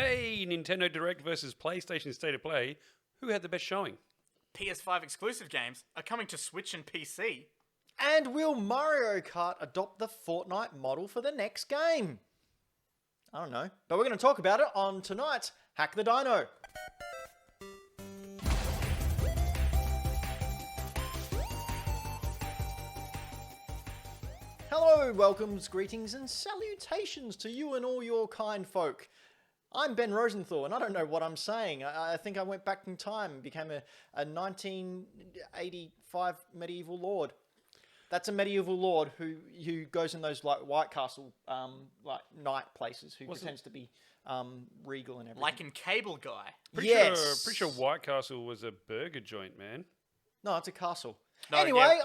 Hey, Nintendo Direct versus PlayStation State of Play. Who had the best showing? PS5 exclusive games are coming to Switch and PC. And will Mario Kart adopt the Fortnite model for the next game? I don't know. But we're going to talk about it on tonight's Hack the Dino. Hello, welcomes, greetings, and salutations to you and all your kind folk. I'm Ben Rosenthal, and I don't know what I'm saying. I think I went back in time and became a 1985 medieval lord. That's a medieval lord who goes in those like White Castle like night places, who pretends to be regal and everything. Like in Cable Guy. Pretty sure White Castle was a burger joint, man. No, it's a castle. No, Anyway,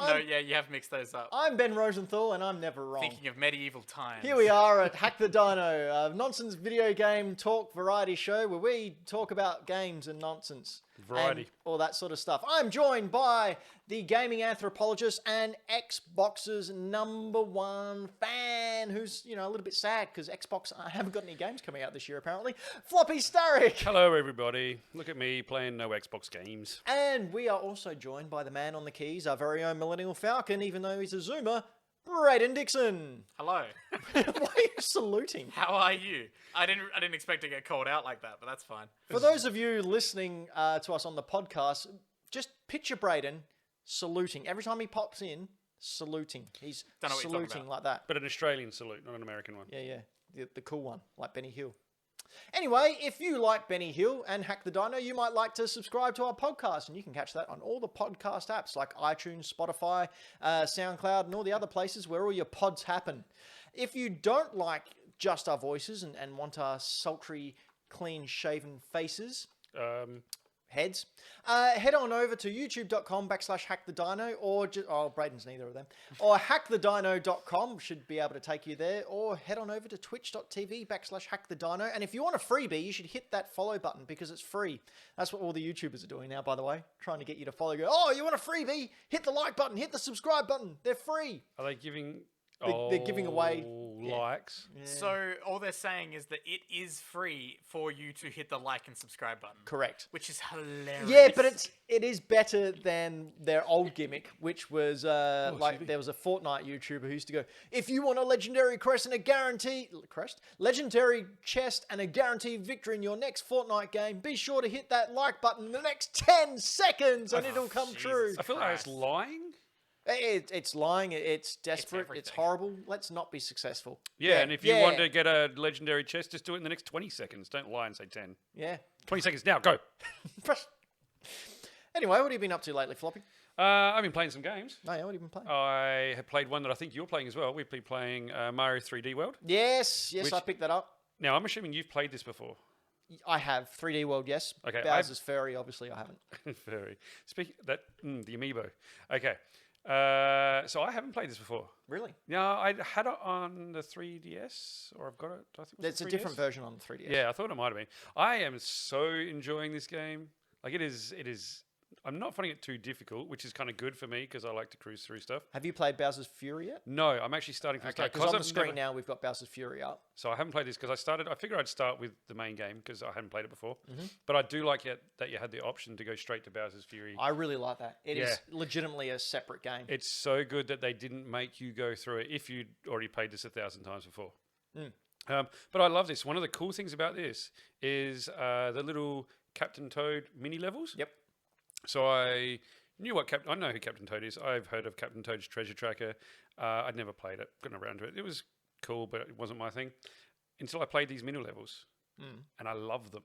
you have mixed those up. I'm Ben Rosenthal, and I'm never wrong. Thinking of medieval times. Here we are at Hack the Dino, a nonsense video game talk variety show where we talk about games and nonsense. Variety. And all that sort of stuff. I'm joined by the gaming anthropologist and Xbox's #1 fan, who's, a little bit sad because Xbox haven't got any games coming out this year, apparently. Floppy Starrick. Hello, everybody. Look at me playing no Xbox games. And we are also joined by the man on the keys, our very own Millennial Falcon, even though he's a Zoomer, Brayden Dixon. Hello. Why are you saluting? How are you? I didn't expect to get called out like that, but that's fine. For those of you listening to us on the podcast, just picture Brayden saluting. Every time he pops in, saluting. He's Don't know what you're talking saluting about. like that. But an Australian salute, not an American one. Yeah. The cool one, like Benny Hill. Anyway, if you like Benny Hill and Hack the Dino, you might like to subscribe to our podcast, and you can catch that on all the podcast apps like iTunes, Spotify, SoundCloud, and all the other places where all your pods happen. If you don't like just our voices and want our sultry, clean-shaven faces, heads, head on over to youtube.com/hackthedino, or Brayden's neither of them, or hackthedino.com should be able to take you there, or head on over to twitch.tv/hackthedino. And if you want a freebie, you should hit that follow button because it's free. That's what all the YouTubers are doing now, by the way, trying to get you to follow. Go, oh, you want a freebie? Hit the like button, hit the subscribe button. They're free. Are they giving... They're giving away likes. Yeah. So all they're saying is that it is free for you to hit the like and subscribe button. Correct. Which is hilarious. Yeah, but it is better than their old gimmick, which was there was a Fortnite YouTuber who used to go, if you want a legendary crest and legendary chest and a guaranteed victory in your next Fortnite game, be sure to hit that like button in the next 10 seconds and it'll come true. I feel like it's lying. It's lying. It's desperate. It's horrible. Let's not be successful. Yeah, and if you want to get a legendary chest, just do it in the next 20 seconds. Don't lie and say 10. Yeah. 20 seconds now, go. Anyway, what have you been up to lately, Floppy? I've been playing some games. Oh, yeah, what have you been playing? I have played one that I think you're playing as well. We've been playing Mario 3D World. Yes, I picked that up. Now, I'm assuming you've played this before. I have. 3D World, yes. Okay. Bowser's Furry, obviously, I haven't. Furry. Speaking the amiibo. Okay. So I haven't played this before. Really? No, I had it on the 3DS, or I've got it. I think it's a different version on the 3DS. Yeah, I thought it might have been. I am so enjoying this game. Like it is. I'm not finding it too difficult, which is kind of good for me because I like to cruise through stuff. Have you played Bowser's Fury yet? No, I'm actually starting from the start. Because on the screen now we've got Bowser's Fury up. So I haven't played this because I figured I'd start with the main game because I hadn't played it before. Mm-hmm. But I do like that you had the option to go straight to Bowser's Fury. I really like that. It is legitimately a separate game. It's so good that they didn't make you go through it if you'd already played this 1,000 times before. But I love this. One of the cool things about this is the little Captain Toad mini levels. Yep. So I know who Captain Toad is. I've heard of Captain Toad's Treasure Tracker. I'd never played it, gotten around to it. It was cool, but it wasn't my thing until I played these mini levels, and I love them.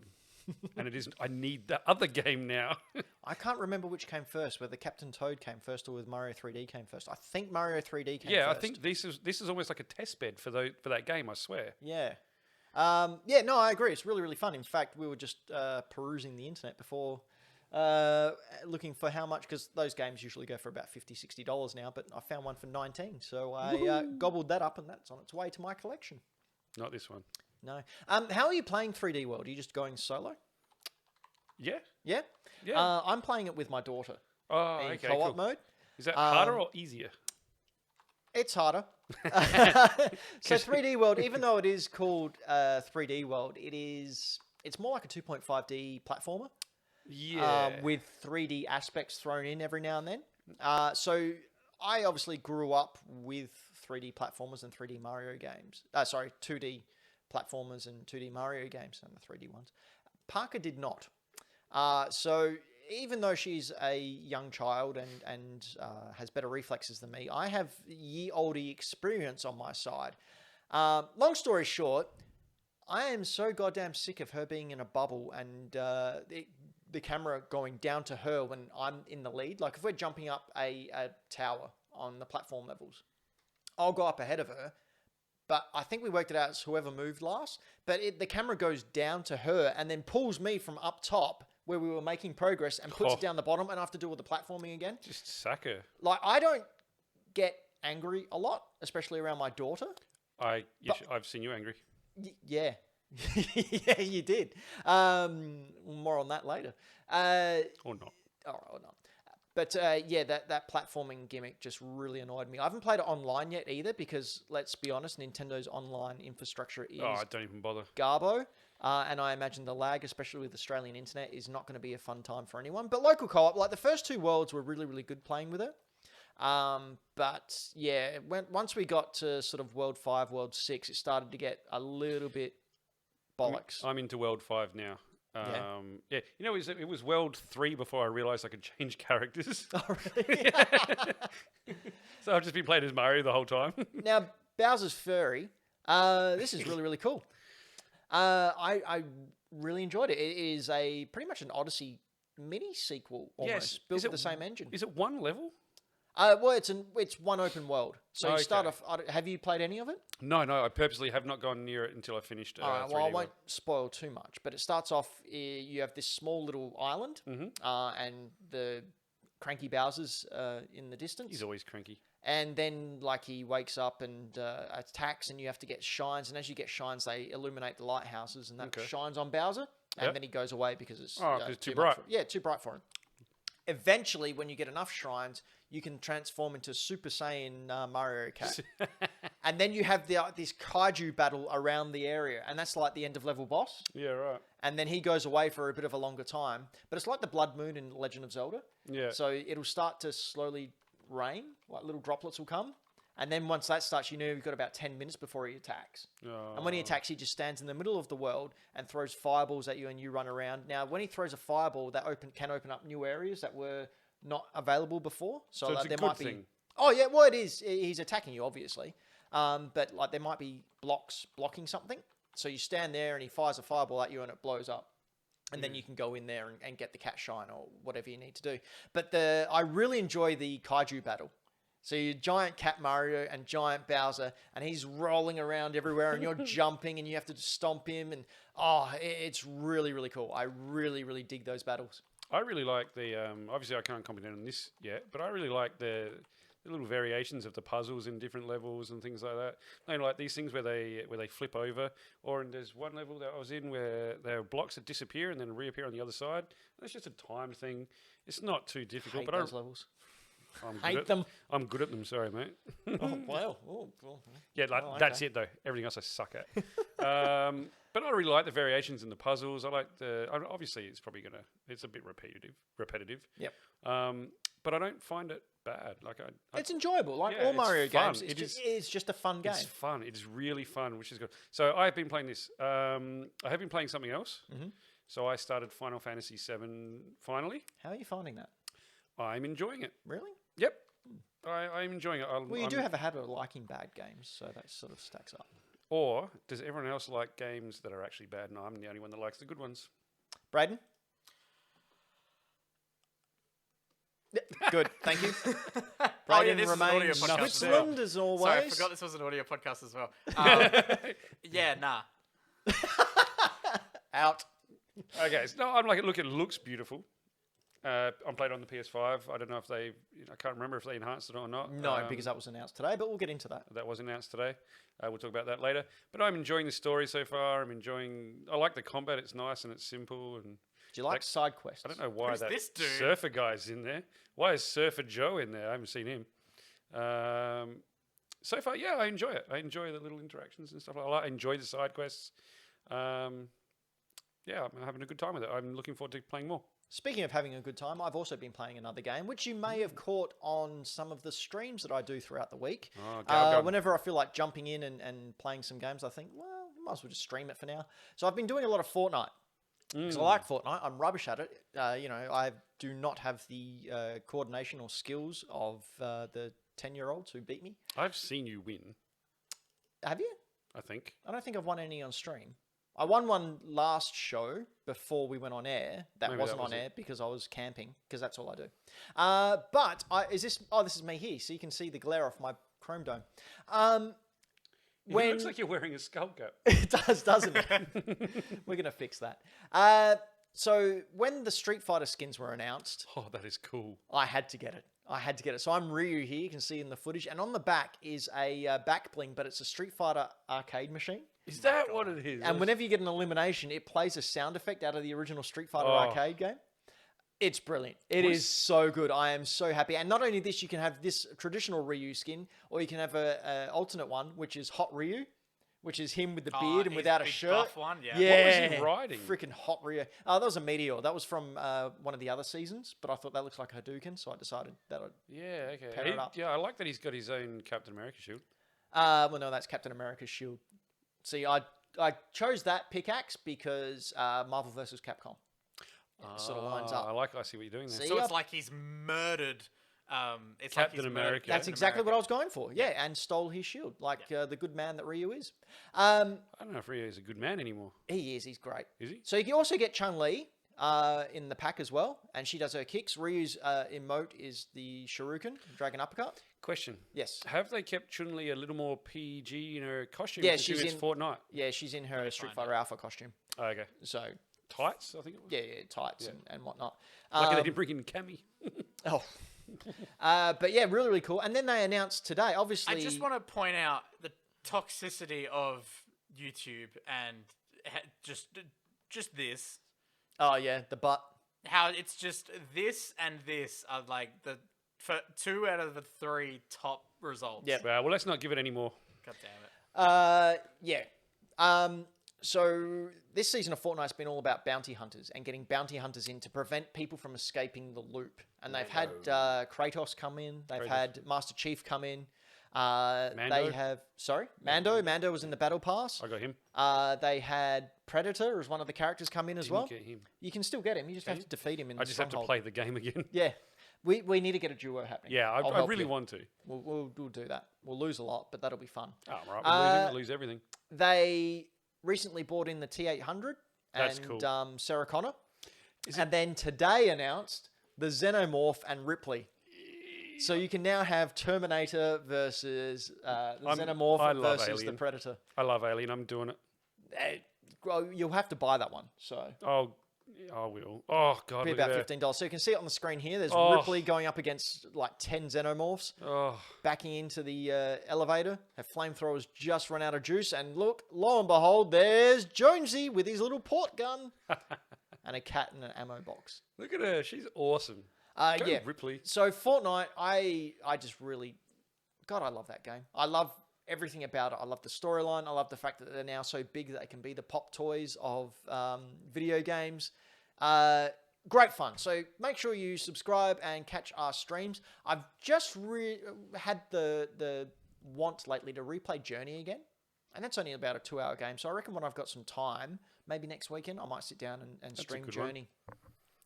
And I need the other game now. I can't remember which came first, whether Captain Toad came first or whether Mario 3D came first. I think Mario 3D came first. Yeah, I think this is almost like a test bed for that game. I swear. Yeah. No, I agree. It's really, really fun. In fact, we were just perusing the internet before. Looking for how much, because those games usually go for about $50-$60 now, but I found one for $19, so I gobbled that up, and that's on its way to my collection. Not this one. No. How are you playing 3D World? Are you just going solo? Yeah. Yeah? Yeah. I'm playing it with my daughter. Oh, in okay, co-op cool. mode. Is that harder or easier? It's harder. So 3D World, even though it is called 3D World, it's it's more like a 2.5D platformer. Yeah. With 3D aspects thrown in every now and then. So I obviously grew up with 3D platformers and 3D Mario games. 2D platformers and 2D Mario games and the 3D ones. Parker did not. So even though she's a young child and has better reflexes than me, I have ye-olde experience on my side. Long story short, I am so goddamn sick of her being in a bubble and the camera going down to her when I'm in the lead. Like if we're jumping up a tower on the platform levels, I'll go up ahead of her. But I think we worked it out as whoever moved last. But the camera goes down to her and then pulls me from up top where we were making progress and puts it down the bottom, and I have to do all the platforming again. Just sack her. Like, I don't get angry a lot, especially around my daughter. I've seen you angry. Yeah. Yeah, you did. More on that later. Or not. Or not. But yeah, that platforming gimmick just really annoyed me. I haven't played it online yet either because, let's be honest, Nintendo's online infrastructure is Don't even bother. garbo. And I imagine the lag, especially with Australian internet, is not going to be a fun time for anyone. But local co-op, like the first two worlds were really, really good playing with it. But yeah, once we got to sort of World 5, World 6, it started to get a little bit bollocks. I'm into World 5 now. Yeah. You know, it was World 3 before I realised I could change characters. Oh, really? So I've just been playing as Mario the whole time. Now, Bowser's Furry, this is really, really cool. I really enjoyed it. It is pretty much an Odyssey mini sequel almost, built with the same engine. Is it one level? Well, it's one open world. So you start Okay. off. Have you played any of it? No, I purposely have not gone near it until I finished. All right. 3D Well, I World. won't spoil too much, but it starts off. You have this small little island, and the cranky Bowser's in the distance. He's always cranky. And then, like, he wakes up and attacks, and you have to get shines. And as you get shines, they illuminate the lighthouses, and that shines on Bowser. And then he goes away because it's too bright. Too bright for him. Eventually, when you get enough shrines, you can transform into Super Saiyan Mario Cat. And then you have this kaiju battle around the area, and that's like the end of level boss. Yeah, right. And then he goes away for a bit of a longer time. But it's like the Blood Moon in Legend of Zelda. Yeah. So it'll start to slowly rain, like little droplets will come. And then once that starts, you've got about 10 minutes before he attacks. And when he attacks, he just stands in the middle of the world and throws fireballs at you, and you run around. Now, when he throws a fireball, that can open up new areas that were not available before. So it's a good thing. Oh, yeah, well, it is. He's attacking you, obviously. But like there might be blocks blocking something. So you stand there, and he fires a fireball at you, and it blows up. And then you can go in there and get the cat shine or whatever you need to do. But I really enjoy the kaiju battle. So you're giant Cat Mario and giant Bowser, and he's rolling around everywhere, and you're jumping, and you have to stomp him, and it's really, really cool. I really, really dig those battles. I really like the. Obviously, I can't comment on this yet, but I really like the little variations of the puzzles in different levels and things like that. Like these things where they flip over, or there's one level that I was in where there are blocks that disappear and then reappear on the other side. And it's just a time thing. It's not too difficult, Hate but those levels. Hate them. I'm good at them. Sorry, mate. Oh, wow. Oh, well. Yeah, that's it though. Everything else I suck at. But I really like the variations in the puzzles. I like obviously it's probably it's a bit repetitive. Yep. But I don't find it bad. Like it's enjoyable. Like all Mario games, it's just a fun game. It's fun. It is really fun, which is good. So I have been playing this. I have been playing something else. Mm-hmm. So I started Final Fantasy VII finally. How are you finding that? I'm enjoying it. Really? Yep. I'm enjoying it. Well, you do have a habit of liking bad games, so that sort of stacks up. Or does everyone else like games that are actually bad and I'm the only one that likes the good ones? Braden? Good, thank you. Braden this is an audio remains podcast Switzerland as always. Sorry, I forgot this was an audio podcast as well. Yeah, nah. Out. Okay, so no, I'm like, look, it looks beautiful. I'm playing on the PS5. I don't know if I can't remember if they enhanced it or not. No, because that was announced today, but we'll get into that. That was announced today. We'll talk about that later. But I'm enjoying the story so far. I like the combat. It's nice and it's simple. And do you like side quests? I don't know why Who's that this dude? Surfer guy's in there. Why is Surfer Joe in there? I haven't seen him. So far, yeah, I enjoy it. I enjoy the little interactions and stuff like that. I enjoy the side quests. Yeah, yeah, I'm having a good time with it. I'm looking forward to playing more. Speaking of having a good time, I've also been playing another game, which you may have caught on some of the streams that I do throughout the week. Oh, go. Whenever I feel like jumping in and playing some games, I think, well, I might as well just stream it for now. So I've been doing a lot of Fortnite. Because I like Fortnite. I'm rubbish at it. I do not have the coordination or skills of the 10-year-olds who beat me. I've seen you win, Have you? I think. I don't think I've won any on stream. I won one last show before we went on air. That Maybe wasn't that was on it. air because I was camping, because that's all I do. This is me here, so you can see the glare off my Chrome Dome. It looks like you're wearing a skull cap. It does, doesn't it? We're going to fix that. So when the Street Fighter skins were announced, Oh, that is cool. I had to get it. So I'm Ryu here, you can see in the footage. And on the back is a back bling, but it's a Street Fighter arcade machine. Is that what it is? And whenever you get an elimination, it plays a sound effect out of the original Street Fighter Oh. arcade game. It's brilliant. It is so good. I am so happy. And not only this, you can have this traditional Ryu skin, or you can have a alternate one, which is Hot Ryu, which is him with the beard and his without a big shirt. buff one, yeah. Yeah. What was he riding? Freaking Hot Ryu. Oh, that was a Meteor. That was from one of the other seasons, but I thought that looks like Hadouken, so I decided that I'd... Yeah, okay. Pair it up. Yeah, I like that he's got his own Captain America shield. well, no, that's Captain America's shield. See, I chose that pickaxe because Marvel vs. Capcom. It sort of lines up. I see what you're doing there. See? So Yep. it's like he's murdered. It's Captain like he's America. Murdered That's Captain exactly what I America. was going for. Yeah, and stole his shield, like the good man that Ryu is. I don't know if Ryu is a good man anymore. He is. He's great. Is he? So you can also get Chun-Li in the pack as well, and she does her kicks. Ryu's emote is the Shuriken, Dragon Uppercut. Question. Yes. Have they kept Chun-Li a little more PG in her costume? Yeah, considering she's it's in- Fortnite. Yeah, she's in her Street find Fighter Alpha costume. Oh, okay. So, Tights, I think it was. yeah, tights and whatnot. Lucky they didn't bring in Cammy. Oh. But yeah, really, really cool. And then they announced today, obviously... I just want to point out the toxicity of YouTube and just this. Oh, yeah, the butt. How it's just this and this are like the 2 out of the 3 top results. Yep. Well, let's not give it any more. God damn it. Yeah. So this season of Fortnite's been all about bounty hunters and getting bounty hunters in to prevent people from escaping the loop. And they've had Kratos come in. They've had Master Chief come in. They have... Sorry? Mando. Mando was in the Battle Pass. I got him. They had Predator as one of the characters come in as well. Get him. You can still get him. You just have to defeat him in I the just have to stronghold. play the game again. Yeah. We need to get a duo happening. Yeah, I'll I help really you. want to. We'll do that. We'll lose a lot, but that'll be fun. Oh, right. We're losing. I lose everything. They recently bought in the T800 That's and cool. Sarah Connor. And then today announced the Xenomorph and Ripley. So you can now have Terminator versus the I Xenomorph love versus the Alien. Predator. I love Alien. I'm doing it. Well, you'll have to buy that one. So Oh, I will. Oh, God. be Look at about that. $15. So you can see it on the screen here. There's Oh. Ripley going up against like 10 Xenomorphs. Oh, Backing into the elevator. Her flamethrowers just run out of juice. And look, lo and behold, there's Jonesy with his little port gun. And a cat in an ammo box. look at her. She's awesome. Go Yeah. Ripley. So Fortnite, I just really... God, I love that game. I love everything about it. I love the storyline. I love the fact that they're now so big that they can be the pop toys of video games. Great fun. So make sure you subscribe and catch our streams. I've just had the want lately to replay Journey again. And that's only about a 2-hour game. So I reckon when I've got some time, maybe next weekend, I might sit down and stream good one. Journey.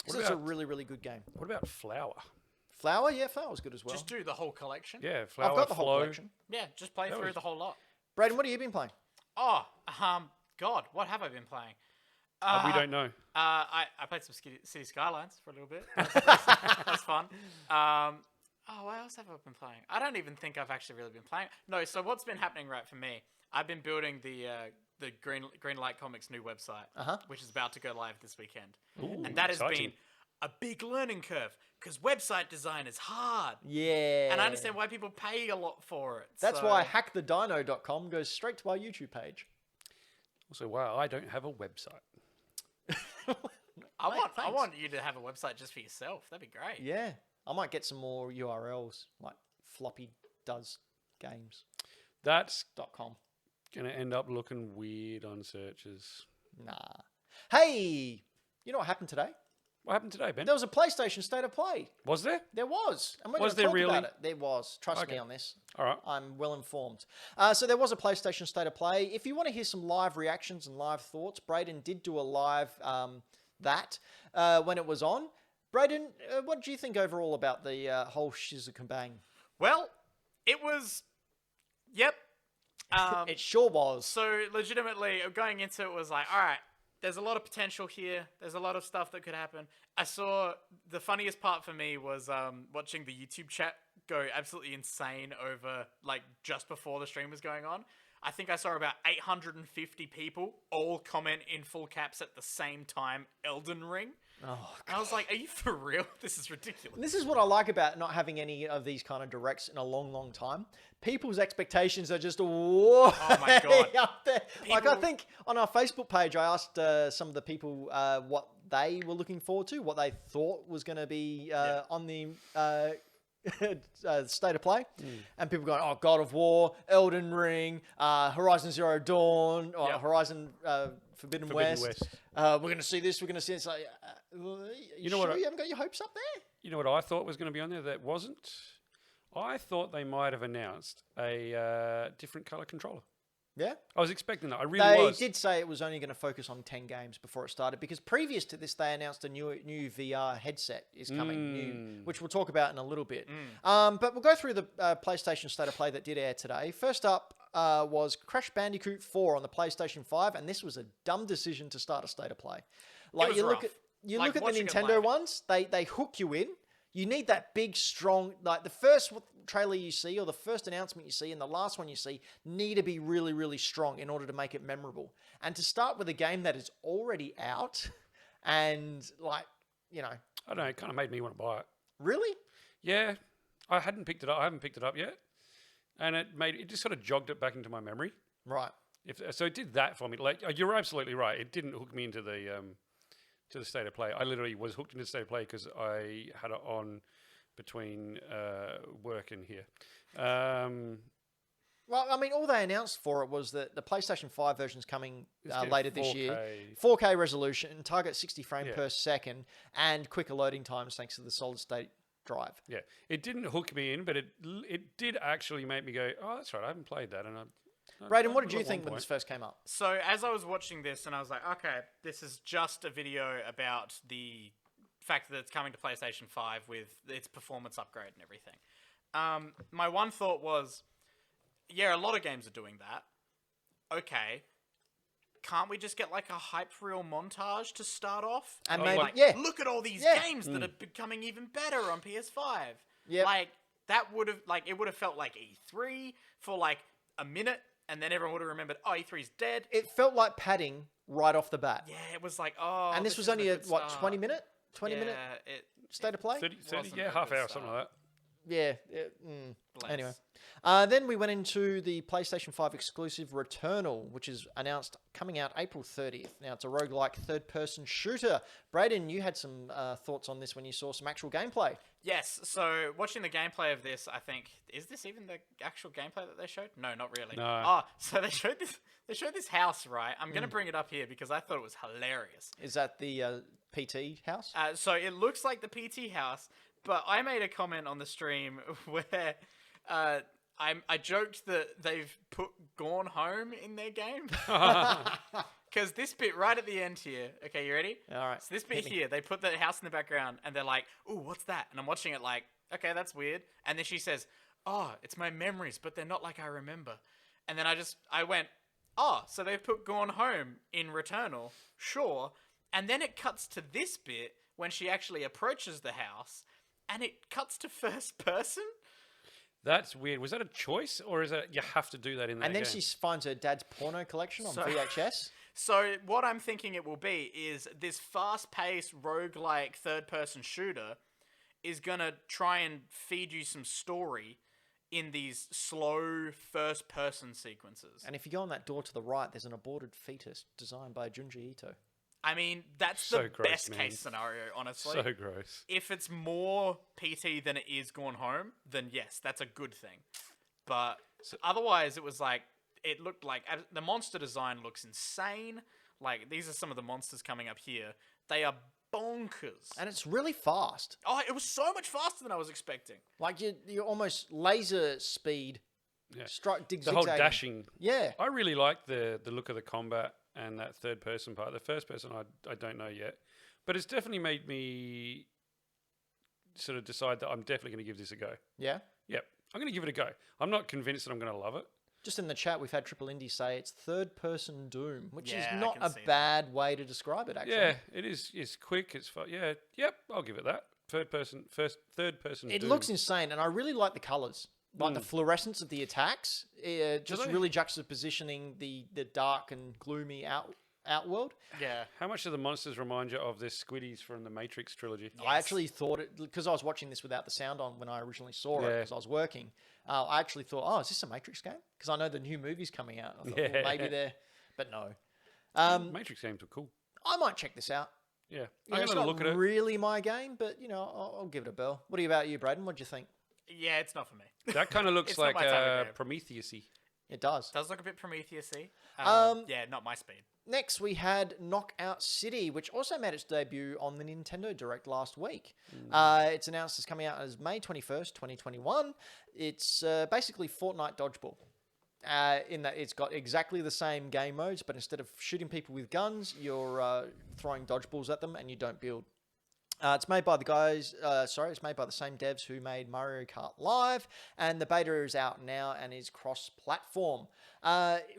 What So it's a about- really, really good game. What about Flower? Flower? Yeah, Flower's good as well. Just do the whole collection. Yeah, Flower, I've got the whole Flow. collection. Yeah, just play through was- the whole lot. Braden, what have you been playing? Oh, God, what have I been playing? We don't know. I played some City Skylines for a little bit. That's fun. What else have I been playing? I don't even think I've actually really been playing. No, so what's been happening right for me? I've been building the Green Light Comics new website, which is about to go live this weekend. Ooh, And that has exciting. been a big learning curve because website design is hard. Yeah. And I understand why people pay a lot for it. That's so- why hackthedino.com goes straight to our YouTube page. Also, wow, I don't have a website. I want thanks. you to have a website just for yourself. That'd be great. Yeah. I might get some more URLs like floppy does games.com. That's going to end up looking weird on searches. Nah. Hey, you know what happened today? What happened today, Ben? There was a PlayStation State of Play. Was there? There was. And we're Was going to there talk about really? it. There was. Trust me Okay. on this. All right. I'm well informed. So there was a PlayStation State of Play. If you want to hear some live reactions and live thoughts, Braden did do a live when it was on. Braden, what did you think overall about the whole shizakabang? Well, it was. Yep. It sure was. So legitimately, going into it was like, all right, there's a lot of potential here. There's a lot of stuff that could happen. I saw the funniest part for me was watching the YouTube chat go absolutely insane over like just before the stream was going on. I think I saw about 850 people all comment in full caps at the same time, Elden Ring. Oh, And I was like, are you for real? This is ridiculous. This is what I like about not having any of these kind of directs in a long, long time. People's expectations are just way my God. up there. Like, I People- think on our Facebook page, I asked some of the people what they were looking forward to, what they thought was going to be on the State of Play. And people going, oh, God of War, Elden Ring, Horizon Zero Dawn, or Yep. Horizon Forbidden West. West. We're going to see this, we're going to see this. Like, you know sure what I- you haven't got your hopes up there? You know what I thought was going to be on there that wasn't? I thought they might have announced a different color controller. Yeah. I was expecting that. I really They was. did say it was only going to focus on 10 games before it started, because previous to this, they announced a new VR headset is coming, which we'll talk about in a little bit. But we'll go through the PlayStation State of Play that did air today. First up was Crash Bandicoot 4 on the PlayStation 5, and this was a dumb decision to start a State of Play. Like, was you look rough. at Like, look at the watching it Nintendo live. ones, they hook you in. You need that big, strong, like the first trailer you see or the first announcement you see and the last one you see need to be really, really strong in order to make it memorable. And to start with a game that is already out and like, you know, I don't know. It kind of made me want to buy it. really? Yeah, I hadn't picked it up. I haven't picked it up yet, and it just sort of jogged it back into my memory. Right. So it did that for me. Like you're absolutely right. It didn't hook me into the State of Play. I literally was hooked into the State of Play because I had it on between work and here. Well, I mean, all they announced for it was that the PlayStation 5 version is coming getting later this year. 4K. 4K resolution, target 60 frames Yeah. per second, and quicker loading times thanks to the solid state drive. Yeah, it didn't hook me in, but it did actually make me go, "Oh, that's right. I haven't played that." And Braden, what did at you one think when point. this first came up? So as I was watching this, and I was like, okay, this is just a video about the fact that it's coming to PlayStation 5 with its performance upgrade and everything. My one thought was, yeah, a lot of games are doing that. Okay, can't we just get like a hype reel montage to start off? And Be maybe- like, yeah. look at all these Yeah. games that are becoming even better on PS5. Yep. Like that would have it would have felt like E3 for like a minute, and then everyone would have remembered, oh, E3's dead. It felt like padding right off the bat. Yeah, it was like, oh. And this was isn't only a, good what, start. 20 minute It State of Play? 30, wasn't yeah, a half good hour, something like that. Yeah. bless. Anyway. Then we went into the PlayStation 5 exclusive Returnal, which is announced coming out April 30th. Now, it's a roguelike third-person shooter. Braden, you had some thoughts on this when you saw some actual gameplay. Yes, so watching the gameplay of this, I think, is this even the actual gameplay that they showed? No, not really. No. Oh, so they showed this house, right? I'm going to bring it up here because I thought it was hilarious. Is that the PT house? So it looks like the PT house, but I made a comment on the stream where I joked that they've put Gone Home in their game. Because this bit right at the end here, okay, you ready? All right. So this bit hit me. here, they put the house in the background and they're like, ooh, what's that? And I'm watching it like, okay, that's weird. And then she says, oh, it's my memories, but they're not like I remember. And then I went, oh, so they've put Gone Home in Returnal, sure. And then it cuts to this bit when she actually approaches the house and it cuts to first person. That's weird. Was that a choice, or is it you have to do that in that And then game? she finds her dad's porno collection on So- VHS. So what I'm thinking it will be is this fast-paced roguelike third-person shooter is gonna try and feed you some story in these slow first-person sequences. And if you go on that door to the right, there's an aborted fetus designed by Junji Ito. I mean, that's So the gross, best man. case scenario, honestly. So gross. If it's more PT than it is Gone Home, then yes, that's a good thing. But otherwise, it was like, it looked like the monster design looks insane. Like, these are some of the monsters coming up here. They are bonkers. And it's really fast. Oh, it was so much faster than I was expecting. Like you're almost laser speed. Yeah. Dig The whole zigzagging. dashing. Yeah. I really like the look of the combat and that third person part. The first person, I don't know yet. But it's definitely made me sort of decide that I'm definitely going to give this a go. Yeah. Yep. I'm going to give it a go. I'm not convinced that I'm going to love it. Just in the chat, we've had Triple Indie say it's third-person Doom, which is Yeah, I not can a see that. bad way to describe it, actually. Yeah, it is. It's quick. It's fun. Yeah. Yep. I'll give it that. Third person. It Doom. looks insane, and I really like the colors. Like the fluorescence of the attacks, just they? really juxtapositioning the dark and gloomy outworld. Yeah. How much do the monsters remind you of the Squiddies from the Matrix trilogy? I actually thought it, because I was watching this without the sound on when I originally saw it, Yeah. because I was working. I actually thought, oh, is this a Matrix game? Because I know the new movie's coming out. I thought, well, Yeah. maybe they're, but no. Matrix games were cool. I might check this out. Yeah. Yeah, I'm it's going to not look at it. really my game, but I'll give it a bell. What about you, Braden? What do you think? Yeah, it's not for me. That kind of looks It's not like my type of game. Prometheus-y. It does. Does look a bit Prometheus-y. Um, Yeah, not my speed. Next, we had Knockout City, which also made its debut on the Nintendo Direct last week. It's announced as coming out as May 21st, 2021. It's basically Fortnite Dodgeball. In that it's got exactly the same game modes, but instead of shooting people with guns, you're throwing dodgeballs at them and you don't build. It's made by it's made by the same devs who made Mario Kart Live, and the beta is out now and is cross-platform.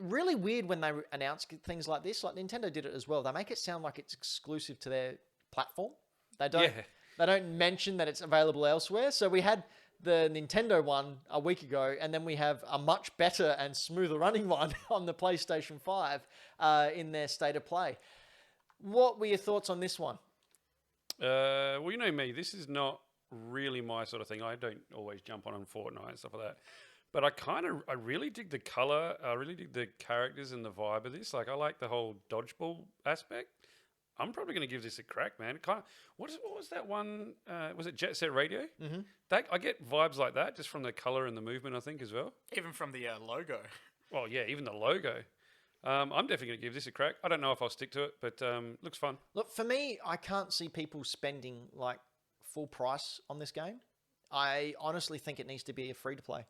Really weird when they announce things like this. Like Nintendo did it as well. They make it sound like it's exclusive to their platform. They don't. Yeah. They don't mention that it's available elsewhere. So we had the Nintendo one a week ago, and then we have a much better and smoother running one on the PlayStation 5 in their state of play. What were your thoughts on this one? Well, you know me. This is not really my sort of thing. I don't always jump on Fortnite and stuff like that. But I really dig the color. I really dig the characters and the vibe of this. Like, I like the whole dodgeball aspect. I'm probably going to give this a crack, man. What was that one? Was it Jet Set Radio? Mm-hmm. I get vibes like that just from the color and the movement, I think, as well. Even from the logo. Well, yeah, even the logo. I'm definitely going to give this a crack. I don't know if I'll stick to it, but looks fun. Look, for me, I can't see people spending like full price on this game. I honestly think it needs to be a free-to-play.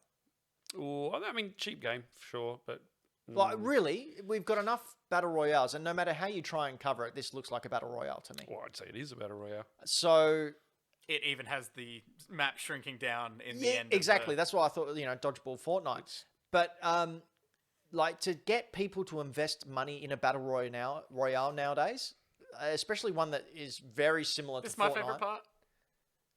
Ooh, I mean, cheap game, sure, but... Like, really, we've got enough battle royales, and no matter how you try and cover it, this looks like a battle royale to me. Well, I'd say it is a battle royale. So, It even has the map shrinking down in the yeah, end. exactly. That's why I thought, Dodgeball Fortnite. But, like, to get people to invest money in a battle royale nowadays, especially one that is very similar This is to my Fortnite. favorite part.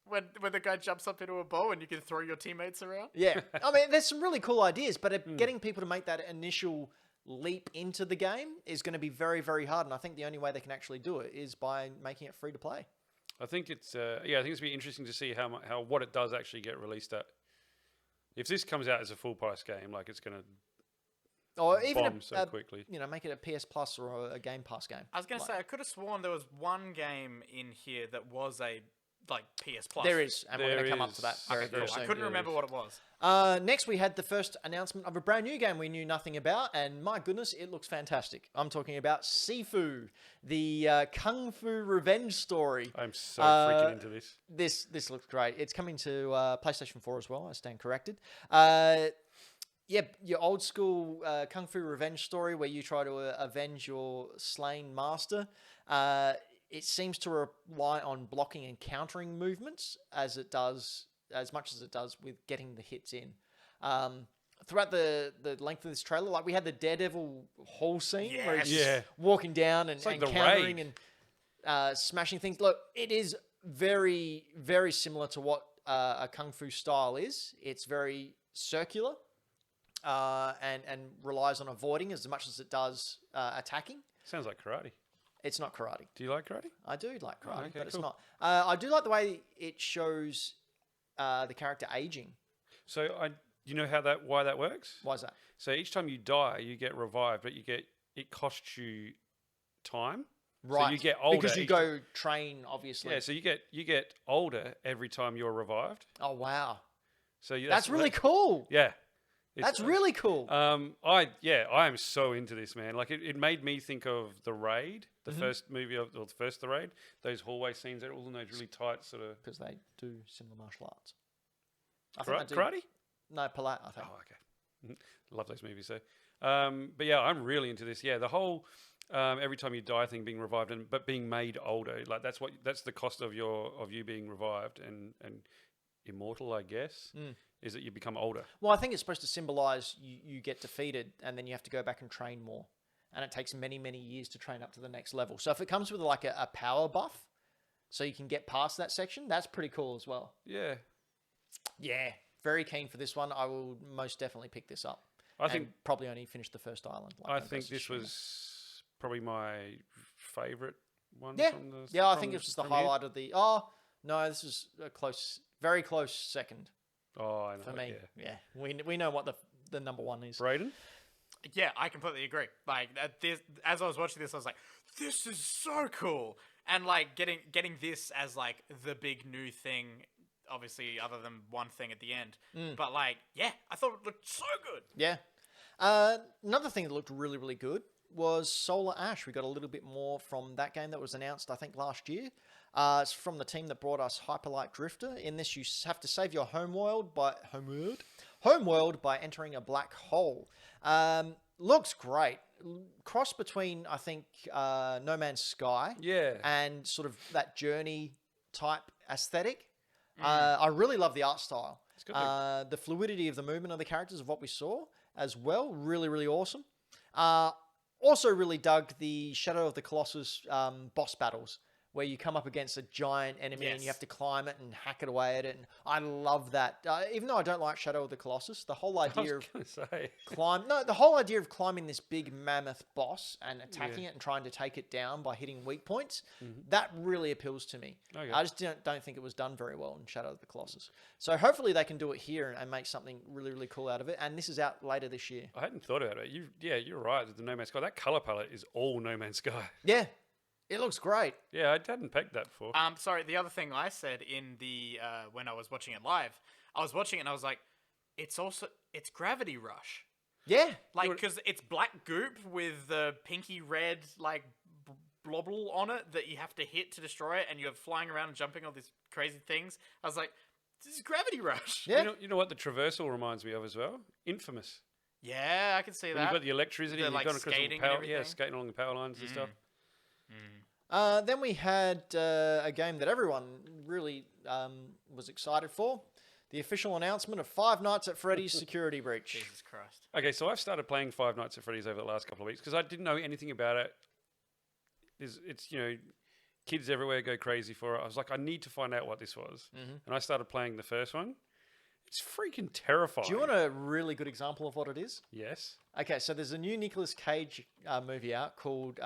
When the guy jumps up into a bow and you can throw your teammates around. Yeah. I mean, there's some really cool ideas, but getting people to make that initial leap into the game is going to be very, very hard. And I think the only way they can actually do it is by making it free to play. I think it's I think it's going to be interesting to see how what it does actually get released at. If this comes out as a full price game, like it's going to Or even bomb so quickly. make it a PS Plus or a Game Pass game. I was going to say, I could have sworn there was one game in here that was a PS Plus. There is, and we're going to There come up to that is. very, Okay, very cool. soon. I couldn't There remember is. what it was. Next, we had the first announcement of a brand new game we knew nothing about, and my goodness, it looks fantastic. I'm talking about Sifu, the Kung Fu revenge story. I'm so freaking into this. This looks great. It's coming to PlayStation 4 as well. I stand corrected. Your old school Kung Fu revenge story where you try to avenge your slain master. It seems to rely on blocking and countering movements as much as it does with getting the hits in. Throughout the length of this trailer, like we had the Daredevil hall scene where he's Yes. just walking down and, like and the countering Raid. and smashing things. Look, it is very, very similar to what a Kung Fu style is. It's very circular and relies on avoiding as much as it does attacking. Sounds like karate. It's not karate. Do you like karate? I do like karate, okay, but it's cool. not. I do like the way it shows the character aging. So you know why that works? Why is that? So each time you die, you get revived, but it costs you time. Right. So you get older because you each go train, obviously. Yeah, so you get older every time you're revived. Oh wow, So that's really cool. Yeah, That's really cool. I am so into this, man. Like it made me think of The Raid, the first movie or the first The Raid. Those hallway scenes, they're all in those really tight sort of Because they do similar martial arts. I think they do. karate. No, Pilates, I think. Oh, okay. Love those movies. So, but yeah, I'm really into this. Yeah, the whole every time you die thing being revived but being made older. Like that's the cost of you being revived and immortal, I guess. Is that you become older. Well, I think it's supposed to symbolize you get defeated and then you have to go back and train more. And it takes many, many years to train up to the next level. So if it comes with like a power buff, so you can get past that section, that's pretty cool as well. Yeah. Yeah, very keen for this one. I will most definitely pick this up. I think probably only finish the first island. I think this was probably my favourite one. Yeah, from the, yeah. I from- think it was the from here. highlight of the. Oh no, this is a close, very close second Oh, I know. for me. Yeah. Yeah, we know what the number one is. Braden? Yeah, I completely agree. Like as I was watching this, I was like, "This is so cool!" And like getting this as like the big new thing, obviously, other than one thing at the end. But like, yeah, I thought it looked so good. Yeah. Another thing that looked really, really good was Solar Ash. We got a little bit more from that game that was announced, I think, last year. It's from the team that brought us Hyperlight Drifter. In this, you have to save your homeworld by entering a black hole. Looks great. Cross between, I think, No Man's Sky Yeah. and sort of that journey type aesthetic. I really love the art style. It's good. The fluidity of the movement of the characters of what we saw as well. Really, really awesome. Also really dug the Shadow of the Colossus boss battles, where you come up against a giant enemy and you Yes. have to climb it and hack it away at it. And I love that. Even though I don't like Shadow of the Colossus, the whole I idea was of going to say. the whole idea of climbing this big mammoth boss and attacking it and trying to take it down by hitting weak points, that really appeals to me. Okay. I just don't think it was done very well in Shadow of the Colossus. So hopefully they can do it here and make something really, really cool out of it. And this is out later this year. I hadn't thought about it. You're right. The No Man's Sky, that colour palette is all No Man's Sky. Yeah, it looks great. Yeah, I hadn't pegged that before. Sorry, the other thing I said in the when I was watching it live, I was watching it and I was like, it's Gravity Rush. Yeah. Like, because it's black goop with the pinky red, like, blobble on it that you have to hit to destroy it, and you're flying around and jumping all these crazy things. I was like, this is Gravity Rush. Yeah. You know what the traversal reminds me of as well? Infamous. Yeah, I can see When that. you've got the electricity, The, and like, you've gone across all the skating and power, everything. skating along the power lines and stuff. Then we had a game that everyone really was excited for. The official announcement of Five Nights at Freddy's Security Breach. Jesus Christ. Okay, so I've started playing Five Nights at Freddy's over the last couple of weeks because I didn't know anything about it. It's kids everywhere go crazy for it. I was like, I need to find out what this was, and I started playing the first one. It's freaking terrifying. Do you want a really good example of what it is? Yes. Okay, so there's a new Nicolas Cage movie out called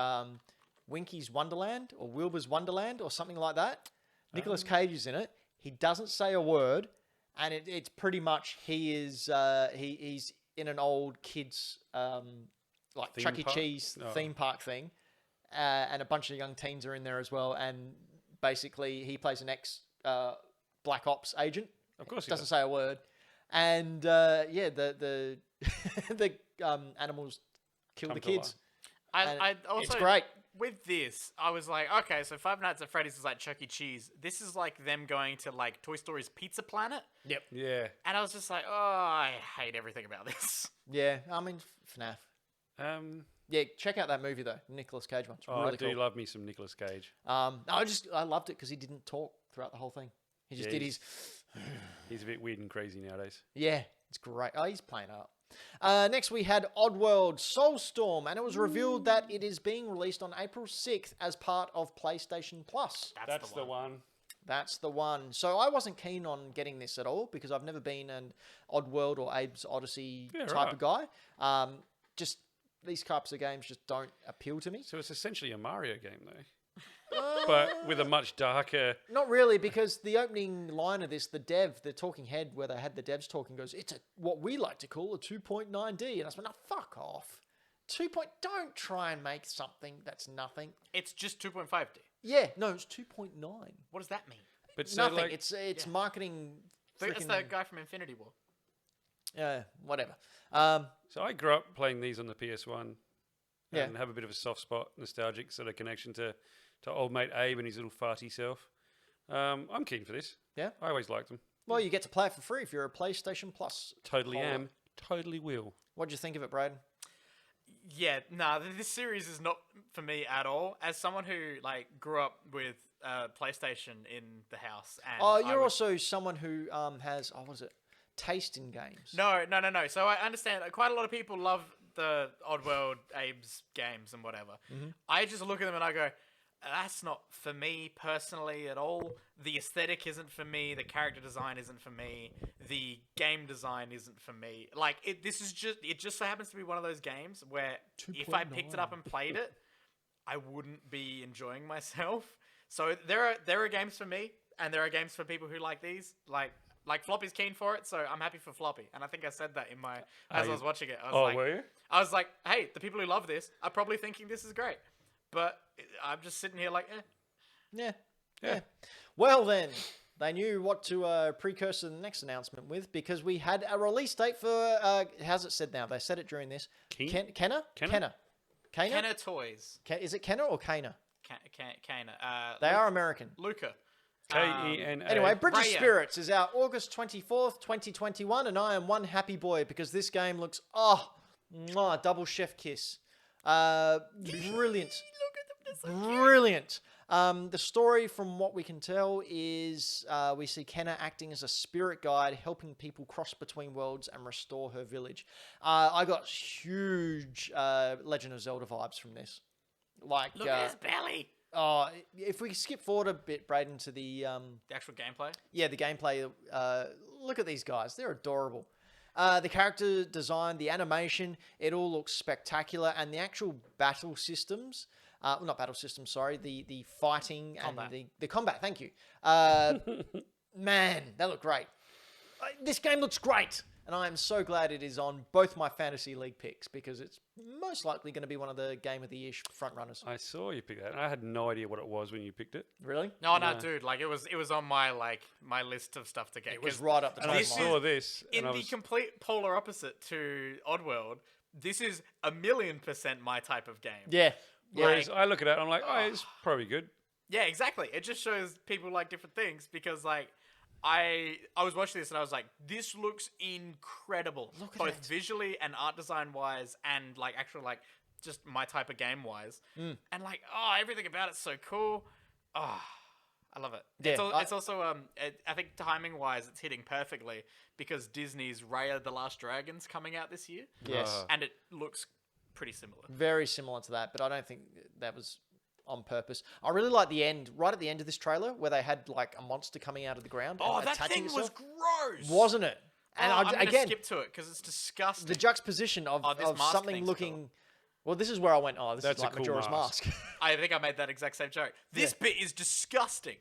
Winky's Wonderland or Wilbur's Wonderland or something like that. Nicolas Cage is in it. He doesn't say a word, and it's pretty much he's in an old kids like Theme Chuck E. park? Cheese Oh. theme park thing, and a bunch of young teens are in there as well. And basically, he plays an ex Black Ops agent. Of course he Doesn't does. say a word, and the the animals kill Come the to kids. And I also, it's great. With this, I was like, okay, so Five Nights at Freddy's is like Chuck E. Cheese. This is like them going to like Toy Story's Pizza Planet. Yep. Yeah. And I was just like, oh, I hate everything about this. Yeah, I mean FNAF. Um, Yeah, check out that movie though, Nicolas Cage one. It's I really do cool. love me some Nicolas Cage. I loved it because he didn't talk throughout the whole thing. He just Yeah, did he's- his. He's a bit weird and crazy nowadays. Yeah, it's great. Oh, he's playing up. Next, we had Oddworld Soulstorm, and it was revealed that it is being released on April 6th as part of PlayStation Plus. That's the one. That's the one. So I wasn't keen on getting this at all because I've never been an Oddworld or Abe's Odyssey Yeah, type right. of guy. Just these types of games just don't appeal to me. So it's essentially a Mario game though, but with a much darker. Not really, because the opening line of this, the talking head where they had the devs talking goes, it's what we like to call a 2.9D. And I was like, no, fuck off. Don't try and make something that's nothing. It's just 2.5D. Yeah, no, it's 2.9. What does that mean? But so Nothing. like, It's Yeah. marketing. That's freaking- the guy from Infinity War. Whatever. So I grew up playing these on the PS1 Yeah. and have a bit of a soft spot, nostalgic sort of connection to old mate Abe and his little farty self. I'm keen for this. Yeah? I always liked them. Well, you get to play it for free if you're a PlayStation Plus. Totally holder. am. Totally will. What'd you think of it, Braden? Yeah, nah, this series is not for me at all. As someone who like grew up with PlayStation in the house, and Oh, I you're would- also someone who has, what was it? Taste in games. No. So I understand quite a lot of people love the Oddworld Abe's games and whatever. I just look at them and I go, that's not for me personally at all. The aesthetic isn't for me. The character design isn't for me. The game design isn't for me. Like it just so happens to be one of those games where if I picked it up and played it, I wouldn't be enjoying myself. So there are games for me, and there are games for people who like these. Like Floppy's keen for it, so I'm happy for Floppy. And I think I said that in my as I was watching it. Were you? I was like, hey, the people who love this are probably thinking this is great. But I'm just sitting here like, eh. Yeah. Well, then, they knew what to precursor the next announcement with because we had a release date for, how's it said now? They said it during this. Kenner? Kenner? Kenner Toys. Is it Kenner or Kana? Kenner. They are American. Luca. Kena. Anyway, Bridge of Raya. Spirits is out August 24th, 2021, and I am one happy boy because this game looks, double chef kiss. Brilliant. Brilliant. The story, from what we can tell, is we see Kenna acting as a spirit guide, helping people cross between worlds and restore her village. I got huge Legend of Zelda vibes from this. Like, Look at his belly. if we skip forward a bit, Braden, to the The actual gameplay. yeah, the gameplay. Look at these guys; they're adorable. The character design, the animation, it all looks spectacular, and the actual battle systems. Not battle systems, sorry. The fighting Combat. and the combat. Thank you. Man, that looked great. This game looks great, and I am so glad it is on both my fantasy league picks because it's most likely going to be one of the game of the year front runners. I saw you pick that. I had no idea what it was when you picked it. Really? No, dude. Like it was on my my list of stuff to get. It was 'cause right up the And top. I This of is- mine. saw this. in and I the was, complete polar opposite to Oddworld. This is 1,000,000% my type of game. Yeah. whereas like- I look at it, I'm like, oh, it's probably good. Yeah, exactly. It just shows people like different things because like I was watching this and I was like, this looks incredible. Look at both it. visually and art design wise and like actual like just my type of game wise. And like, everything about it's so cool. Oh, I love it. Yeah, It's also I think timing wise it's hitting perfectly because Disney's Raya the Last Dragon's coming out this year. Yes. And it looks pretty similar. Very similar to that, but I don't think that was on purpose. I really like the end, right at the end of this trailer, where they had like a monster coming out of the ground. Oh, and that attaching thing was itself. gross. Wasn't it? And I'm gonna again, skip to it because it's disgusting. the juxtaposition of Oh, this mask something thing's looking. Well, this is where I went. Oh, this That's is a like cool Majora's mask. Mask. I think I made that exact same joke. This bit is disgusting.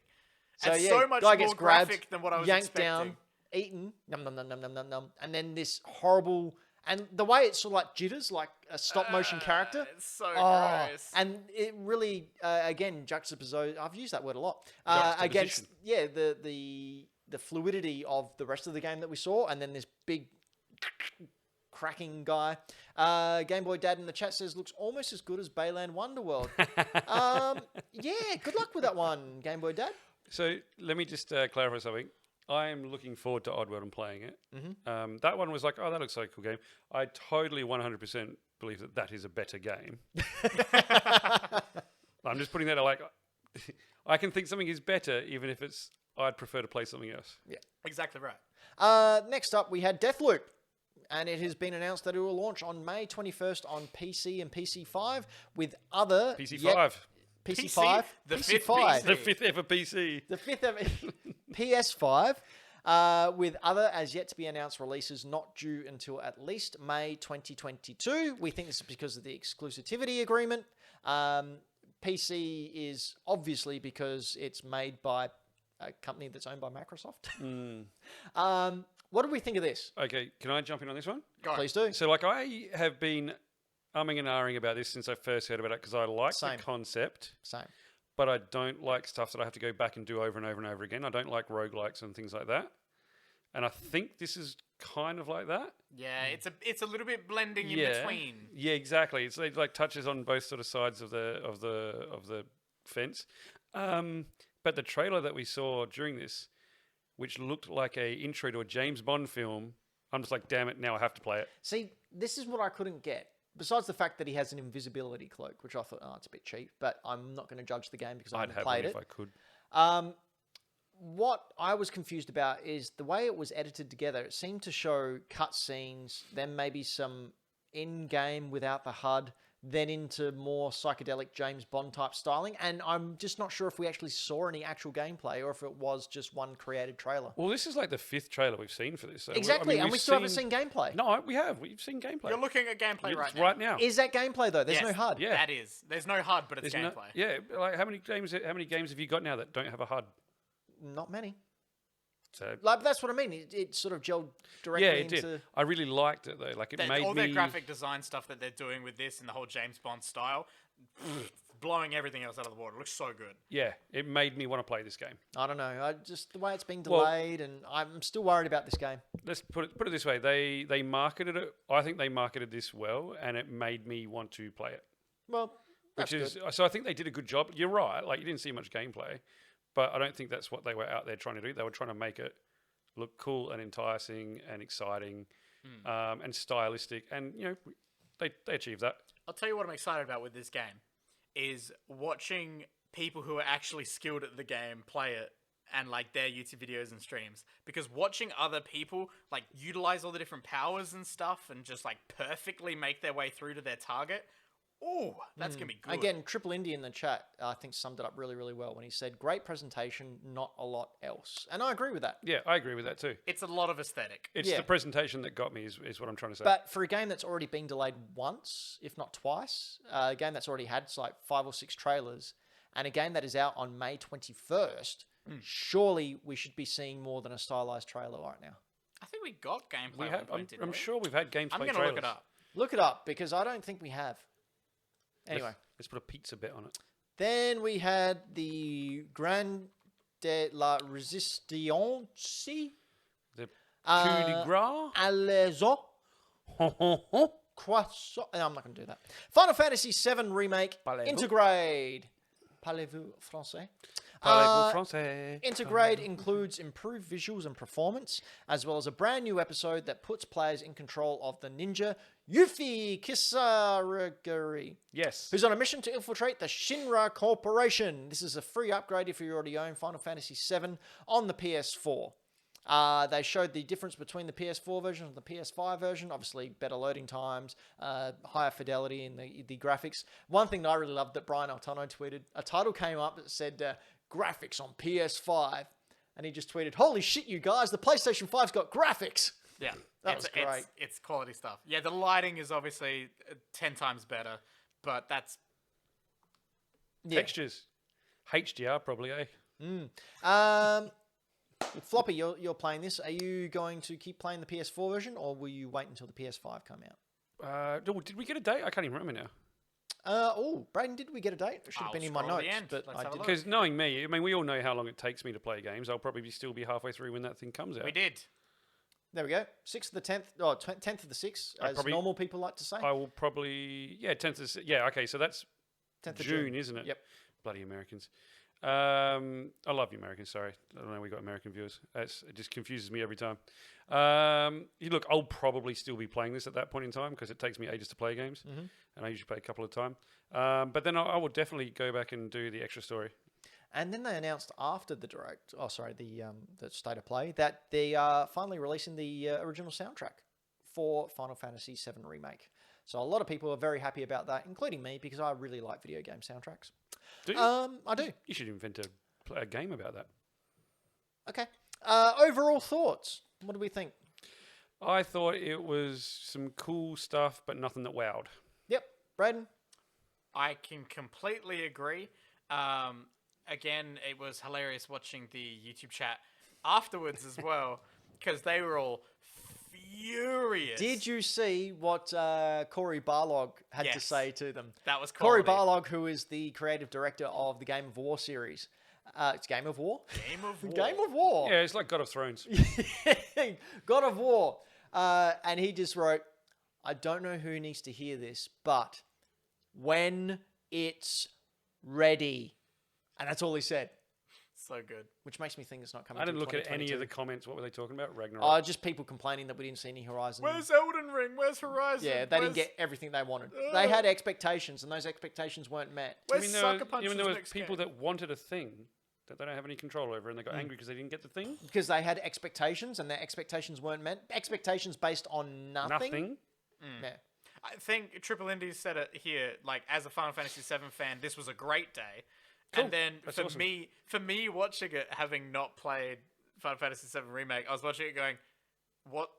So and yeah, so much guy more gets grabbed, graphic than what I was yanked expecting. down, eaten, num num num num num num num, and then this horrible. And the way it sort of like jitters, like a stop motion character. It's so Oh, gross. and it really, again, juxtapose. I've used that word a lot against, Juxtaposition. the fluidity of the rest of the game that we saw, and then this big cracking guy. Game Boy Dad in the chat says looks almost as good as Bayland Wonderworld. Yeah, good luck with that one, Game Boy Dad. So let me just clarify something. I'm looking forward to Oddworld and playing it. That one was like, oh, that looks like a cool game. I totally 100% believe that that is a better game. I'm just putting that like, I can think something is better even if it's, I'd prefer to play something else. Exactly right. Next up, we had Deathloop. And it has been announced that it will launch on May 21st on PC and PC5 with other... PC5. PC5? The PC5. fifth PC. The fifth ever PC. The fifth ever PS5 with other as yet to be announced releases not due until at least May 2022. We think this is because of the exclusivity agreement. PC is obviously because it's made by a company that's owned by Microsoft. What do we think of this? Okay, can I jump in on this one? Go on. Please do. So, like, I have been umming and ahhing about this since I first heard about it because I like Same. the concept, Same. but I don't like stuff that I have to go back and do over and over and over again. I don't like roguelikes and things like that. and I think this is kind of like that. Yeah, it's a little bit blending in between. Yeah, exactly. It's like touches on both sort of sides of the fence. But the trailer that we saw during this, which looked like a intro to a James Bond film, I'm just like, damn it, now I have to play it. See, this is what I couldn't get. Besides the fact that he has an invisibility cloak, which I thought, oh, it's a bit cheap, but I'm not going to judge the game because I I'd haven't have played one it. if I could. What I was confused about is the way it was edited together. It seemed to show cutscenes, then maybe some in-game without the HUD, then into more psychedelic James Bond type styling. And I'm just not sure if we actually saw any actual gameplay or if it was just one created trailer. Well, this is like the 5th trailer we've seen for this. So Exactly, and we we've still haven't seen gameplay. No, we have. We've seen gameplay. You're looking at gameplay It's right now. now. Is that gameplay though? There's no Yes, HUD. Yeah. That is. There's no HUD, but it's There's no- gameplay. yeah, like how many games have you got now that don't have a HUD? Not many. So Like that's what I mean. It sort of gelled directly yeah, it into. did. I really liked it though. Like it made All me. their graphic design stuff that they're doing with this and the whole James Bond style, blowing everything else out of the water. It looks so good. Yeah, it made me want to play this game. I don't know. I just the way it's been Well- delayed, and I'm still worried about this game. Let's put it this way: they marketed it. I think they marketed this well, and it made me want to play it. Well, that's Which is good. so I think they did a good job. You're right. Like you didn't see much gameplay, but I don't think that's what they were out there trying to do. They were trying to make it look cool and enticing and exciting, and stylistic. And they achieved that. I'll tell you what I'm excited about with this game is watching people who are actually skilled at the game play it and like their YouTube videos and streams. Because watching other people like utilize all the different powers and stuff and just like perfectly make their way through to their target. Oh, that's gonna be good. Again, Triple Indy in the chat, I think, summed it up really, really well when he said, "Great presentation, not a lot else," and I agree with that. Yeah, I agree with that too. It's a lot of aesthetic. It's Yeah. the presentation that got me, is what I'm trying to say. But for a game that's already been delayed once, if not twice, a game that's already had like 5 or 6 trailers, and a game that is out on May 21st, surely we should be seeing more than a stylized trailer right now. I think we got gameplay. we at have, one point, didn't I'm we? sure we've had gameplay I'm gonna trailers. look it up. Look it up because I don't think we have. Anyway, Let's put a pizza bit on it. then we had the Grand de la Resistance. The coup de grace. Alezzo. Croissant. No, I'm not going to do that. Final Fantasy VII Remake. Parlez-vous? Intergrade. Parlez-vous français? Parlez-vous français? Intergrade includes improved visuals and performance, as well as a brand new episode that puts players in control of the ninja Yuffie Kisaraguri, Yes. who's on a mission to infiltrate the Shinra Corporation. This is a free upgrade if you already own Final Fantasy VII on the PS4. They showed the difference between the PS4 version and the PS5 version. Obviously, better loading times, higher fidelity in the graphics. One thing that I really loved that Brian Altano tweeted, a title came up that said, graphics on PS5. And he just tweeted, holy shit, you guys, the PlayStation 5's got graphics. Yeah, That was great. It's quality stuff. Yeah, the lighting is obviously 10 times better, but that's Yeah. Textures. HDR probably, eh? Floppy, you're playing this. Are you going to keep playing the PS4 version, or will you wait until the PS5 come out? Did we get a date? I can't even remember now. Braden, did we get a date? It should have I'll been in my scroll to the notes, end. but Let's I have a didn't. look. Because knowing me, I mean, we all know how long it takes me to play games. I'll probably still be halfway through when that thing comes out. we did. There we go. 6th of the 10th, 10th of the 6th, as probably- normal people like to say. I will probably 10th of yeah, okay, so that's 10th of June, isn't it? Yep. Bloody Americans. I love you Americans, sorry. I don't know we got American viewers. It just confuses me every time. Look, I'll probably still be playing this at that point in time because it takes me ages to play games, and I usually play a couple at a time. But then I will definitely go back and do the extra story. And then they announced after the direct, the state of play, that they are finally releasing the original soundtrack for Final Fantasy VII Remake. So a lot of people are very happy about that, including me, because I really like video game soundtracks. Do you? I do. You should invent a game about that. Okay. Overall thoughts. What do we think? I thought it was some cool stuff, but nothing that wowed. Yep. Braden? I can completely agree. Again, it was hilarious watching the YouTube chat afterwards as well, because they were all furious. Did you see what Corey Barlog had to Yes. say to them? That was Corey quality. Barlog, who is the creative director of the Game of War series, It's Game of War. Game of War. Game of War. Yeah, it's like God of Thrones. God of War. And he just wrote, I don't know who needs to hear this, but when it's ready. And that's all he said, So good. which makes me think it's not coming I didn't till look at any of 2022. the comments. What were they talking about? Ragnarok. Oh, just people complaining that we didn't see any Horizon. Where's Elden Ring? Where's Horizon? Yeah, they didn't Where's- get everything they wanted. They had expectations, and those expectations weren't met. Where's Sucker you Punch's mean there was next people game? that wanted a thing that they don't have any control over, and they got Mm. angry because they didn't get the thing? Because they had expectations, and their expectations weren't met. Expectations based on nothing. Nothing. Yeah. I think Triple Indy said it here. Like, as a Final Fantasy VII fan, this was a great day. Cool. And then That's for awesome. me watching it, having not played Final Fantasy VII Remake, I was watching it going,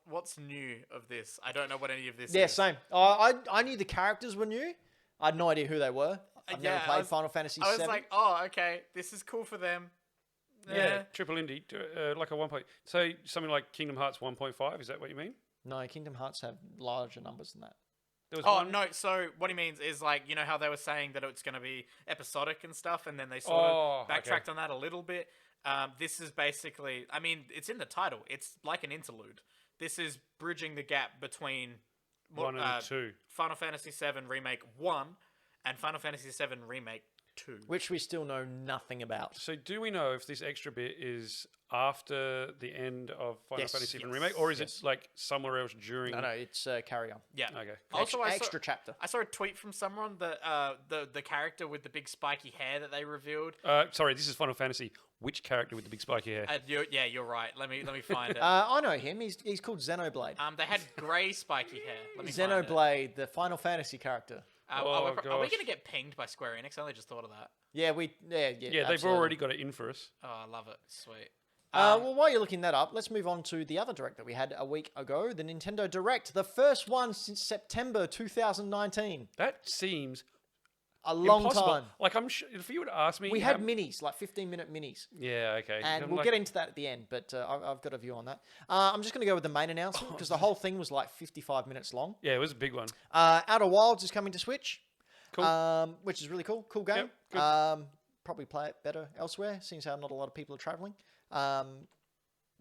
what's new of this? I don't know what any of this Yeah, is. same. I knew the characters were new. I had no idea who they were. I've never yeah, I played was- Final Fantasy I was VII. like, oh, okay, this is cool for them. Yeah, triple indie, like a 1 point. So something like Kingdom Hearts 1.5. Is that what you mean? No, Kingdom Hearts have larger numbers than that. There was Oh one. no! So what he means is like, you know how they were saying that it's going to be episodic and stuff, and then they sort Oh, of backtracked on that a little bit. This is basically, I mean, it's in the title. It's like an interlude. This is bridging the gap between 1 and 2. Final Fantasy VII Remake 1 and Final Fantasy VII Remake 2. Which we still know nothing about. So do we know if this extra bit is after the end of Final Yes, Fantasy VII yes, Remake, or is yes. it like somewhere else during? No, it's carry on. Yeah. Okay. Also, extra chapter. I saw a tweet from someone that the character with the big spiky hair that they revealed. Sorry, this is Final Fantasy. Which character with the big spiky hair? You're right. Let me find it. I know him. He's called Xenoblade. They had grey spiky hair. Let me find it. Xenoblade, the Final Fantasy character. Are Oh, we gosh. going to get pinged by Square Enix? I only just thought of that. Yeah, Yeah, they've absolutely. already got it in for us. Oh, I love it. Sweet. Well, while you're looking that up, let's move on to the other Direct that we had a week ago, the Nintendo Direct, the first one since September 2019. That seems A long impossible. time. Like I'm sure if you would ask me, We had minis, like 15-minute minis. yeah, okay, And I'm we'll like- get into that at the end, but I've got a view on that. I'm just going to go with the main announcement because the whole thing was like 55 minutes long. Yeah, it was a big one. Outer Wilds is coming to Switch, Cool. which is really cool. Cool game. Yep, good. Probably play it better elsewhere, seeing how not a lot of people are traveling.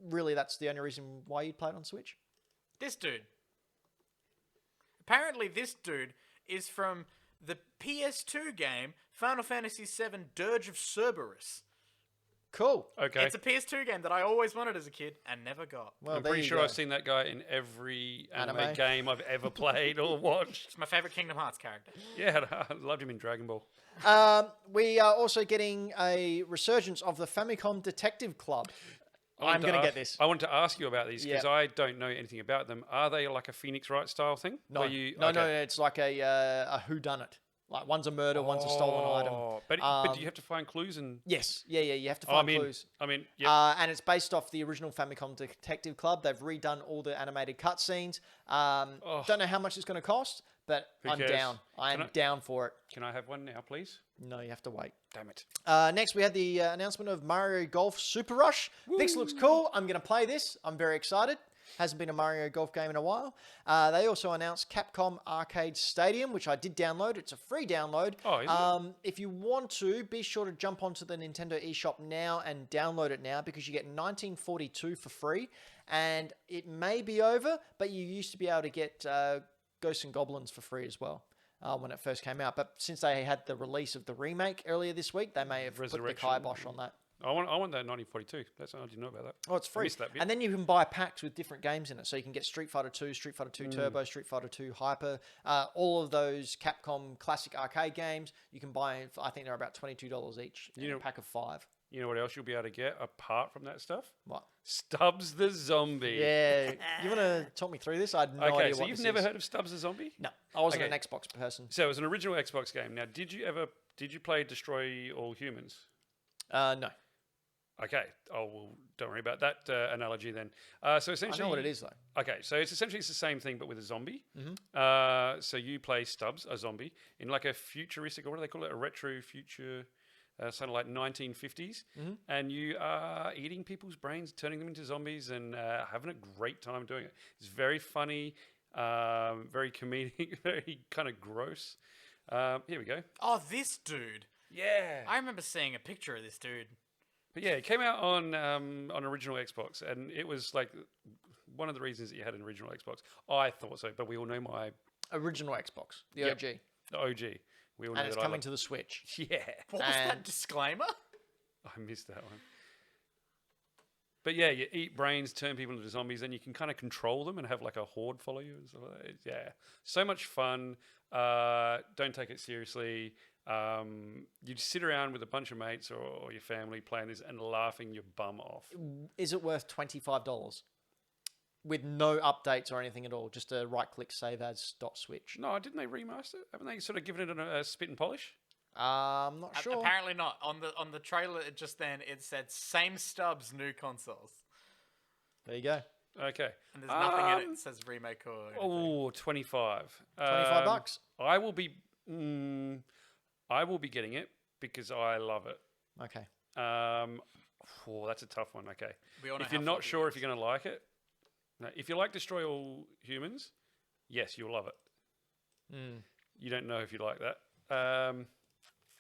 Really, that's the only reason why you'd play it on Switch. This dude. Apparently, this dude is from the PS2 game Final Fantasy VII Dirge of Cerberus. Cool. Okay, It's a PS2 game that I always wanted as a kid and never got. Well, I'm there pretty you sure go. I've seen that guy in every anime Anime. game I've ever played or watched. It's my favorite Kingdom Hearts character. Yeah, I loved him in Dragon Ball. We are also getting a resurgence of the Famicom Detective Club. I'm going to get this. I wanted to ask you about these because Yeah. I don't know anything about them. Are they like a Phoenix Wright style thing? No, Where you, no, okay. it's like a whodunit. Like one's a murder, one's a stolen item. Oh, but do you have to find clues and? Yes, yeah, you have to Oh, find I'm in. clues. I mean, yeah. And it's based off the original Famicom Detective Club. They've redone all the animated cutscenes. Don't know how much it's going to cost, but Who I'm cares? down. I'm down for it. Can I have one now, please? No, you have to wait. Damn it. Next, we had the announcement of Mario Golf Super Rush. This looks cool. I'm going to play this. I'm very excited. Hasn't been a Mario Golf game in a while. They also announced Capcom Arcade Stadium, which I did download. It's a free download. Oh, is it? If you want to, be sure to jump onto the Nintendo eShop now and download it now because you get 1942 for free. And it may be over, but you used to be able to get Ghosts and Goblins for free as well. When it first came out. But since they had the release of the remake earlier this week, they may have put the Resurrection. kibosh on that. I want that 1942. I didn't know about that. Oh, it's I free. missed that bit. And then you can buy packs with different games in it. So you can get Street Fighter 2, Street Fighter 2 Turbo, Street Fighter 2 Hyper, all of those Capcom classic arcade games. You can buy, I think they're about $22 each in a pack of 5. You know what else you'll be able to get apart from that stuff? What? Stubbs the Zombie. Yeah. You want to talk me through this? I had no Okay, idea so what you've this never is. heard of Stubbs the Zombie? No, I wasn't Okay. an Xbox person. So it was an original Xbox game. Now, did you play Destroy All Humans? No. Okay. Oh, well, don't worry about that analogy then. So I essentially, know what it is, though. Okay, so it's essentially the same thing, but with a zombie. So you play Stubbs, a zombie, in like a futuristic, or what do they call it? A retro future, something like 1950s. And you are eating people's brains, turning them into zombies, and having a great time doing it. It's very funny, very comedic, very kind of gross. Here we go. Oh, this dude. Yeah. I remember seeing a picture of this dude. But yeah, it came out on original Xbox, and it was like one of the reasons that you had an original Xbox. I thought so, but we all know my Original Xbox, the Yep. OG. the OG. We all know And it's that I coming like- to the Switch. Yeah, What was that And- disclaimer? I missed that one. But yeah, you eat brains, turn people into zombies, and you can kind of control them and have like a horde follow you and stuff like that. Yeah, so much fun. Don't take it seriously. You just sit around with a bunch of mates or your family playing this and laughing your bum off. Is it worth $25 with no updates or anything at all? Just a right-click save as .switch. No, didn't they remaster it? Haven't they sort of given it a spit and polish? I'm not sure. Apparently not. On the trailer, it said same stubs, new consoles, There you go. Okay. and there's nothing in it that says remake or anything. Oh, 25. 25 bucks. I will be getting it because I love it. Okay. That's a tough one. Okay. We all know If you're how not floppy sure it if you're going to like it, no, if you like Destroy All Humans, yes, you'll love it. You don't know if you like that.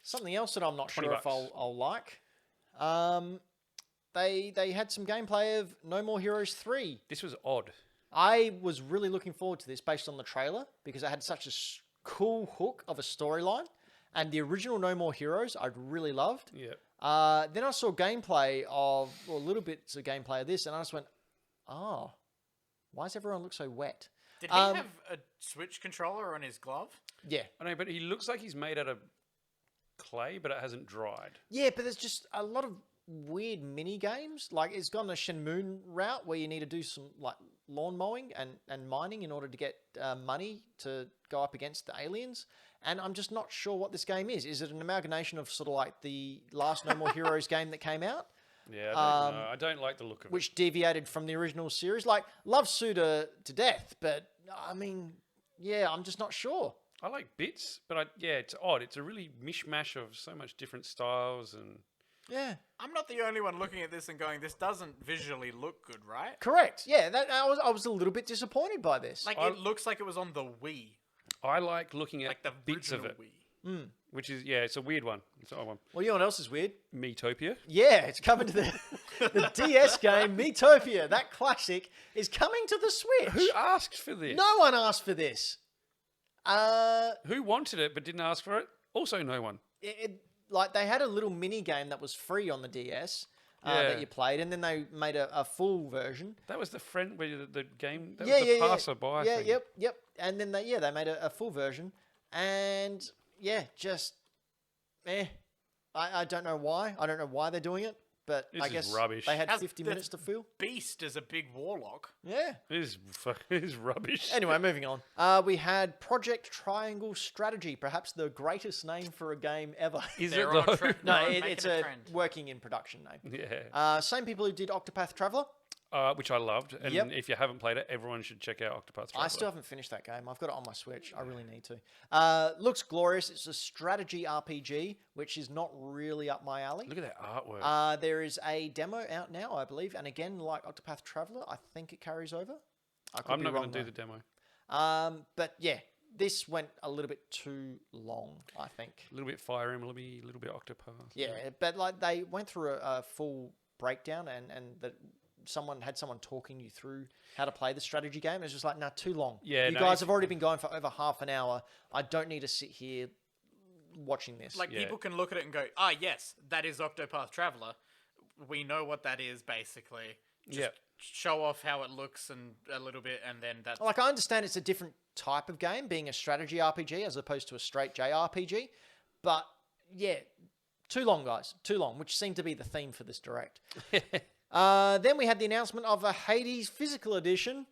Something else that I'm not 20 sure if bucks. I'll like. They had some gameplay of No More Heroes 3. This was odd. I was really looking forward to this based on the trailer because it had such a cool hook of a storyline. And the original No More Heroes I really loved. Yeah. Then I saw gameplay of, well, little bits of gameplay of this, and I just went, oh, why does everyone look so wet? Did he have a Switch controller on his glove? Yeah. I know, but he looks like he's made out of clay, but it hasn't dried. Yeah, but there's just a lot of weird mini games. Like it's gone the Shenmue route where you need to do some like lawn mowing and mining in order to get money to go up against the aliens. And I'm just not sure what this game is. Is it an amalgamation of sort of like the last No More Heroes game that came out, Yeah, I don't know. I don't like the look of it. which deviated from the original series? Like, love Suda to death, but I mean, yeah, I'm just not sure. I like bits, but it's odd. It's a really mishmash of so much different styles and Yeah. I'm not the only one looking at this and going, this doesn't visually look good, right? Correct. Yeah, that I was a little bit disappointed by this. Like, it looks like it was on the Wii. I like looking at Like the bits of original it, Wii. which is it's a weird one. It's an odd one. Well, you know what else is weird? Metopia. Yeah, it's coming to the DS game, Metopia. That classic is coming to the Switch. Who asked for this? No one asked for this. Who wanted it but didn't ask for it? Also, no one. Like they had a little mini game that was free on the DS Yeah. that you played, and then they made a full version. That was the friend where the game. That yeah, was the yeah, passerby yeah, thing. yep. And then they made a full version, and just I don't know why. I don't know why they're doing it, but This I is guess rubbish. they had How's 50 the- minutes to fill. Beast is a big warlock. Yeah. It is rubbish. Anyway, moving on. We had Project Triangle Strategy, perhaps the greatest name for a game ever. Is They're it on though? a trend. No, making it's a a trend. working in production name. Yeah. Same people who did Octopath Traveler. Which I loved, and Yep. if you haven't played it, everyone should check out Octopath Traveler. I still haven't finished that game. I've got it on my Switch. I really need to. Looks glorious. It's a strategy RPG, which is not really up my alley. Look at that artwork. There is a demo out now, I believe, and again, like Octopath Traveler, I think it carries over. I could I'm be not wrong, going to do the demo. though. But yeah, this went a little bit too long, I think. A little bit Fire Emblem, a little bit Octopath. Yeah, but like they went through a full breakdown, and that someone talking you through how to play the strategy game. It's just like, nah, too long. Yeah, you no, guys if- have already been going for over half an hour. I don't need to sit here watching this. Like, Yeah. people can look at it and go, yes, that is Octopath Traveler. We know what that is, basically. Just Yeah. show off how it looks and a little bit, and then that's... Like, I understand it's a different type of game, being a strategy RPG as opposed to a straight JRPG. But yeah, too long, guys. Too long, which seemed to be the theme for this direct. Then we had the announcement of a Hades physical edition.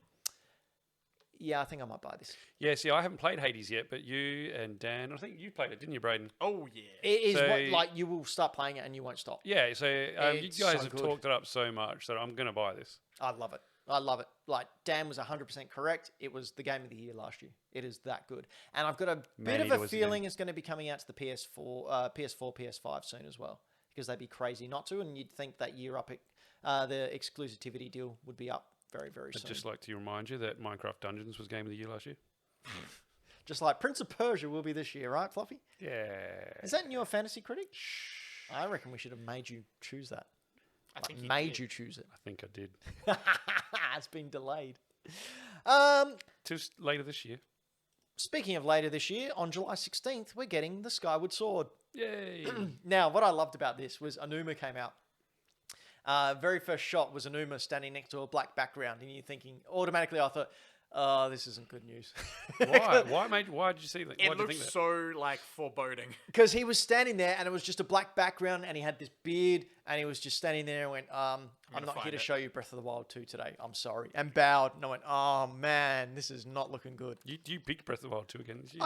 Yeah, I think I might buy this. Yeah, see, I haven't played Hades yet, but you and Dan, I think you played it, didn't you, Braden? Oh, yeah. It is So- what, like, you will start playing it and you won't stop. Yeah, so you It's guys so have good. talked it up so much that I'm going to buy this. I love it. I love it. Like, Dan was 100% correct. It was the game of the year last year. It is that good. And I've got a bit Man of Eater a was the feeling it's going to be coming out to the PS4, PS5 soon as well. Because they'd be crazy not to. And you'd think that year up, the exclusivity deal would be up very, very I'd soon. just like to remind you that Minecraft Dungeons was Game of the Year last year. Just like Prince of Persia will be this year, right, Fluffy? Yeah. Is that in your fantasy critic? I reckon we should have made you choose that. I think you made did. you choose it. I think I did. It's been delayed. Just later this year. Speaking of later this year, on July 16th, we're getting the Skyward Sword. Yay! Now, what I loved about this was Anuma came out. Very first shot was Anuma standing next to a black background, and you're thinking, automatically I thought, oh, this isn't good news. Why? Why did you see that? Why It did you looks think that? so like foreboding. Because he was standing there, and it was just a black background, and he had this beard, and he was just standing there and went, I'm not here find to it. show you Breath of the Wild 2 today. I'm sorry. And bowed, and I went, oh, man, this is not looking good. You picked Breath of the Wild 2 again. Did you?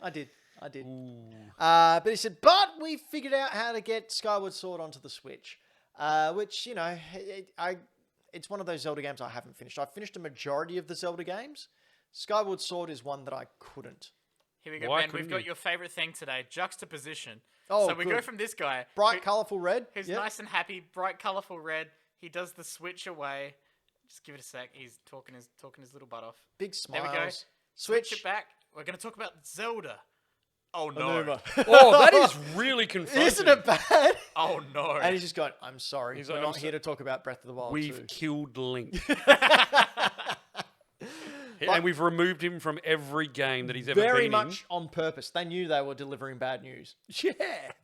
I did. Ooh. But he said, but we figured out how to get Skyward Sword onto the Switch, which, you know, it's one of those Zelda games I haven't finished. I've finished a majority of the Zelda games. Skyward Sword is one that I couldn't. Here we go, Why Ben. We've couldn't got you? your favorite thing today: juxtaposition. Oh, so we go good. from this guy, Bright, colourful red. who's Yep. nice and happy, bright, colourful red. He does the switch away. Just give it a sec. He's talking his little butt off. Big There smiles. we go. Switch. It back. We're going to talk about Zelda. Oh no! Anuma. Oh, that is really confronting. Isn't it bad? Oh no! And he's just going, I'm sorry. He's We're like, not "I'm here to talk about Breath of the Wild We've 2. killed Link. And we've removed him from every game that he's ever Very been much on purpose. They knew they were delivering bad news. in.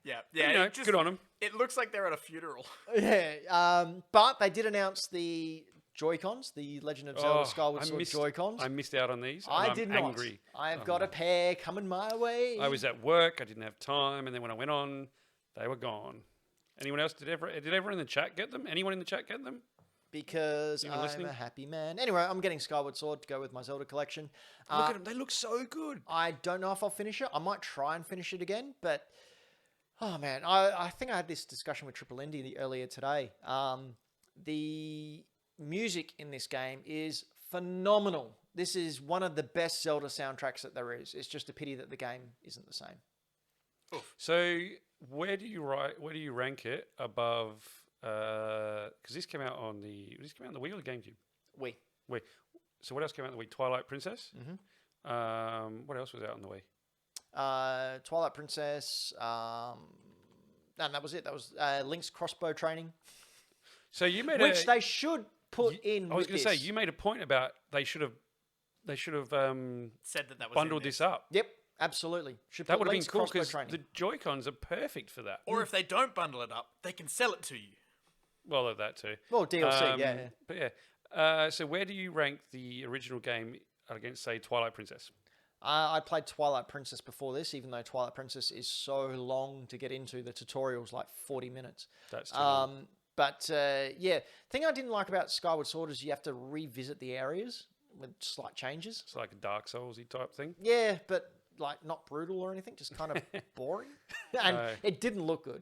yeah. You know, it just- good on him. It looks like they're at a funeral. Yeah. But they did announce the Joy-Cons, the Legend of Zelda Skyward Sword Joy-Cons. I missed out on these. I and did I'm not. angry. I've got a pair coming my way. I was at work. I didn't have time, and then when I went on, they were gone. Anyone else? Did everyone in the chat get them? Anyone in the chat get them? Because Anyone I'm listening? a happy man. Anyway, I'm getting Skyward Sword to go with my Zelda collection. Look at them. They look so good. I don't know if I'll finish it. I might try and finish it again, but oh man, I think I had this discussion with Triple Indy earlier today. The music in this game is phenomenal. This is one of the best Zelda soundtracks that there is. It's just a pity that the game isn't the same. So where do you rank it above? Because this came out on the Wii or the GameCube? Wii. Wii. So what else came out on the Wii? Twilight Princess. Mm-hmm. What else was out on the Wii? Twilight Princess. And that was it. That was Link's crossbow training, So you made which they should put in. I was going to say you made a point about they should have Said that was bundled in this up. Yep, absolutely. Should That put would have been Link's cool crossbow because training. the Joy-Cons are perfect for that. Or if they don't bundle it up, they can sell it to you. Well, that too. Well, DLC, yeah. But yeah. So where do you rank the original game against, say, Twilight Princess? I played Twilight Princess before this, even though Twilight Princess is so long to get into. The tutorial's like 40 minutes. That's too long. But yeah, thing I didn't like about Skyward Sword is you have to revisit the areas with slight changes. It's like a Dark Souls-y type thing. Yeah, but like not brutal or anything, just kind of boring. And No. it didn't look good.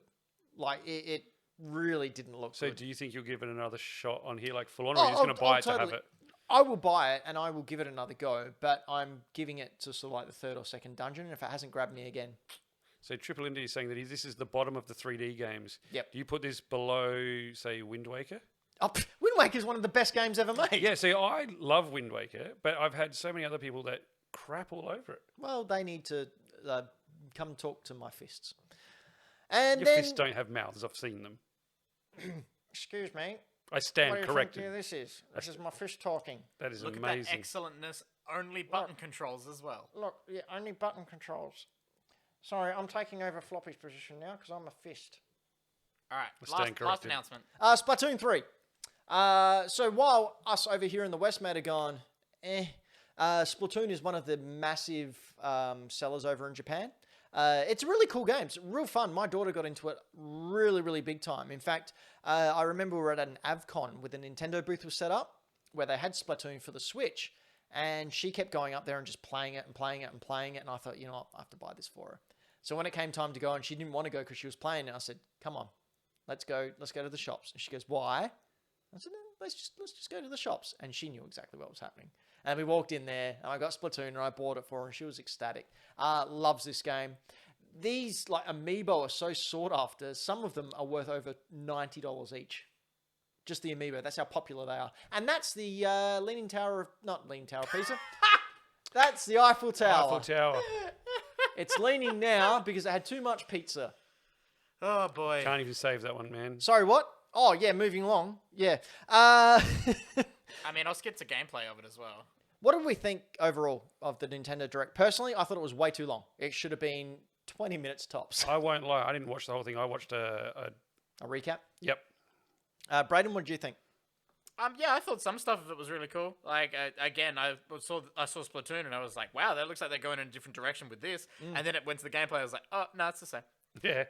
Like it really didn't look So good. do you think you'll give it another shot on here, like full on, or are you just going to buy it to have it? I will buy it and I will give it another go, but I'm giving it to sort of like the third or second dungeon. And if it hasn't grabbed me again, So Triple Indy is saying that this is the bottom of the 3D games. Yep. Do you put this below, say, Wind Waker? Wind Waker is one of the best games ever made. Yeah, see, I love Wind Waker, but I've had so many other people that crap all over it. Well, they need to come talk to my fists. And Your then, fists don't have mouths. I've seen them. excuse me. I stand What do you corrected. think this is? This is my fist talking. That is Look amazing. at that excellentness. Only button controls as well. Look, yeah, only button controls. Sorry, I'm taking over Floppy's position now because I'm a fist. All right, stand last corrected. announcement. Splatoon 3. So while us over here in the West mate are gone, Splatoon is one of the massive sellers over in Japan. It's a really cool game. It's real fun. My daughter got into it really, really big time. In fact, I remember we were at an AvCon with a Nintendo booth was set up where they had Splatoon for the Switch. And she kept going up there and just playing it and playing it and playing it. And I thought, you know what, I have to buy this for her. So when it came time to go and she didn't want to go because she was playing it, I said, come on, let's go to the shops. And she goes, why? I said, no, let's just go to the shops. And she knew exactly what was happening. And we walked in there and I got Splatoon and I bought it for her and she was ecstatic. Loves this game. These like amiibo are so sought after. Some of them are worth over $90 each. Just the amiibo. That's how popular they are. And that's the not Leaning Tower of Pisa. That's the Eiffel Tower. Eiffel Tower. It's leaning now because it had too much pizza. Oh boy. Can't even save that one, man. Sorry, what? Oh yeah, moving along. Yeah. I mean, I'll skip to gameplay of it as well. What did we think overall of the Nintendo Direct? Personally, I thought it was way too long. It should have been 20 minutes tops. I won't lie. I didn't watch the whole thing. I watched a A recap. yep. Braden, what did you think? Yeah, I thought some stuff of it was really cool. Like, again, I saw Splatoon and I was like, wow, that looks like they're going in a different direction with this. And then it went to the gameplay. I was like, oh no, it's the same. Yeah.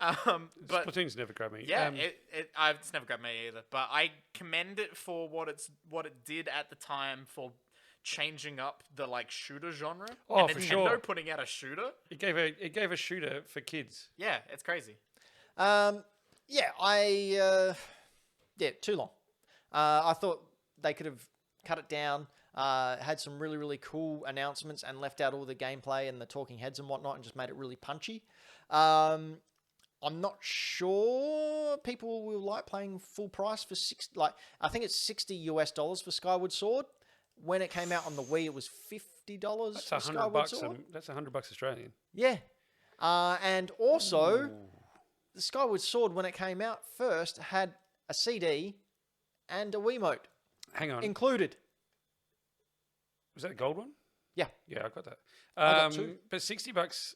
But Splatoon's never grabbed me. yeah, it's never grabbed me either. But I commend it for what it did at the time for changing up the like shooter genre. Oh, and for Nintendo sure. putting out a shooter. It gave a shooter for kids. Yeah, it's crazy. Yeah, too long. I thought they could have cut it down, had some really, really cool announcements and left out all the gameplay and the talking heads and whatnot and just made it really punchy. I'm not sure people will like playing full price for I think it's $60 for Skyward Sword. When it came out on the Wii, it was $50 That's for Skyward $100. Sword. That's $100 Australian. Yeah. And also, the Skyward Sword, when it came out first, had a CD and a Wiimote Hang on. included. Was that a gold one? Yeah. Yeah, I got that. I got two. But $60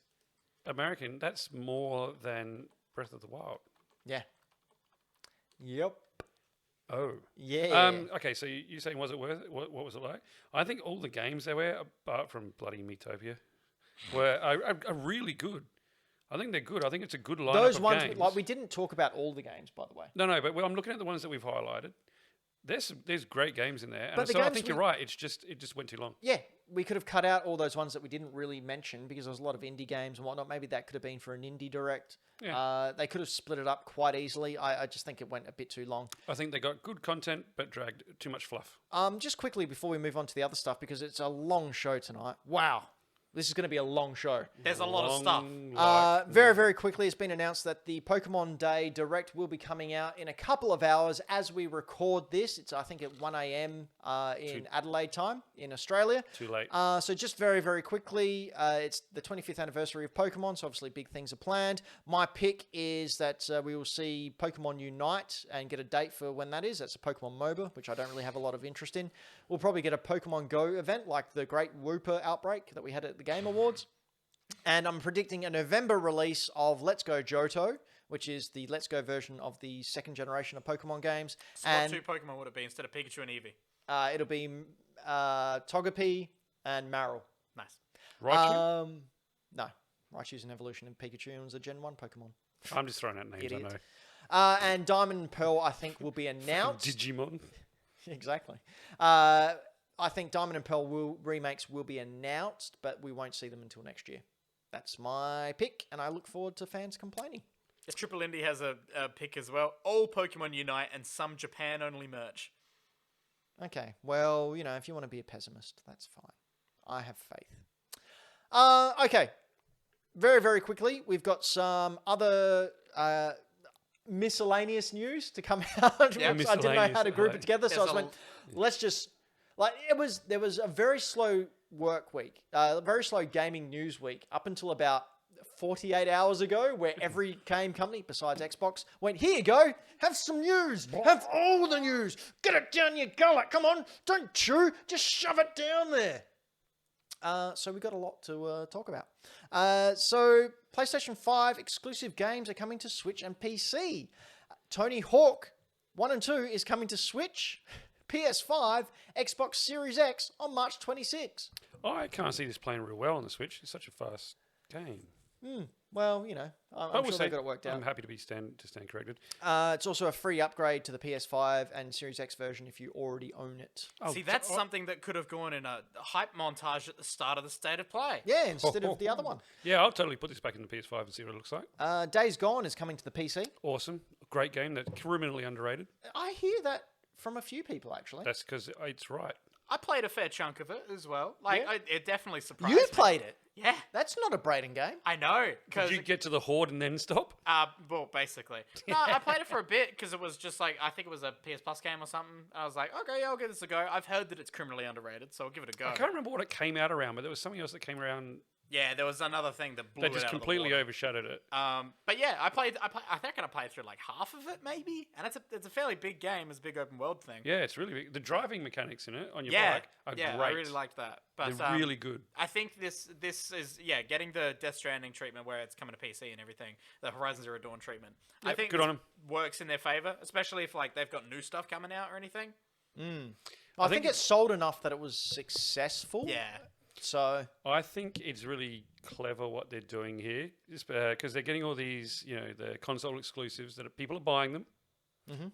American, that's more than Breath of the Wild. Yeah. Yep. Oh. Yeah. Okay, so you're saying was it worth it? What was it like? I think all the games there were, apart from bloody Miitopia, are really good. I think they're good. I think it's a good lineup Those of ones, games. like we didn't talk about all the games, by the way. No, but I'm looking at the ones that we've highlighted. There's great games in there, and But the so I games think you're right. It just went too long. Yeah, we could have cut out all those ones that we didn't really mention because there was a lot of indie games and whatnot. Maybe that could have been for an indie direct. Yeah. They could have split it up quite easily. I just think it went a bit too long. I think they got good content, but dragged too much fluff. Just quickly before we move on to the other stuff, because it's a long show tonight. Wow. This is going to be a long show. There's a lot of stuff. Very, very quickly, it's been announced that the Pokemon Day Direct will be coming out in a couple of hours as we record this. It's, I think, at 1 a.m. In Adelaide time in Australia. Too late. So just very, very quickly, it's the 25th anniversary of Pokemon, so obviously big things are planned. My pick is that we will see Pokemon Unite and get a date for when that is. That's a Pokemon MOBA, which I don't really have a lot of interest in. We'll probably get a Pokemon Go event like the Great Whooper Outbreak that we had at the Game Awards. And I'm predicting a November release of Let's Go Johto, which is the Let's Go version of the second generation of Pokemon games. So and what two Pokemon would it be instead of Pikachu and Eevee? it'll be Togepi and Marill. Nice. Raichu? No. Raichu's an evolution of Pikachu and was a Gen 1 Pokemon. I'm just throwing out names. Idiot. I know. And Diamond and Pearl, I think, will be announced. Digimon. Exactly. I think Diamond and Pearl remakes will be announced, but we won't see them until next year. That's my pick, and I look forward to fans complaining. Triple Indie has a pick as well. All Pokemon Unite and some Japan-only merch. Okay, well, if you want to be a pessimist, that's fine. I have faith. Okay, very, very quickly, we've got some other miscellaneous news to come out. Yeah, I didn't know how to group it together, so I There's went, let's just... there was a very slow work week, a very slow gaming news week up until about 48 hours ago, where every game company besides Xbox went, here you go, have some news, have all the news, get it down your gullet, come on, don't chew, just shove it down there. So we got a lot to talk about. So PlayStation 5 exclusive games are coming to Switch and PC. Tony Hawk 1 and 2 is coming to Switch, PS5, Xbox Series X on March 26. I can't see this playing real well on the Switch. It's such a fast game. Well, I'm sure they got it worked out. I'm happy to stand corrected. It's also a free upgrade to the PS5 and Series X version if you already own it. See, that's something that could have gone in a hype montage at the start of the State of Play. Yeah, instead of the other one. Yeah, I'll totally put this back in the PS5 and see what it looks like. Days Gone is coming to the PC. Awesome. Great game that's criminally underrated. I hear that from a few people, actually. That's because it's right. I played a fair chunk of it as well. It definitely surprised You me. played it? Yeah. That's not a Braden game. I know. Did you get to the horde and then stop? Well, basically. No, I played it for a bit because it was just I think it was a PS Plus game or something. I was like, okay, yeah, I'll give this a go. I've heard that it's criminally underrated, so I'll give it a go. I can't remember what it came out around, but there was something else that came around Yeah, there was another thing that blew They it just out of the completely water. overshadowed it. But yeah, I reckon I played through like half of it, maybe. And it's a fairly big game. It's a big open world thing. Yeah, it's really big. The driving mechanics in it on your Yeah, bike are yeah, great. I really liked that. But They're really good. I think this is getting the Death Stranding treatment where it's coming to PC and everything. The Horizon Zero Dawn treatment. I Yep, think good this on 'em. works in their favor, especially if like they've got new stuff coming out or anything. I think it sold enough that it was successful. Yeah. So I think it's really clever what they're doing here, because they're getting all these, the console exclusives that people are buying them,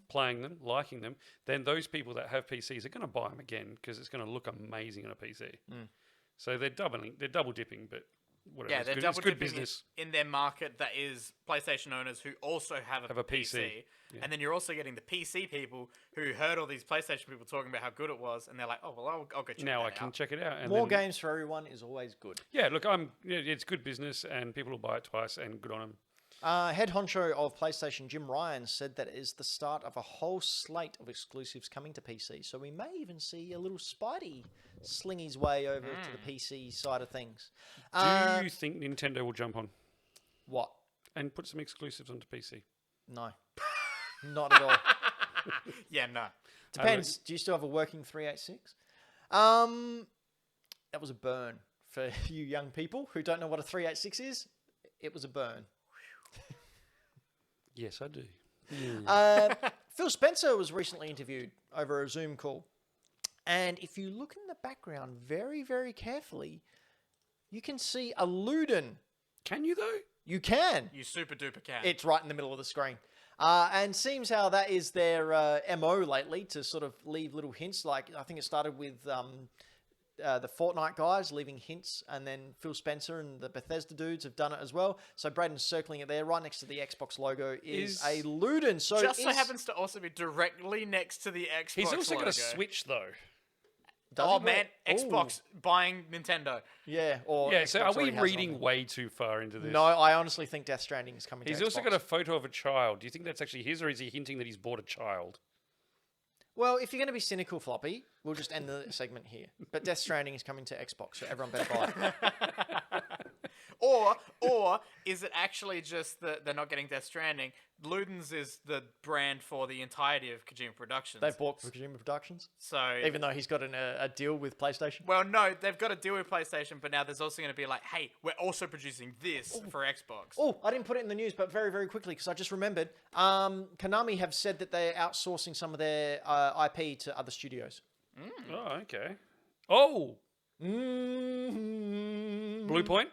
playing them, liking them. Then those people that have PCs are going to buy them again because it's going to look amazing on a PC. So they're double dipping, but whatever. Yeah, it's they're good, double it's good dipping business. in their market that is PlayStation owners who also have a PC. Yeah. And then you're also getting the PC people who heard all these PlayStation people talking about how good it was, and they're like, oh, well, I'll go check Now that I can out. check it out. And more then, games for everyone is always good. Yeah, look, it's good business, and people will buy it twice, and good on them. Head honcho of PlayStation, Jim Ryan, said that it is the start of a whole slate of exclusives coming to PC. So we may even see a little Spidey sling his way over to the PC side of things. Do you think Nintendo will jump on What? and put some exclusives onto PC? No. Not at all. Yeah, no. Depends. Do you still have a working 386? That was a burn for you young people who don't know what a 386 is. It was a burn. Yes, I do. Phil Spencer was recently interviewed over a Zoom call. And if you look in the background very, very carefully, you can see a Luden. Can you, though? You can. You super duper can. It's right in the middle of the screen. And seems how that is their MO lately, to sort of leave little hints. Like, I think it started with the Fortnite guys leaving hints, and then Phil Spencer and the Bethesda dudes have done it as well. So Braden's circling it there, right next to the Xbox logo is a Luden. So just so happens to also be directly next to the Xbox He's also logo. got a Switch, though. Does he? man, Ooh. Xbox buying Nintendo. Yeah. Or Yeah, so Xbox are we already has reading one. way too far into this? No, I honestly think Death Stranding is coming to He's Xbox. also got a photo of a child. Do you think that's actually his, or is he hinting that he's bought a child? Well, if you're going to be cynical, Floppy, we'll just end the segment here. But Death Stranding is coming to Xbox, so everyone better buy it. Or is it actually just that they're not getting Death Stranding? Ludens is the brand for the entirety of Kojima Productions. They've bought Kojima Productions, so even though he's got a deal with PlayStation. well, no, they've got a deal with PlayStation, but now there's also going to be like, hey, we're also producing this for Xbox. Oh, I didn't put it in the news, but very, very quickly, because I just remembered. Konami have said that they're outsourcing some of their IP to other studios. Oh, okay. Oh, Mm-hmm. Blue Point?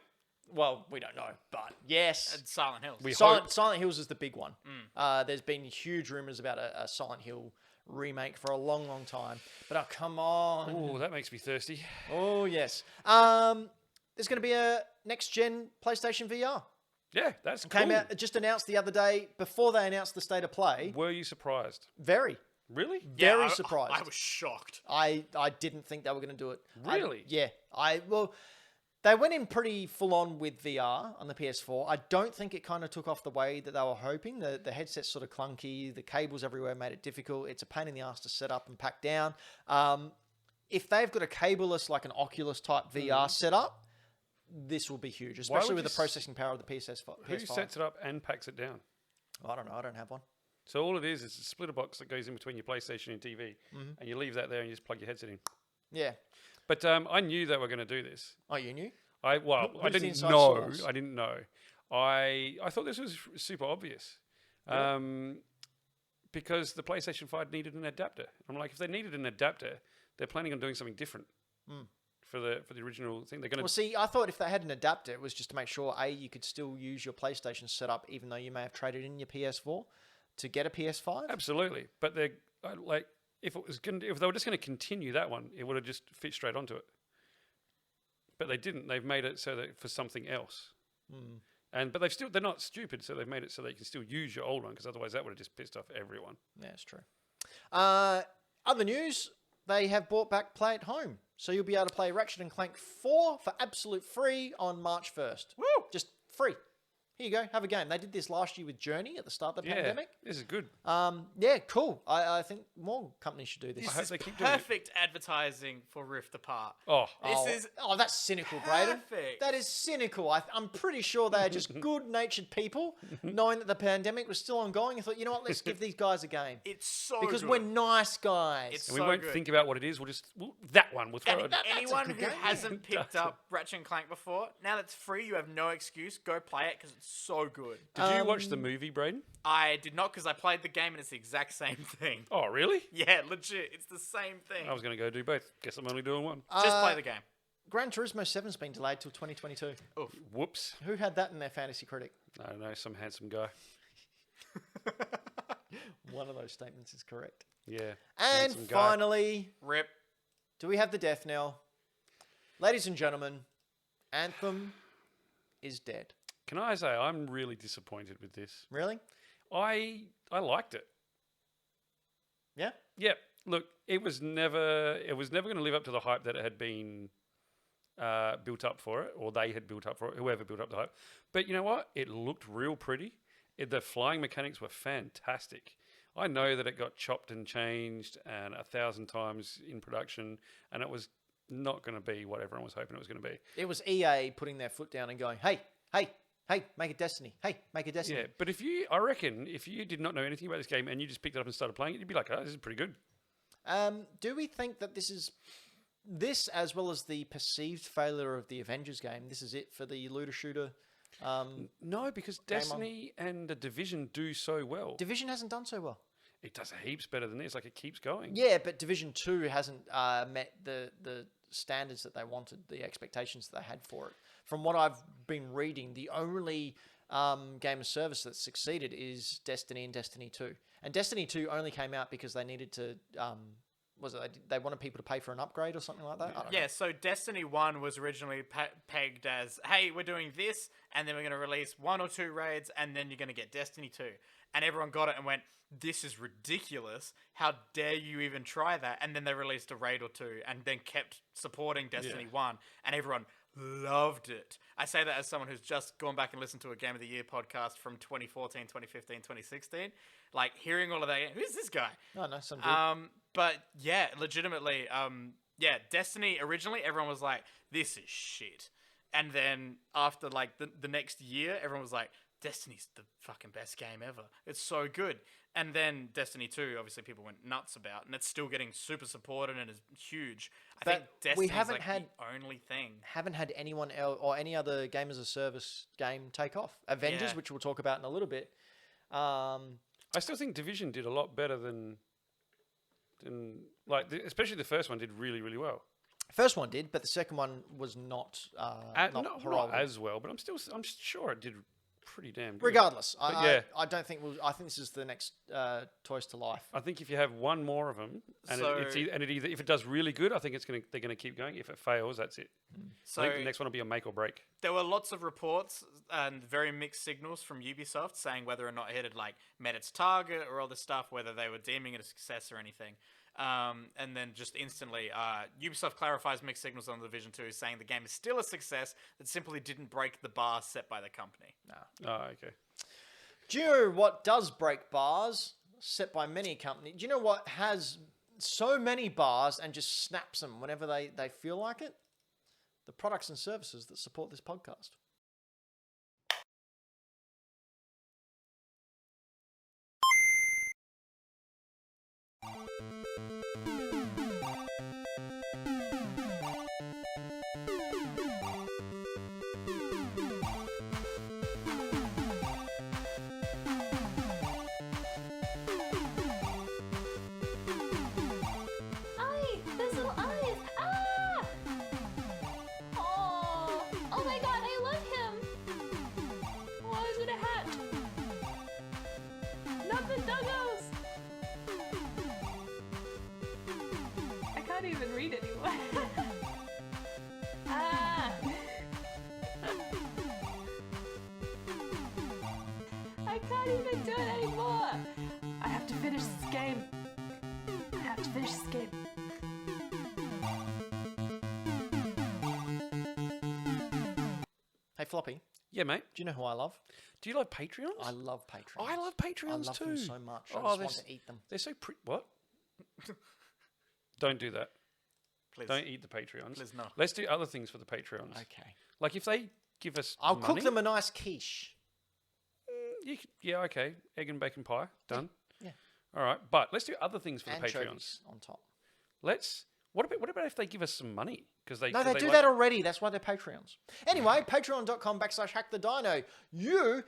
Well, we don't know, but yes. And Silent Hills. We Silent Hills is the big one. There's been huge rumors about a Silent Hill remake for a long, long time. But oh, come on. Oh, that makes me thirsty. Oh, yes. There's going to be a next-gen PlayStation VR. Yeah, that's cool. Came out, just announced the other day, before they announced the state of play. Were you surprised? Very. Really? Very surprised. I was shocked. I didn't think they were going to do it. Really? Well, they went in pretty full on with VR on the PS4. I don't think it kind of took off the way that they were hoping. The headset's sort of clunky. The cables everywhere made it difficult. It's a pain in the ass to set up and pack down. If they've got a cableless, like an Oculus type VR setup, this will be huge, especially with the processing power of the PS5. Who sets it up and packs it down? I don't know. I don't have one. So all it is a splitter box that goes in between your PlayStation and TV, and you leave that there and you just plug your headset in. Yeah. But I knew they were going to do this. Oh, you knew? I What is the didn't inside know. source? I didn't know. I thought this was super obvious, because the PlayStation 5 needed an adapter. I'm like, if they needed an adapter, they're planning on doing something different for the original thing. They're going to. Well, see, I thought if they had an adapter, it was just to make sure you could still use your PlayStation setup, even though you may have traded in your PS4 to get a PS5. Absolutely, but they're like, if they were just going to continue that one, it would have just fit straight onto it. But they didn't. They've made it so that for something else. But they're not stupid, so they've made it so they can still use your old one, because otherwise that would have just pissed off everyone. Yeah, it's true. Other news, they have brought back Play at Home. So you'll be able to play Ratchet and Clank 4 for absolute free on March 1st. Woo! Just free. Here you go, have a game. They did this last year with Journey at the start of the Yeah, pandemic. this is good. Yeah, cool. I think more companies should do this. I hope This they is keep doing it. perfect advertising for Rift Apart. Oh, That's cynical, Braden. Perfect. That is cynical. I'm pretty sure they are just good-natured people, knowing that the pandemic was still ongoing. I thought, you know what, let's give these guys a game. It's so Because good. we're nice guys. It's and we so won't good. think about what it is. We'll that one. We'll throw And it. anyone good who game, yeah. hasn't picked up Ratchet and Clank before, now that's free, you have no excuse. Go play it because it's so good. Did you watch the movie, Braden? I did not because I played the game and it's the exact same thing. Oh, really? Yeah, legit. It's the same thing. I was going to go do both. Guess I'm only doing one. Just play the game. Gran Turismo 7's been delayed till 2022. Whoops. Who had that in their fantasy critic? I don't know, some handsome guy. One of those statements is correct. Yeah. And handsome guy. finally, Rip. do we have the death knell? Ladies and gentlemen, Anthem is dead. Can I say I'm really disappointed with this? Really? I liked it. Yeah? Yep. Look, it was never going to live up to the hype that it had been built up for it, or they had built up for it, whoever built up the hype. But you know what? It looked real pretty. The flying mechanics were fantastic. I know that it got chopped and changed and 1,000 times in production, and it was not going to be what everyone was hoping it was going to be. It was EA putting their foot down and going, hey, make a Destiny. Hey, make a Destiny. Yeah, but I reckon if you did not know anything about this game and you just picked it up and started playing it, you'd be like, oh, this is pretty good. Do we think that this as well as the perceived failure of the Avengers game, this is it for the looter shooter? No, because Destiny and the Division do so well. Division hasn't done so well. It does heaps better than this. Like, it keeps going. Yeah, but Division 2 hasn't met the standards that they wanted, the expectations that they had for it. From what I've been reading, the only game of service that's succeeded is Destiny and Destiny 2. And Destiny 2 only came out because they needed to... they wanted people to pay for an upgrade or something like that? I don't know. Yeah, so Destiny 1 was originally pegged as, hey, we're doing this, and then we're going to release 1 or 2 raids, and then you're going to get Destiny 2. And everyone got it and went, this is ridiculous. How dare you even try that? And then they released a raid or 2, and then kept supporting Destiny 1, and everyone loved it. I say that as someone who's just gone back and listened to a Game of the Year podcast from 2014, 2015, 2016. Like, hearing all of that, who's this guy? Oh, no, some dude. But yeah, legitimately, Destiny originally everyone was like, this is shit. And then after like the next year, everyone was like, Destiny's the fucking best game ever. It's so good. And then Destiny 2, obviously people went nuts about, and it's still getting super supported and is huge. I think Destiny's haven't like had- the only thing. Haven't had anyone else or any other game as a service game take off. Avengers, Yeah. which we'll talk about in a little bit. I still think Division did a lot better than especially the first one did really, really well. First one did, but the second one was not Not horrible. as well, but I'm sure it did pretty damn good. Regardless, yeah. I don't think I think this is the next Toys to Life. I think if you have one more of them, and So- if it does really good, I think they're gonna keep going. If it fails, that's it. So I think the next one will be a make or break. there were lots of reports and very mixed signals from Ubisoft saying whether or not it had like met its target or all this stuff, whether they were deeming it a success or anything. And then just instantly, Ubisoft clarifies mixed signals on the Division 2, saying the game is still a success that simply didn't break the bar set by the company. Oh, okay. Do you know what does break bars set by many companies? Do you know what has so many bars and just snaps them whenever they feel like it? The products and services that support this podcast. Eye! Those little eyes! Ah! Oh my god, I love him! Why is it a hat? Not the doggos! I can't even read anymore. Ah! I can't even do it anymore! I have to finish this game. I have to finish this game. Hey, Floppy, Yeah, mate. do you know who I love? Do you love Patreons? I love Patreons. I love Patreons I love too. them so much. I Oh, just they're want to eat them. They're so What? Don't do that. Please. Don't eat the Patreons. Please no. Let's do other things for the Patreons. Okay. Like if they give us I'll money, cook them a nice quiche. yeah, okay. Egg and bacon pie. Done. Yeah. All right. But let's do other things for the Patreons. Anchovies on top. What about if they give us some money? Because No, they do that already. That's why they're Patreons. Anyway, patreon.com/hackthedino. You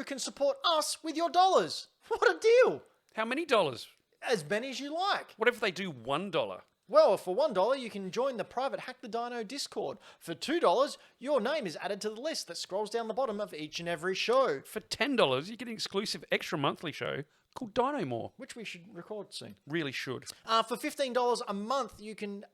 can support us with your dollars. What a deal. How many dollars? As many as you like. What if they do $1? Well, for $1, you can join the private Hack the Dino Discord. For $2, your name is added to the list that scrolls down the bottom of each and every show, For $10, you get an exclusive extra monthly show called Dino More. which we should record soon. Really should. For $15 a month, you can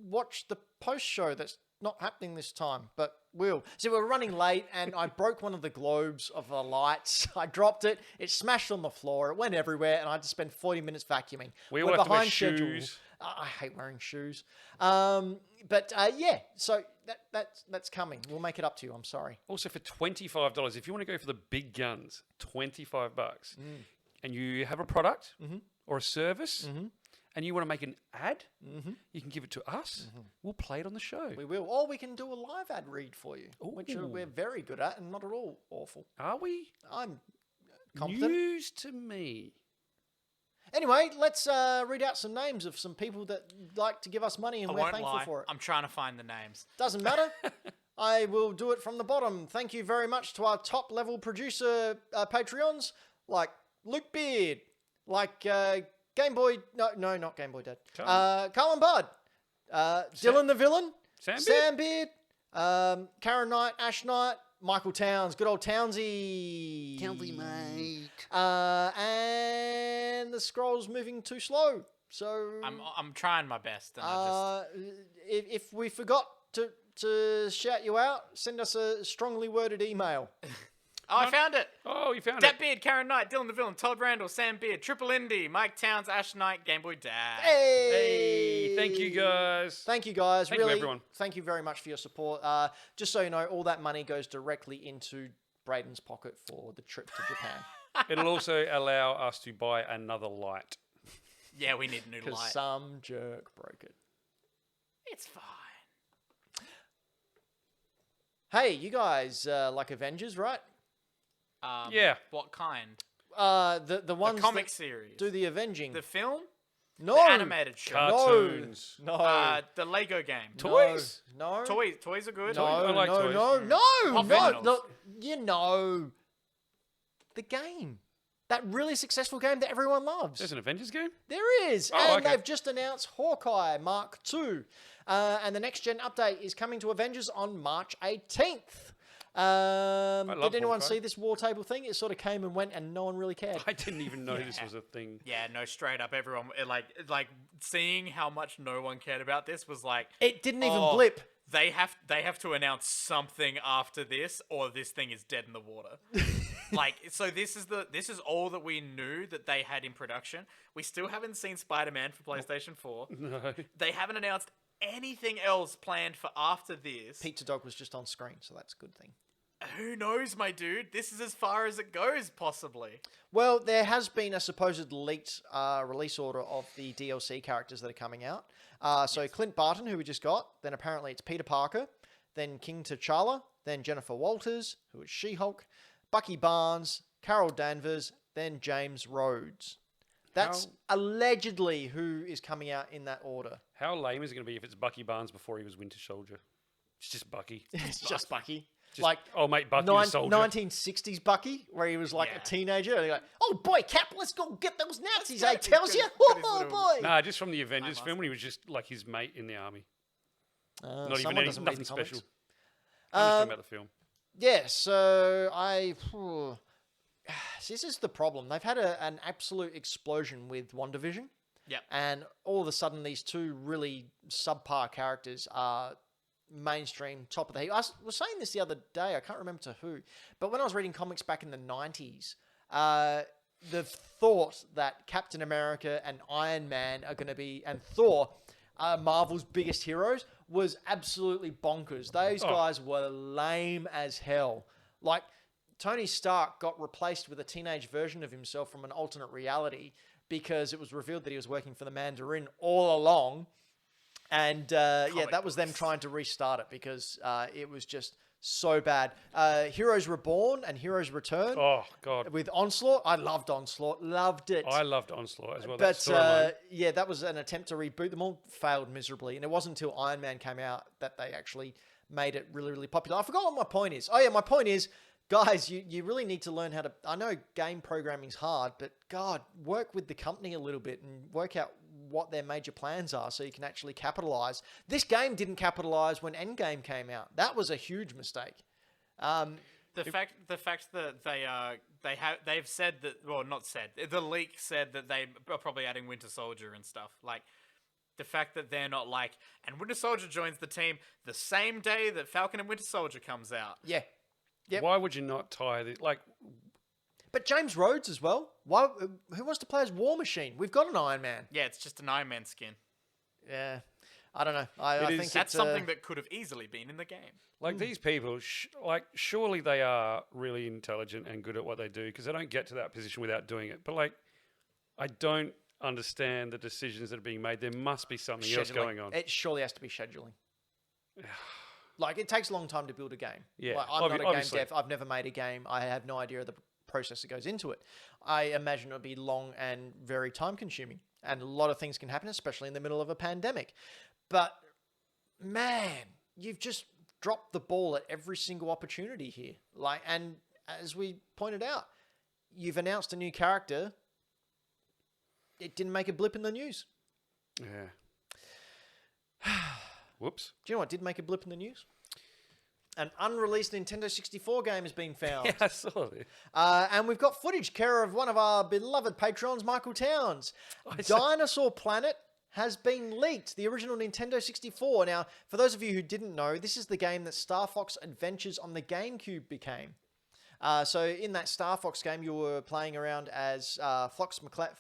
watch the post show that's not happening this time, but will. So we're running late, and I broke one of the globes of the lights. I dropped it. It smashed on the floor. It went everywhere, and I had to spend 40 minutes vacuuming. We We're all have to wear behind schedule. shoes. I hate wearing shoes. Yeah, so that's coming. We'll make it up to you. I'm sorry. Also for $25, if you want to go for the big guns, $25, and you have a product or a service, and you want to make an ad, you can give it to us. We'll play it on the show. We will. Or we can do a live ad read for you, which we're very good at and not at all awful. Are we? I'm competent. News to me. Anyway, let's read out some names of some people that like to give us money and I we're won't thankful lie. for it. I'm trying to find the names. Doesn't matter. I will do it from the bottom. Thank you very much to our top level producer Patreons like Luke Beard, like Game Boy. No, not Game Boy Dad. Carlin Budd, Dylan the Villain, Sam Beard, Karen Knight, Ash Knight, Michael Towns, good old Townsy. Townsy, mate. And the scroll's moving too slow. So I'm trying my best, and I if we forgot to shout you out, send us a strongly worded email. I found it. Oh, you found Dat it. Beard, Karen Knight, Dylan the Villain, Todd Randall, Sam Beard, Triple Indy, Mike Towns, Ash Knight, Game Boy Dad. Hey! Thank you, guys. Thank you, guys. Thank you, really, everyone. Thank you very much for your support. Just so you know, all that money goes directly into Braden's pocket for the trip to Japan. It'll also allow us to buy another light. Yeah, we need a new Because light. some jerk broke it. It's fine. Hey, you guys like Avengers, right? Yeah. What kind? The ones The comic that series. do the avenging. The film? no The animated show? Cartoons. No. The Lego game. Toys? No. Toys are good. No, I like no, toys. no, Pop no, vinyls. no. You know, the game, that really successful game that everyone loves. There's an Avengers game? There is, Oh, and okay. they've just announced Hawkeye Mark II, and the next gen update is coming to Avengers on March 18th. love Did anyone Hawkeye. see this war table thing? It sort of came and went, and no one really cared. I didn't even know this was a thing. Yeah, no, straight up, everyone like seeing how much no one cared about this was like It didn't even oh, blip. They have to announce something after this, or this thing is dead in the water. Like, so this is all that we knew that they had in production. We still haven't seen Spider-Man for PlayStation 4. No. They haven't announced anything else planned for after this. Pizza Dog was just on screen, so that's a good thing. Who knows, my dude? This is as far as it goes, possibly. Well, there has been a supposed leaked release order of the DLC characters that are coming out. So Clint Barton, who we just got, then apparently it's Peter Parker, then King T'Challa, then Jennifer Walters, who is She-Hulk, Bucky Barnes, Carol Danvers, then James Rhodes. That's allegedly who is coming out in that order. How lame is it going to be if it's Bucky Barnes before he was Winter Soldier? It's just Bucky. It's just Bucky. Just, like, oh, mate, Bucky the soldier. 1960s Bucky, where he was like Yeah. a teenager. And they're like, oh boy, Cap, let's go get those Nazis, That's I right. tells He's you. got his Oh little- boy. Nah, just from the Avengers must- film when he was just like his mate in the army. Not even someone any, doesn't read nothing the comics. special. I'm just talking about the film. Yeah, so this is the problem. They've had an absolute explosion with WandaVision. Yep. And all of a sudden, these two really subpar characters are mainstream, top of the heap. I was saying this the other day. I can't remember to who. But when I was reading comics back in the 90s, the thought that Captain America and Iron Man are going to be, and Thor are Marvel's biggest heroes was absolutely bonkers. Those guys were lame as hell. Like, Tony Stark got replaced with a teenage version of himself from an alternate reality because it was revealed that he was working for the Mandarin all along. And that was them trying to restart it because it was just so bad. Heroes Reborn and Heroes Return. Oh, God. With Onslaught. I loved Onslaught. Loved it. I loved Onslaught as well. But that that was an attempt to reboot them all. Failed miserably. And it wasn't until Iron Man came out that they actually made it really, really popular. I forgot what my point is. Oh, yeah, my point is, guys, you really need to learn how to... I know game programming's hard, but God, work with the company a little bit and work out what their major plans are so you can actually capitalize. This game didn't capitalize when Endgame came out. That was a huge mistake. The fact that they've said that, well, not said, the leak said that they are probably adding Winter Soldier and stuff. Like, the fact that they're not like, and Winter Soldier joins the team the same day that Falcon and Winter Soldier comes out. Yeah. Yep. Why would you not tie the But James Rhodes as well. Why? Who wants to play as War Machine? We've got an Iron Man. Yeah, it's just an Iron Man skin. Yeah, I don't know. I think that's something that could have easily been in the game. Like these people, surely they are really intelligent and good at what they do because they don't get to that position without doing it. But I don't understand the decisions that are being made. There must be something else going on. It surely has to be scheduling. It takes a long time to build a game. Yeah, I'm not a game obviously. dev. I've never made a game. I have no idea of the process that goes into it. I imagine it'll be long and very time consuming. And a lot of things can happen, especially in the middle of a pandemic. But, man, you've just dropped the ball at every single opportunity here. And as we pointed out, you've announced a new character. It didn't make a blip in the news. Yeah. Whoops. Do you know what did make a blip in the news? An unreleased Nintendo 64 game has been found. Yeah, I saw it. And we've got footage, care of one of our beloved patrons, Michael Towns. Dinosaur Planet has been leaked, the original Nintendo 64. Now, for those of you who didn't know, this is the game that Star Fox Adventures on the GameCube became. So in that Star Fox game, you were playing around as Fox McCloud.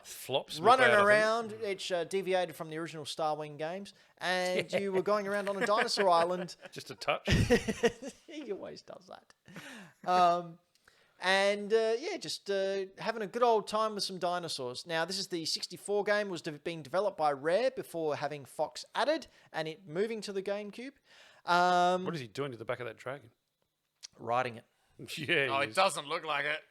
Flops running McCloud, around, which deviated from the original Starwing games. And you were going around on a dinosaur island. Just a touch. He always does that. Just having a good old time with some dinosaurs. Now, this is the 64 game, was being developed by Rare before having Fox added and it moving to the GameCube. What is he doing to the back of that dragon? Riding it. Yeah. Oh, it doesn't look like it.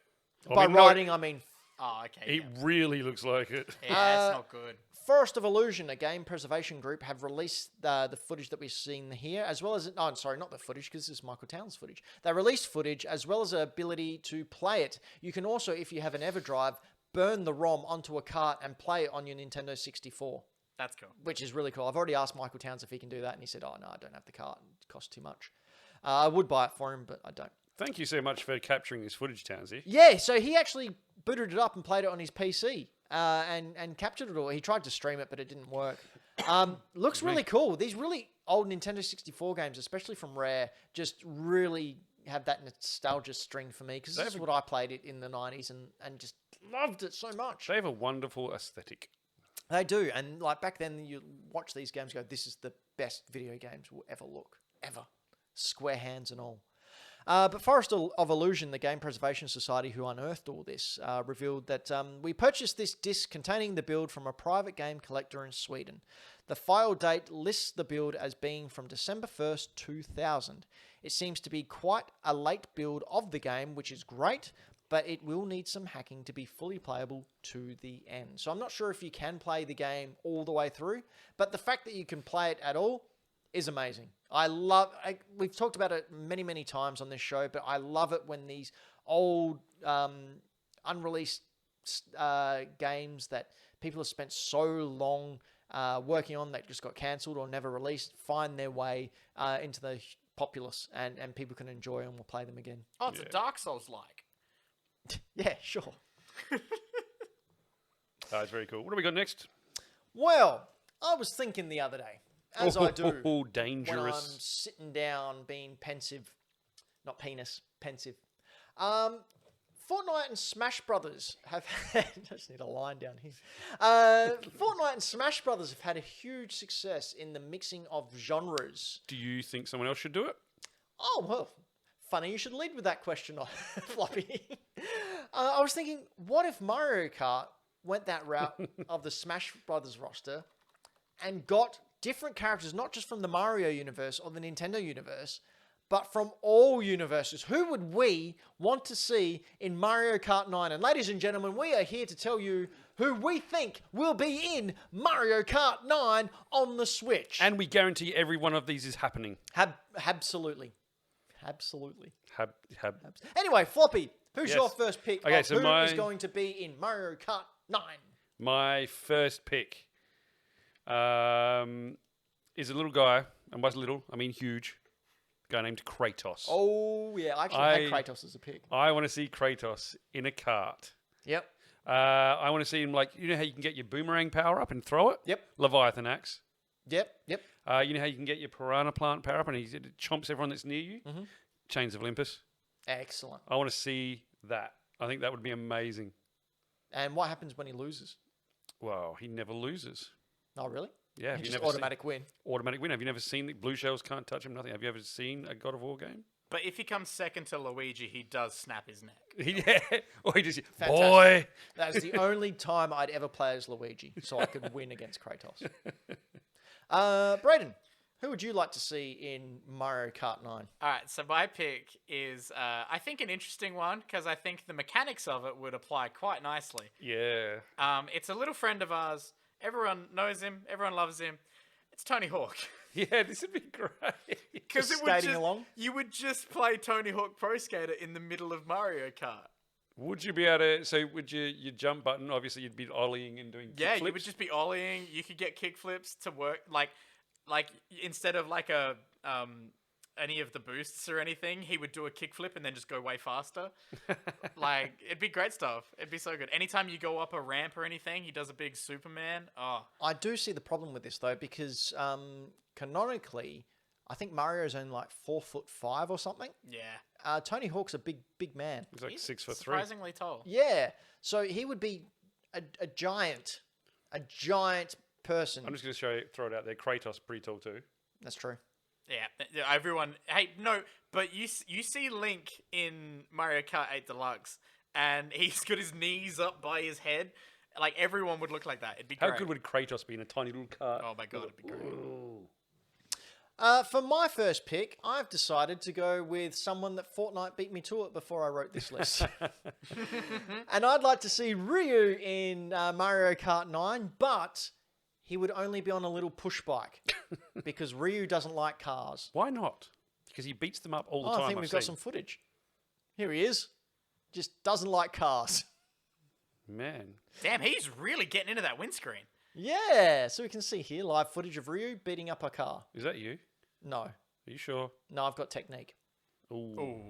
By riding, I mean... Oh, okay. It really looks like it. Yeah, it's not good. Forest of Illusion, a game preservation group, have released the footage that we've seen here, as well as... Oh, I'm sorry, not the footage, because this is Michael Towns' footage. They released footage, as well as the ability to play it. You can also, if you have an EverDrive, burn the ROM onto a cart and play it on your Nintendo 64. That's cool. Which is really cool. I've already asked Michael Towns if he can do that, and he said, oh, no, I don't have the cart. It costs too much. I would buy it for him, but I don't. Thank you so much for capturing this footage, Townsy. Yeah, so he actually booted it up and played it on his PC and captured it all. He tried to stream it, but it didn't work. Looks really cool. These really old Nintendo 64 games, especially from Rare, just really have that nostalgia string for me because this is what I played it in the 90s and just loved it so much. They have a wonderful aesthetic. They do. And back then, you watch these games and go, this is the best video games will ever look. Ever. Square hands and all. But Forest of Illusion, the Game Preservation Society who unearthed all this, revealed that we purchased this disc containing the build from a private game collector in Sweden. The file date lists the build as being from December 1st, 2000. It seems to be quite a late build of the game, which is great, but it will need some hacking to be fully playable to the end. So I'm not sure if you can play the game all the way through, but the fact that you can play it at all is amazing. We've talked about it many, many times on this show, but I love it when these old unreleased games that people have spent so long working on that just got cancelled or never released find their way into the populace and people can enjoy them or play them again. Oh, it's a Dark Souls-like. Yeah, sure. It's very cool. What do we got next? Well, I was thinking the other day, as I do dangerous. when I'm sitting down being pensive. Not penis, pensive. Fortnite and Smash Brothers have had... I just need a line down here. Fortnite and Smash Brothers have had a huge success in the mixing of genres. Do you think someone else should do it? Oh, well, funny you should lead with that question, Floppy. I was thinking, what if Mario Kart went that route of the Smash Brothers roster and got different characters, not just from the Mario universe or the Nintendo universe, but from all universes? Who would we want to see in Mario Kart 9? And ladies and gentlemen, we are here to tell you who we think will be in Mario Kart 9 on the Switch. And we guarantee every one of these is happening. Absolutely. Absolutely. Hab. Anyway, Floppy, who's Yes. your first pick Okay, of so who my- is going to be in Mario Kart 9? My first pick is a little guy, and by little, I mean huge, a guy named Kratos. Oh, yeah. I actually had Kratos as a pick. I want to see Kratos in a cart. Yep. I want to see him like, you know how you can get your boomerang power up and throw it? Yep. Leviathan axe. Yep. You know how you can get your piranha plant power up and it chomps everyone that's near you? Mhm. Chains of Olympus. Excellent. I want to see that. I think that would be amazing. And what happens when he loses? Well, he never loses. Oh, really? Yeah, have He you just never automatic win. automatic win. Have you never seen that Blue Shells can't touch him? Nothing. Have you ever seen a God of War game? But if he comes second to Luigi, he does snap his neck. Yeah. Or he just, Fantastic. boy. That is the only time I'd ever play as Luigi, so I could win against Kratos. Brayden, who would you like to see in Mario Kart 9? All right, so my pick is, I think, an interesting one because I think the mechanics of it would apply quite nicely. Yeah. It's a little friend of ours. Everyone knows him. Everyone loves him. It's Tony Hawk. Yeah, this would be great. Because Just skating along? You would just play Tony Hawk Pro Skater in the middle of Mario Kart. Would you be able to? So would your jump button? Obviously, you'd be ollieing and doing. Yeah, kick you would just be ollieing. You could get kickflips to work, like instead of like a any of the boosts or anything, he would do a kickflip and then just go way faster. Like it'd be great stuff. It'd be so good. Anytime you go up a ramp or anything, he does a big Superman. Oh, I do see the problem with this, though, because canonically, I think Mario's only like 4'5" or something. yeah, Tony Hawk's a big man. He's like he's 6'3". surprisingly tall. Yeah, so he would be a giant person. I'm just going to throw it out there. Kratos pretty tall too. That's true. Yeah, everyone. Hey, no, but you see Link in Mario Kart 8 Deluxe, and he's got his knees up by his head. Like everyone would look like that. It'd be How great. good would Kratos be in a tiny little cart? Oh my god, it'd be great. Ooh. For my first pick, I've decided to go with someone that Fortnite beat me to it before I wrote this list. And I'd like to see Ryu in Mario Kart 9, but he would only be on a little push bike because Ryu doesn't like cars. Why not? Because he beats them up all the Oh, time. I think we've got some footage. Here he is. Just doesn't like cars. Man. Damn, he's really getting into that windscreen. Yeah, so we can see here live footage of Ryu beating up a car. Is that you? No, Are you sure? no, I've got technique. Ooh. Ooh.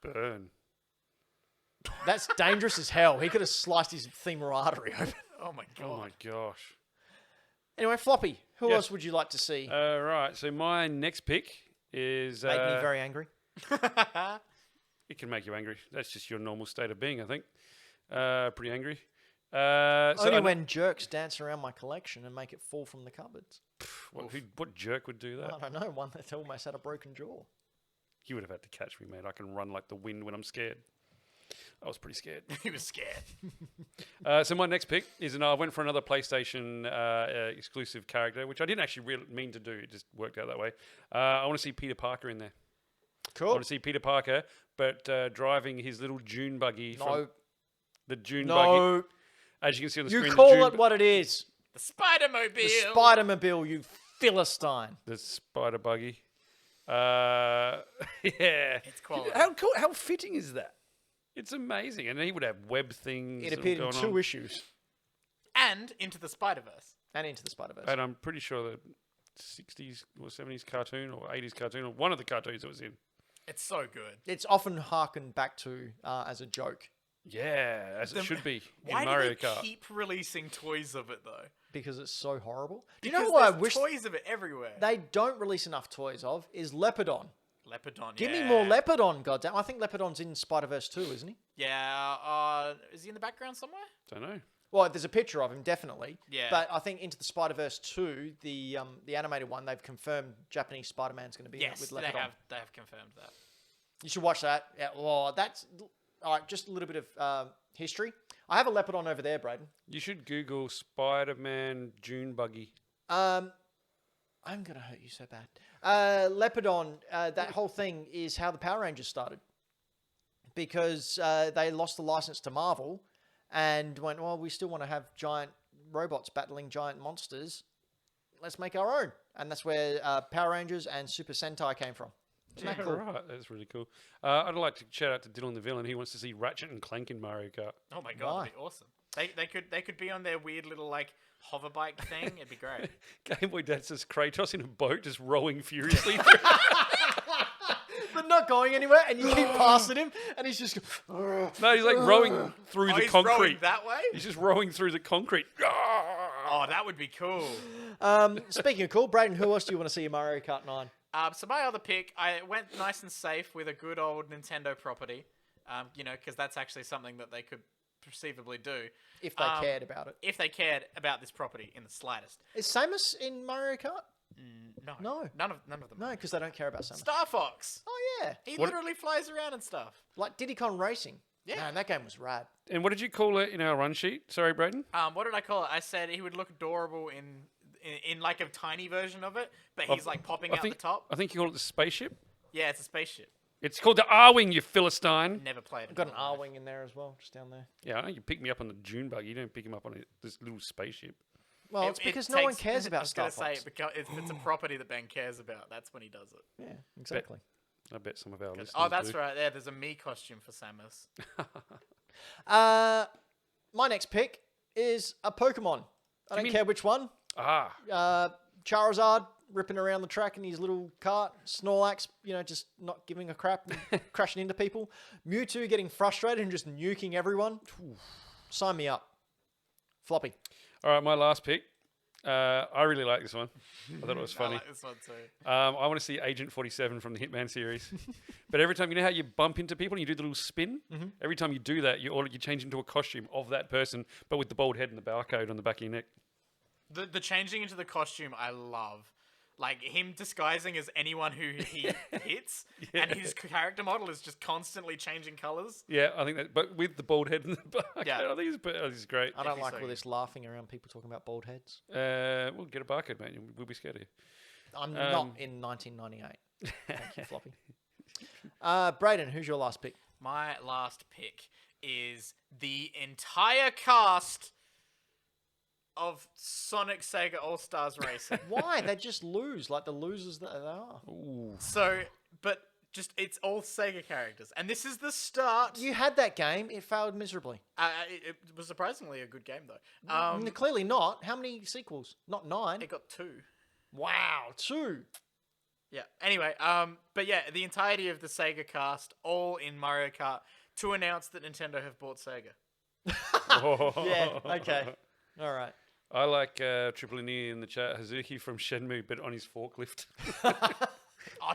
Burn. That's dangerous as hell. He could have sliced his femur artery open. Oh my god. Oh my gosh. Anyway, Floppy, who Yes. else would you like to see? Right. So my next pick is. Made me very angry. It can make you angry. That's just your normal state of being, I think. Pretty angry. So Only I- when jerks dance around my collection and make it fall from the cupboards. What jerk would do that? I don't know, one that almost had a broken jaw. You would have had to catch me, mate. I can run like the wind when I'm scared. I was pretty scared. He was scared. So my next pick is, I went for another PlayStation exclusive character, which I didn't actually really mean to do. It just worked out that way. I want to see Peter Parker in there. I Cool. want to see Peter Parker, but driving his little June buggy. No, The June buggy. no. As you can see on the You screen, call the it what it is. The Spider-Mobile. The Spider-Mobile, you Philistine. the spider buggy. Yeah. It's quality. How cool! How fitting is that? It's amazing, and he would have web things. It appeared in going 2 on. issues. And Into the Spider-Verse. And Into the Spider-Verse. And I'm pretty sure the 60s or 70s cartoon or 80s cartoon or one of the cartoons it was in. It's so good. It's often harkened back to as a joke Yeah, as it should be in Why Mario do they Kart. keep releasing toys of it though? because it's so horrible. Do you Because know what I there's wish toys of it everywhere. they don't release enough toys of? Is Leopardon. Leopardon. Give yeah. me more Leopardon, goddamn. I think Leopardon's in Spider-Verse 2, isn't he? Yeah. Is he in the background somewhere? Don't know. Well, there's a picture of him, definitely. Yeah. But I think Into the Spider-Verse 2, the animated one, they've confirmed Japanese Spider-Man's going to be in it Yes, with they Leopardon. have confirmed that. You should watch that. Yeah, well, that's all right. Just a little bit of history. I have a Leopardon over there, Braden. You should Google Spider-Man June buggy. I'm gonna hurt you so bad. Leopardon. That whole thing is how the Power Rangers started, because they lost the license to Marvel and went, well, we still want to have giant robots battling giant monsters. Let's make our own, and that's where Power Rangers and Super Sentai came from. Isn't that cool? Right, that's really cool. I'd like to shout out to Dylan the Villain. He wants to see Ratchet and Clank in Mario Kart. Oh my god, that'd be awesome. They could be on their weird little like hover bike thing. It'd be great. Game Boy Dad says Kratos in a boat just rowing furiously. But not going anywhere, and you keep passing him, and he's just. No, he's like rowing through the he's concrete. rowing that way? He's just rowing through the concrete. Oh, that would be cool. Speaking of cool, Braden, who else do you want to see in Mario Kart 9? So my other pick, I went nice and safe with a good old Nintendo property. Because that's actually something that they could perceivably do. If they cared about it. If they cared about this property in the slightest. Is Samus in Mario Kart? No. No. None of them. No, because they don't care about Samus. Star Fox. Oh, yeah. He literally flies around and stuff. Like Diddy Kong Racing. Yeah. Man, that game was rad. And what did you call it in our run sheet? Sorry, Braden? What did I call it? I said he would look adorable in like a tiny version of it, but he's like popping out the top. I think you call it the spaceship. Yeah, it's a spaceship. It's called the R-Wing, you Philistine. Never played it. I've got an R-Wing in there as well, just down there. Yeah, I know you pick me up on the June bug. You don't pick him up on this little spaceship. Well, it's because no one cares about Star Fox. I was going to say, if it's a property that Ben cares about, that's when he does it. Yeah, exactly. I bet some of our listeners Oh, that's do. right. There's a me costume for Samus. My next pick is a Pokemon. I don't care which one. Charizard ripping around the track in his little cart. Snorlax, just not giving a crap and crashing into people. Mewtwo getting frustrated and just nuking everyone. Sign me up. Floppy. All right, my last pick. I really like this one. I thought it was funny. I like this one too. I want to see Agent 47 from the Hitman series. But every time, you know how you bump into people and you do the little spin? Mm-hmm. Every time you do that, you change into a costume of that person, but with the bald head and the barcode on the back of your neck. The changing into the costume, I love. Like, him disguising as anyone who he hits, and his character model is just constantly changing colours. Yeah, I think that, but with the bald head and the barcode, Yeah. I think it's great. I don't like all this laughing around people talking about bald heads. We'll get a barcode, mate. We'll be scared of you. I'm not in 1998. Thank you, Floppy. Braden, who's your last pick? My last pick is the entire cast of Sonic Sega All-Stars Racing. Why? They just lose, like the losers that they are. Ooh. So, but just, it's all Sega characters. And this is the start. You had that game. It failed miserably. It was surprisingly a good game, though. Clearly not. How many sequels? Not 9. It got 2. Wow, 2. Yeah. Anyway, but yeah, the entirety of the Sega cast, all in Mario Kart, to announce that Nintendo have bought Sega. Yeah, okay. All right. I like Triple India in the chat, Hazuki from Shenmue, but on his forklift.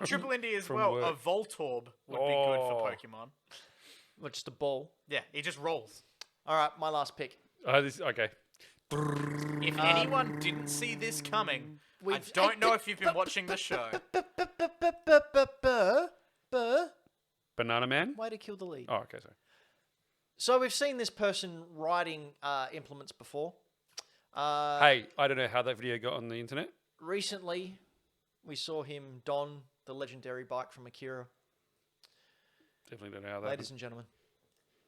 Triple India as From well. work. A Voltorb would be good for Pokemon. Well, just a ball. Yeah, he just rolls. All right, my last pick. Okay. If anyone didn't see this coming, I don't know if you've been watching the show. Banana Man? Way to kill the lead. Oh, okay, sorry. So we've seen this person riding implements before. Hey, I don't know how that video got on the internet. Recently, we saw him don the legendary bike from Akira. Definitely don't know how that Ladies and gentlemen,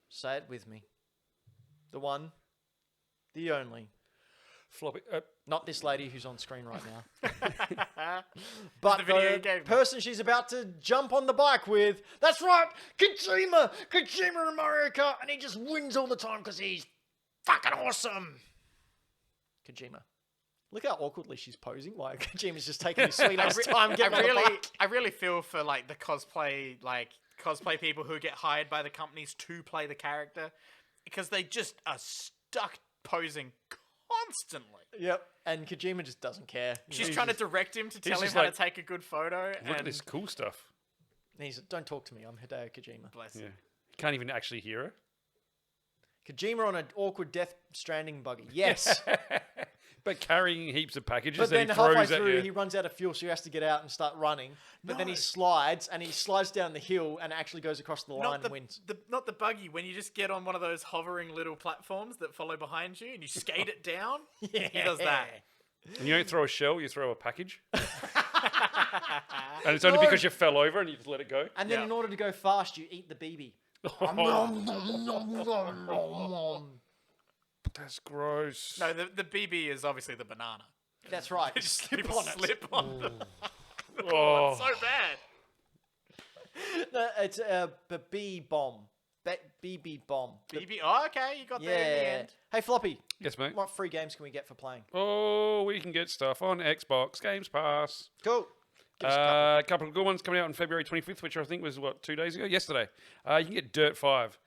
say it with me. The one, the only. Floppy. Not this lady who's on screen right now. But The video the game. person she's about to jump on the bike with. That's right, Kojima! Kojima in Mario Kart, and he just wins all the time because he's fucking awesome. Kojima. Look how awkwardly she's posing. Like Kojima's just taking his sweet ass time getting on the bike. I really feel for like the cosplay people who get hired by the companies to play the character, because they just are stuck posing constantly. Yep. And Kojima just doesn't care. She's trying to direct him to tell him just how like, to take a good photo. Look and at this cool stuff. He's don't talk to me. I'm Hideo Kojima. Bless Yeah. him. You can't even actually hear Kojima on an awkward Death Stranding buggy. Yes. her. But carrying heaps of packages But that then he halfway throws at through, you. he runs out of fuel, so he has to get out and start running. But then he No. slides, and he slides down the hill and actually goes across the line Not and the, wins. not the buggy, when you just get on one of those hovering little platforms that follow behind you and you skate it down. Yeah. He does that. And you don't throw a shell, you throw a package. And it's only because you fell over and you just let it go. And then Yeah. in order to go fast, you eat the BB. That's gross. No, the BB is obviously the banana. That's right. You just Slip on it. slip on the Oh. It's so bad. No, it's a B bomb. BB bomb. BB. Oh, okay, you got there in the Yeah. end. Hey, Floppy. Yes, mate. What free games can we get for playing? Oh, we can get stuff on Xbox, Games Pass. Cool. Give us a couple. A couple of good ones coming out on February 25th, which I think was, 2 days ago? Yesterday. You can get Dirt 5.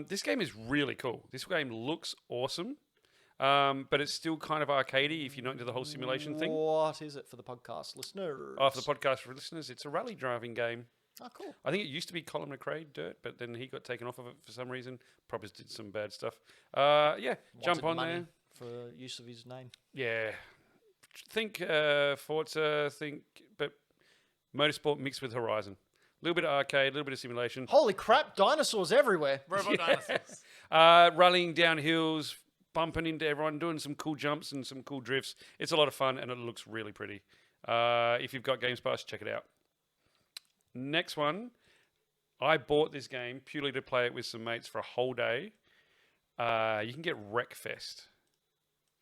This game is really cool. This game looks awesome, but it's still kind of arcadey if you're not into the whole simulation thing. What is it for the podcast listeners? For the podcast for listeners, it's a rally driving game. Oh, cool. I think it used to be Colin McRae Dirt, but then he got taken off of it for some reason. Probably did some bad stuff. Yeah, jump on money there. for use of his name. Yeah. Think Forza, but motorsport mixed with Horizon. A little bit of arcade, a little bit of simulation. Holy crap! Dinosaurs everywhere. Robot dinosaurs. Rallying down hills, bumping into everyone, doing some cool jumps and some cool drifts. It's a lot of fun and it looks really pretty. If you've got Games Pass, check it out. Next one, I bought this game purely to play it with some mates for a whole day. You can get Wreckfest.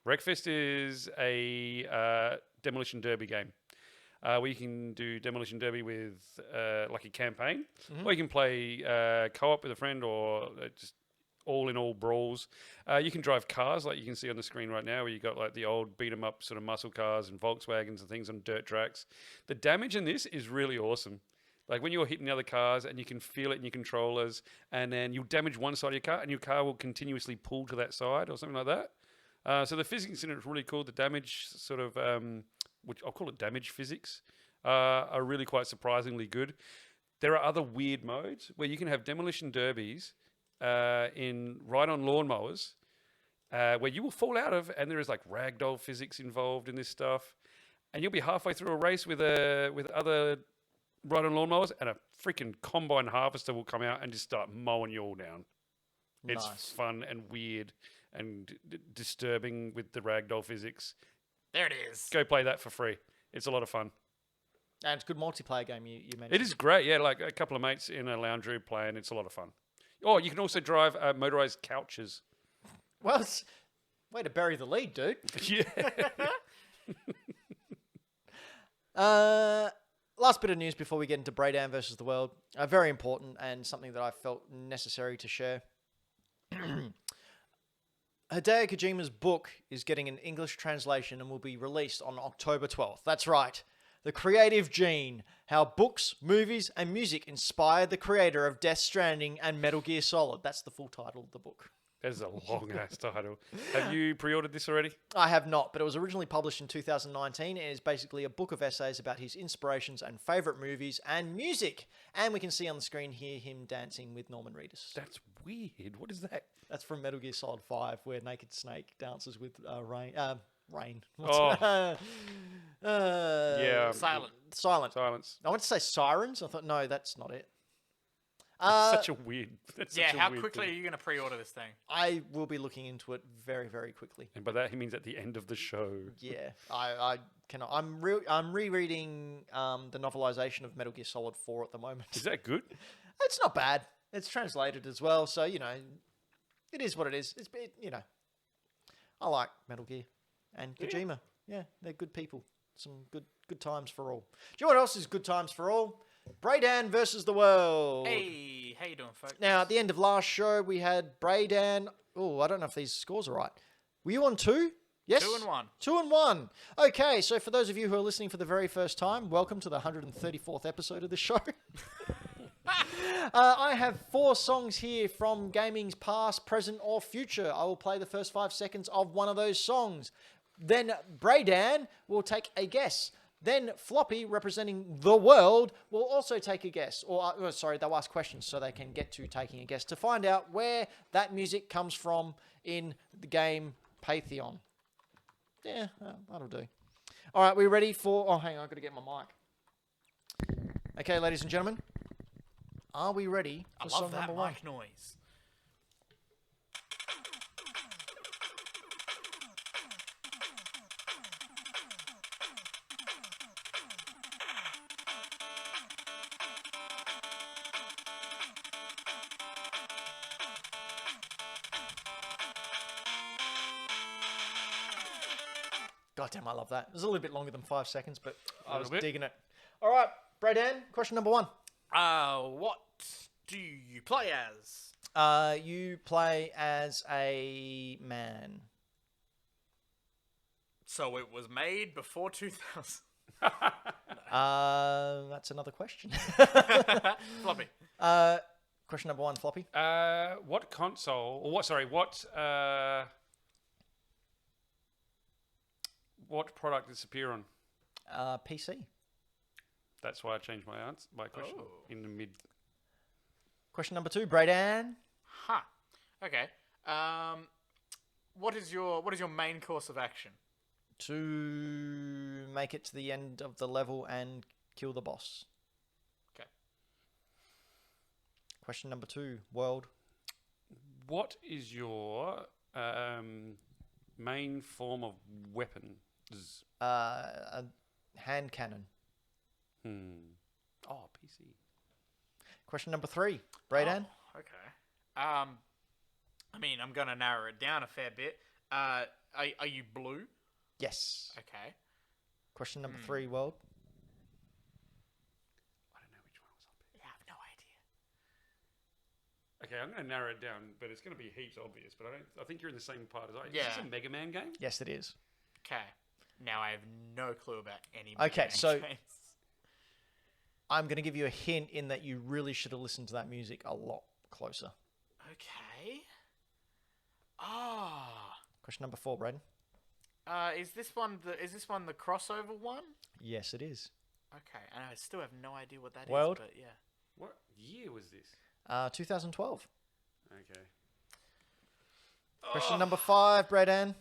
Wreckfest is a demolition derby game where you can do demolition derby with like a campaign, or you can play co-op with a friend, or just all-in-all brawls. You can drive cars like you can see on the screen right now, where you got like the old beat-em-up sort of muscle cars and Volkswagens and things on dirt tracks. The damage in this is really awesome. Like when you're hitting the other cars and you can feel it in your controllers, and then you'll damage one side of your car and your car will continuously pull to that side or something like that. So the physics in it is really cool. The damage sort of, which I'll call it damage physics, are really quite surprisingly good. There are other weird modes where you can have demolition derbies in ride-on lawnmowers where you will fall out of, and there is like ragdoll physics involved in this stuff, and you'll be halfway through a race with other ride-on lawnmowers, and a freaking combine harvester will come out and just start mowing you all down. It's Nice. fun and weird and disturbing with the ragdoll physics. There it is. Go play that for free. It's a lot of fun. And it's a good multiplayer game you mentioned. It is great, yeah. Like a couple of mates in a lounge room playing. It's a lot of fun. Oh, you can also drive motorized couches. Well, it's way to bury the lead, dude. Yeah. Last bit of news before we get into Braydan versus the World. Very important and something that I felt necessary to share. Hideo Kojima's book is getting an English translation and will be released on October 12th. That's right. The Creative Gene. How books, movies, and music inspired the creator of Death Stranding and Metal Gear Solid. That's the full title of the book. That's a long-ass title. Have you pre-ordered this already? I have not, but it was originally published in 2019 and is basically a book of essays about his inspirations and favourite movies and music. And we can see on the screen here him dancing with Norman Reedus. That's weird. What is that? That's from Metal Gear Solid 5, where Naked Snake dances with Rain. Rain. Oh. Yeah. Silent. Silent. Silence. I went to say Sirens. I thought, no, that's not it. Such a weird. That's Yeah, such a how weird quickly thing. are you going to pre-order this thing? I will be looking into it very, very quickly. And by that he means at the end of the show. Yeah, I cannot. I'm rereading the novelization of Metal Gear Solid 4 at the moment. Is that good? It's not bad. It's translated as well, so you know, it is what it is. I like Metal Gear and Kojima. Yeah, they're good people. Some good times for all. Do you know what else is good times for all? Braydan versus the World. Hey, how you doing, folks? Now, at the end of last show, we had Braydan. Oh, I don't know if these scores are right. Were you on 2? Yes? 2 and 1. 2 and 1. Okay, so for those of you who are listening for the very first time, welcome to the 134th episode of the show. I have 4 songs here from gaming's past, present, or future. I will play the first 5 seconds of one of those songs. Then Braydan will take a guess. Then Floppy, representing the world, will also take a guess. They'll ask questions so they can get to taking a guess to find out where that music comes from in the game Pantheon. yeah, that'll do. All right, we ready for... Oh, hang on, I've got to get my mic. Okay, ladies and gentlemen, are we ready for I song love that number one? mic noise. God damn, I love that. It was a little bit longer than 5 seconds, but I was Little bit. digging it. All right, Braden, question number one. What do you play as? You play as a man. So it was made before 2000. That's another question. Floppy. Question number one, Floppy. What console, or what product does it appear on? PC. That's why I changed my question Oh. in the mid. Question number two, Braden. Huh. Okay. What is your main course of action? To make it to the end of the level and kill the boss. Okay. Question number two, world. What is your main form of weapon? A hand cannon. Oh, PC. Question number three, Braden. Oh, okay. I mean, I'm gonna narrow it down a fair bit. Are you blue? Yes. Okay. Question number three, world. I don't know which one was on. Yeah, I have no idea. Okay, I'm going to narrow it down, but it's going to be heaps obvious. But I think you're in the same part as I. Is Yeah. this a Mega Man game? Yes, it is. Okay. Now I have no clue about any. Okay, Mega Man so- games. I'm going to give you a hint in that you really should have listened to that music a lot closer. Okay. Ah. Question number four, Braden. Is this one the crossover one? Yes, it is. Okay, and I still have no idea what that is. World? But yeah. What year was this? 2012. Okay. Question number five, Braden.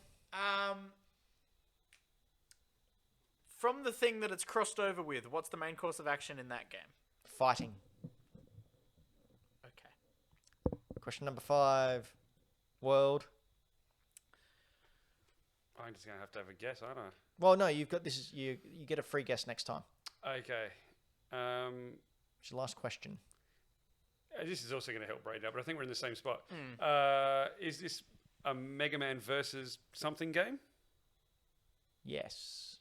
From the thing that it's crossed over with, what's the main course of action in that game? Fighting. Okay. Question number five, world. I'm just going to have a guess, aren't I? Well, no, you've got this. You get a free guess next time. Okay. It's your last question. This is also going to help Braden out, but I think we're in the same spot. Is this a Mega Man versus something game? Yes.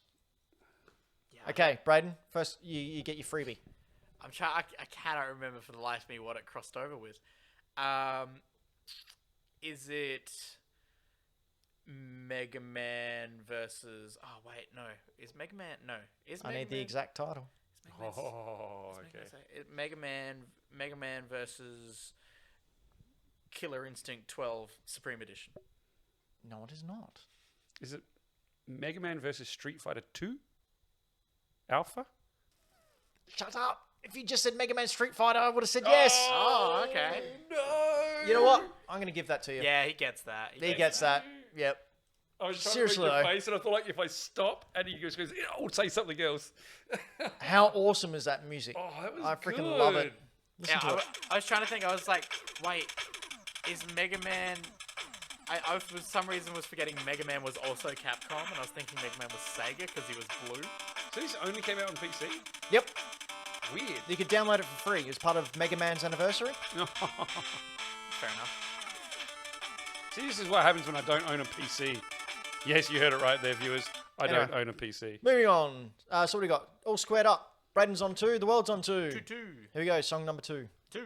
Yeah. Okay, Braden. First, you get your freebie. I'm trying. I cannot remember for the life of me what it crossed over with. Is it Mega Man versus? Oh wait, no. Is Mega Man? No. Is I Mega need the Man- exact title. is Mega Man- Oh, is okay. Mega Man versus Killer Instinct 12 Supreme Edition. No, it is not. Is it Mega Man versus Street Fighter 2? Alpha? Shut up! If you just said Mega Man Street Fighter, I would have said yes. Oh, okay. No! You know what? I'm going to give that to you. Yeah, he gets that. He gets that. Yep. I was trying Seriously, to read your though. face, and I thought, like, if I stop and he goes, yeah, I'll say something else. How awesome is that music? Oh, that was I freaking good. love it. Listen Yeah, to it. I was trying to think. I was like, wait, is Mega Man? I for some reason was forgetting Mega Man was also Capcom, and I was thinking Mega Man was Sega because he was blue. So this only came out on PC? Yep. Weird. You could download it for free as part of Mega Man's anniversary. Fair enough. See, this is what happens when I don't own a PC. Yes, you heard it right there, viewers. I don't Anyway. own a PC. Moving on. So what do we got? All squared up. Braden's on 2. The world's on 2. 2-2. Here we go. Song number 2. 2.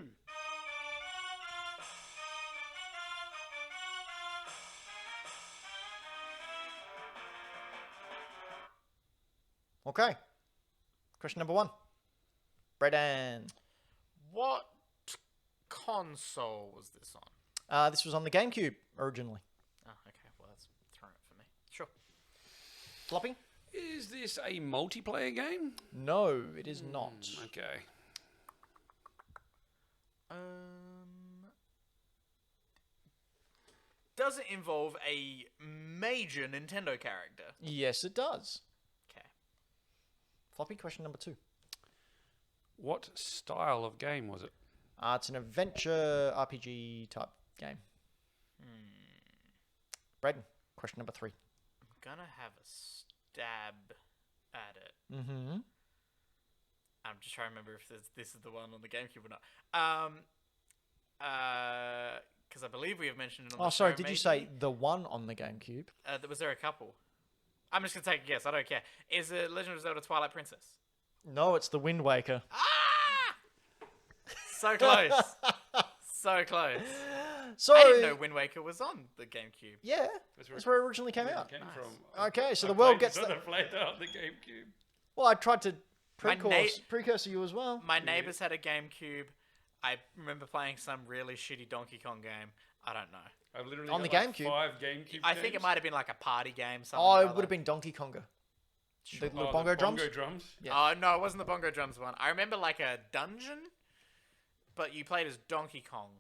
Okay. Question number 1. Braden. What console was this on? This was on the GameCube originally. Oh, okay. Well, that's throwing it for me. Sure. Floppy? Is this a multiplayer game? No, it is not. Okay. Does it involve a major Nintendo character? Yes, it does. Okay. Floppy, question number 2. What style of game was it? It's an adventure RPG type game. Braden, question number 3. I'm gonna have a stab at it. Mm-hmm. I'm just trying to remember if this is the one on the GameCube or not. Because I believe we have mentioned it on the Oh, sorry, show, did you maybe. say the one on the GameCube? Was there a couple? I'm just gonna take a guess. I don't care. Is it Legend of Zelda: Twilight Princess? No, it's the Wind Waker. Ah! So close. So close. So, I didn't know Wind Waker was on the GameCube. yeah, that's where it originally came Where out. it came Nice. from. Okay, so I the world played gets this the... other played out the GameCube. Well, I tried to My precursor you as well. My neighbors had a GameCube. I remember playing some really shitty Donkey Kong game. I don't know. I've literally On got the like GameCube? 5 GameCube I think it games. might have been like a party game. Something Oh, or it other. would have been Donkey Konga. The Oh, little bongo drums? Bongo drums. Yeah. Oh, no, it wasn't the Bongo Drums one. I remember like a dungeon, but you played as Donkey Kong.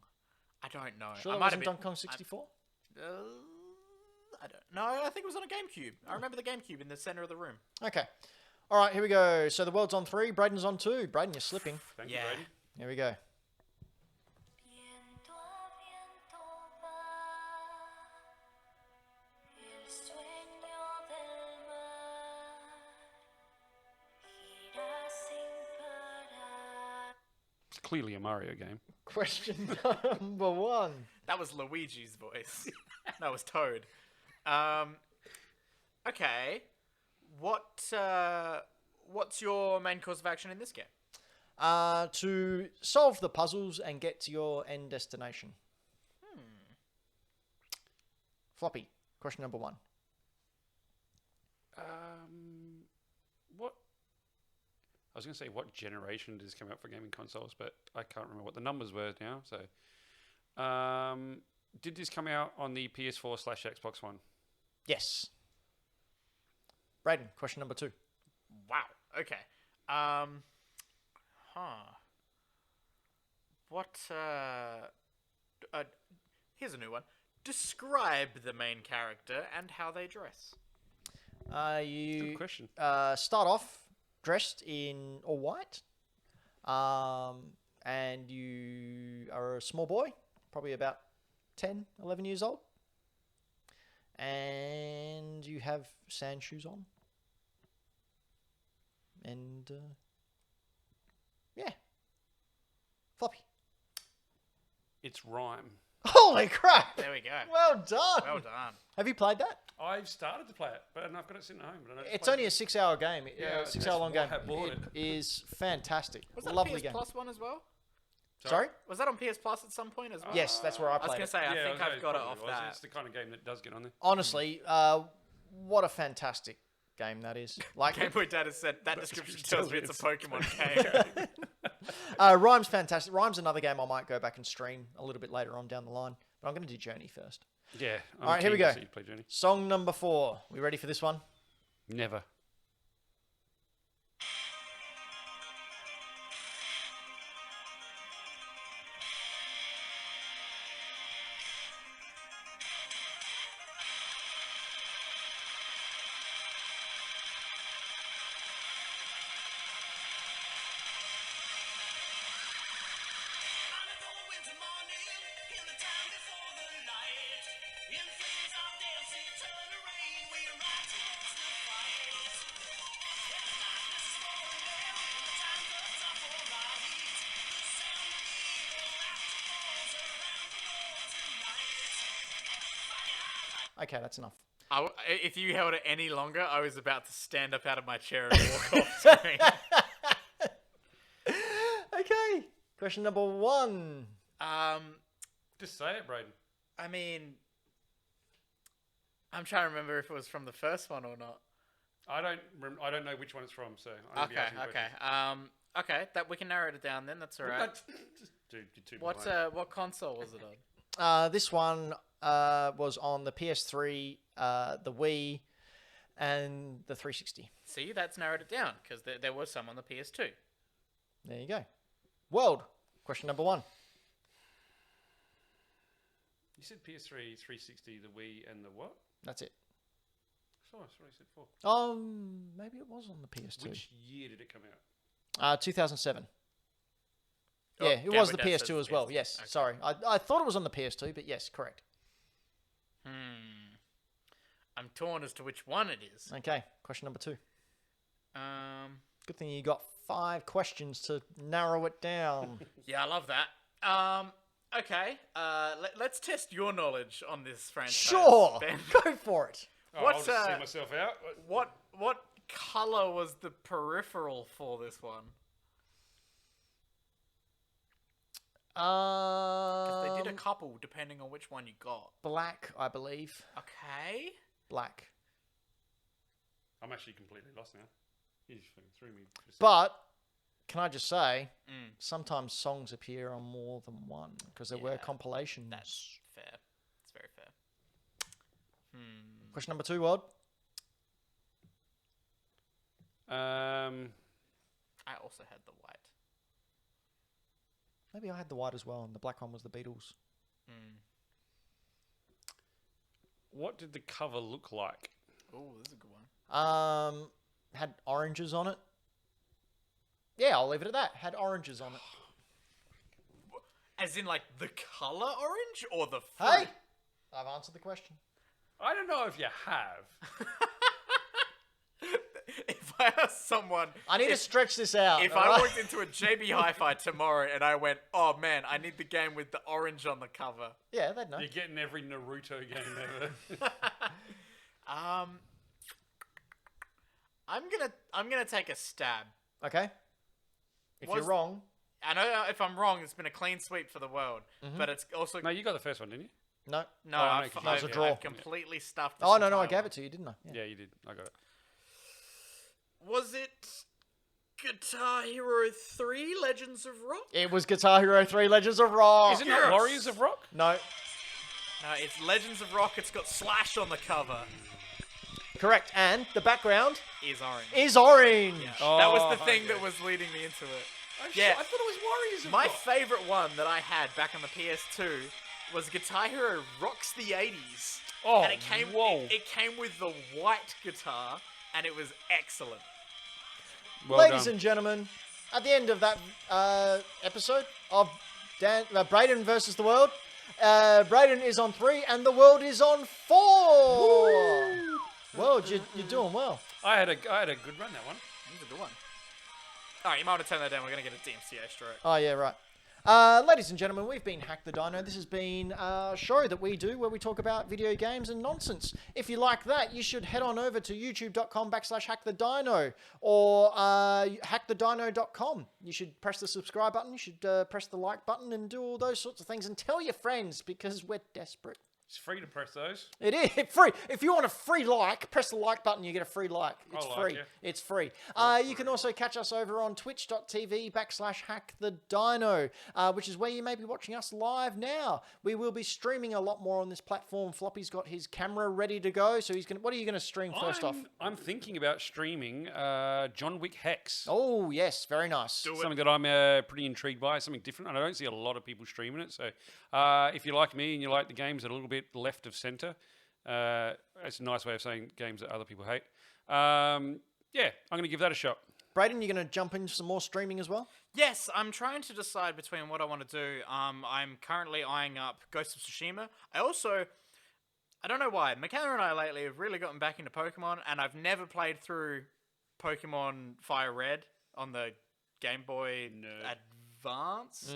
I don't know. Sure, I that might wasn't have Donkey Kong 64? I don't know. I think it was on a GameCube. I remember the GameCube in the center of the room. Okay. All right, here we go. So the world's on 3. Braden's on 2. Braden, you're slipping. Thank Yeah. you, Brady. Here we go. Viento a viento va el sueño del mar, gira sin parar. It's clearly a Mario game. Question number 1. That was Luigi's voice. That was Toad. Okay. What's your main course of action in this game? To solve the puzzles and get to your end destination. Floppy, question number 1. What? I was going to say what generation did this come out for gaming consoles, but I can't remember what the numbers were now. So, did this come out on the PS4/Xbox One? Yes. Braden, question number 2. Wow. Okay. What? Here's a new one. Describe the main character and how they dress. You Good question. start off dressed in all white, and you are a small boy, probably about 10, 11 years old, and you have sand shoes on, and yeah, Floppy. It's Rhyme. Holy crap! There we go. Well done. Well done. Have you played that? I've started to play it, but I've got it sitting at home. But I don't It's play only a it. 6-hour game. Yeah, 6-hour long that's game. why I bought It it. is fantastic. Was that Lovely a PS game. Plus one as well? Sorry? Was that on PS Plus at some point as well? Yes, that's where I I was played gonna it. say I Yeah, think was- I've got it probably off was. that. It's the kind of game that does get on there. Honestly, what a fantastic game that is. Like, Game Boy Dad has said that description tells me it's a Still Pokemon game. Rhyme's fantastic. Rhyme's another game I might go back and stream a little bit later on down the line. But I'm going to do Journey first. Yeah. I'm All right, here we keen to go. see you play Journey. Song number 4. We ready for this one? Never. Okay, that's enough. If you held it any longer, I was about to stand up out of my chair and walk off screen. Okay. Question number 1. Just say it, Braden. I mean, I'm trying to remember if it was from the first one or not. I don't know which one it's from, so I'm gonna be Okay, asking okay. questions. Okay, that we can narrow it down then. That's all right. Dude, you're too What behind. what console was it on? This one was on the PS3, the Wii, and the 360. See, that's narrowed it down because there was some on the PS2. There you go. World. Question number 1. You said PS3, 360, the Wii, and the what? That's it. Oh, sorry, I said 4. Maybe it was on the PS2. Which year did it come out? 2007. Oh, Yeah, it Game was Boy the Dad says PS2 as well. PS2. Yes, Okay. sorry. I thought it was on the PS2, but yes, correct. I'm torn as to which one it is. Okay, question number 2. Um, Good thing you got 5 questions to narrow it down. yeah, I love that. Okay. Let's test your knowledge on this franchise. Sure, Ben. go for it. Oh, What's, I'll just see myself out. What color was the peripheral for this one? 'Cause they did a couple depending on which one you got. Black, I believe. Okay. Black. I'm actually completely lost now. You just fucking threw me. for a second. But can I just say, sometimes songs appear on more than one because there were Yeah, compilations. That's fair. It's very fair. Question number 2, Wad. I also had the white. Maybe I had the white as well, and the black one was the Beatles. What did the cover look like? Oh, this is a good one. Had oranges on it. Yeah, I'll leave it at that. Had oranges on it. As in, like, the color orange or the fruit? Hey, I've answered the question. I don't know if you have. If I asked someone... I need to stretch this out. If all I right? walked into a JB Hi-Fi tomorrow and I went, oh, man, I need the game with the orange on the cover. Yeah, they'd know. You're getting every Naruto game ever. I'm gonna take a stab. Okay. If Was- you're wrong, I know if I'm wrong, it's been a clean sweep for the world, but it's also... No, you got the first one, didn't you? no. No, Oh, no, I've, 'cause that was a I've- draw. I've completely stuffed this Oh, no, I entire gave one. it to you, didn't I? Yeah, you did. I got it. Was it Guitar Hero 3 Legends of Rock? It was Guitar Hero 3 Legends of Rock. Isn't it Warriors of Rock? No, No, it's Legends of Rock. It's got Slash on the cover. correct. And the background Is orange. is orange. Yeah. That was Oh, the thing okay. that was leading me into it. Yeah. Yeah. I thought it was Warriors of My Rock. favorite one that I had back on the PS2 was Guitar Hero Rocks the 80s. Oh, And it came whoa. it came with the white guitar and it was excellent. Well Ladies done. and gentlemen, at the end of that episode of Brayden versus the world, Brayden is on 3 and the world is on 4. World, you're doing well. I had a good run that one. That was a good one. Alright, you might want to turn that down. We're going to get a DMCA stroke. Oh, yeah, right. Ladies and gentlemen, we've been Hack the Dino. This has been a show that we do where we talk about video games and nonsense. If you like that, you should head on over to youtube.com/hackthedino or hackthedino.com. You should press the subscribe button. You should press the like button and do all those sorts of things and tell your friends because we're desperate. It's free to press those. It is free. If you want a free like, press the like button. You get a free like. It's I'll free. like you. It's free. You can also catch us over on twitch.tv/hackthedino, which is where you may be watching us live now. We will be streaming a lot more on this platform. Floppy's got his camera ready to go, so he's gonna. What are you gonna stream first off? I'm thinking about streaming John Wick Hex. Oh yes, very nice. Something that I'm pretty intrigued by, something different, and I don't see a lot of people streaming it. So, if you like me and you like the games that are a little bit left of center, it's a nice way of saying games that other people hate. Yeah, I'm going to give that a shot. Brayden, you're gonna jump into some more streaming as well. Yes, I'm trying to decide between what I want to do. I'm currently eyeing up Ghost of Tsushima. I don't know why, Michaela and I lately have really gotten back into Pokemon, and I've never played through Pokemon Fire Red on the Game Boy Advance.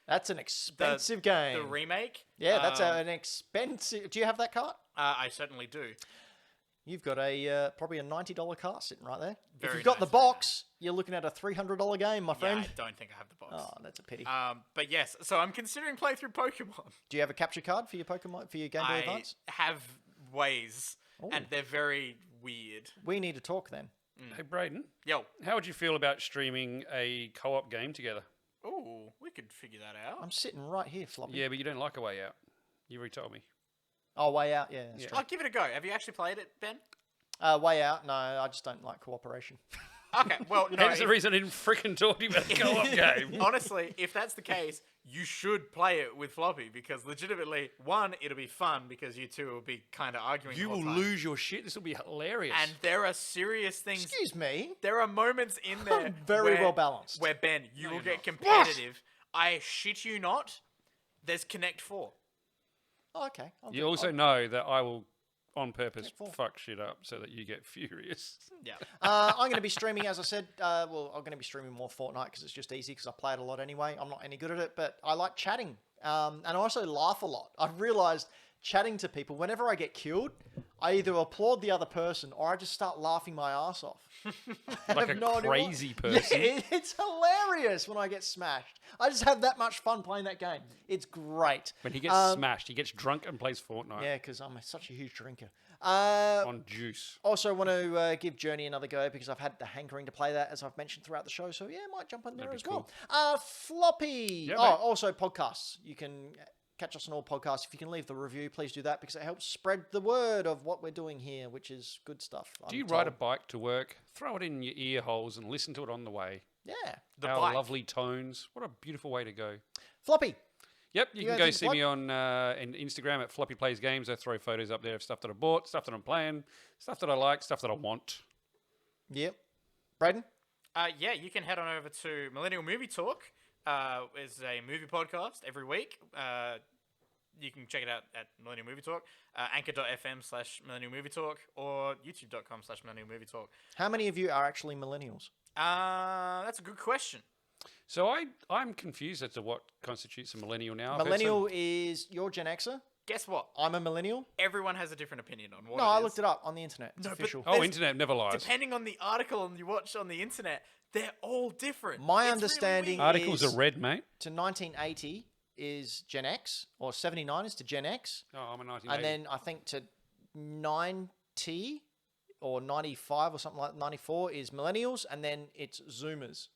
That's an expensive game. The remake. Yeah, that's an expensive. Do you have that cart? I certainly do. You've got a probably a $90 cart sitting right there. If Very you've got nice, the very box, you're looking at a $300 game, my Yeah, friend. I don't think I have the box. Oh, that's a pity. But yes, so I'm considering playing through Pokemon. Do you have a capture card for your Pokemon for your Game Boy I Advance? have ways, and they're very weird. We need to talk then. Hey, Braden, Yo, how would you feel about streaming a co-op game together? ooh, we could figure that out. I'm sitting right here, Floppy. Yeah, but you don't like A Way Out. You already told me. Oh, Way Out. Yeah, that's I'll give it a go. Have you actually played it, Ben? true. Way Out. No, I just don't like cooperation. Okay, well, no. That's the reason I didn't freaking talk to you about the co-op game. Honestly, if that's the case, you should play it with Floppy because legitimately, one, it'll be fun because you two will be kind of arguing. You the whole will time. lose your shit. This will be hilarious. And there are serious things. Excuse me. There are moments in there Very where, well balanced. where Ben, you will you're get not. competitive. I shit you not. There's Connect 4. Oh, okay. You also know that I will, on purpose, Full. fuck shit up so that you get furious. Yeah. I'm going to be streaming, as I said. I'm going to be streaming more Fortnite because it's just easy because I play it a lot anyway. I'm not any good at it, but I like chatting. And I also laugh a lot. I've realized chatting to people, whenever I get killed, I either applaud the other person or I just start laughing my ass off. I Like have a no idea why. crazy person. Yeah, it's hilarious when I get smashed. I just have that much fun playing that game. It's great. When he gets smashed, he gets drunk and plays Fortnite Yeah, because I'm such a huge drinker. on juice. Also, want to give Journey another go because I've had the hankering to play that, as I've mentioned throughout the show. So yeah, might jump in there That'd as be well. Floppy. Yeah, oh, mate. also podcasts. You can catch us on all podcasts. If you can leave the review, please do that because it helps spread the word of what we're doing here, which is good stuff. Do you ride a bike to work? Throw it in your ear holes and listen to it on the way. Yeah. The Our bike. lovely tones. What a beautiful way to go. Floppy. Yep, you You can got go anything to see me on Instagram at Floppy Plays Games. I throw photos up there of stuff that I bought, stuff that I'm playing, stuff that I like, stuff that I want. Yep. Braden. Yeah, you can head on over to Millennial Movie Talk. It's a movie podcast every week. You can check it out at Millennial Movie Talk, anchor.fm/Millennial Movie Talk, or youtube.com/Millennial Movie Talk. How many of you are actually millennials? That's a good question. So I'm confused as to what constitutes a millennial now. I've heard Millennial is you're Gen Xer. Guess what? I'm a millennial. Everyone has a different opinion on what No, it I is. looked it up on the internet. It's No, but- official. Oh, There's- internet never lies. Depending on the article and you watch on the internet, they're all different. My It's really understanding weird. Articles is- are red, mate. To 1980 is Gen X, or 79 is to Gen X, Oh, I'm a 1980. and then I think to 90 or 95 or something like 94 is millennials, and then it's Zoomers.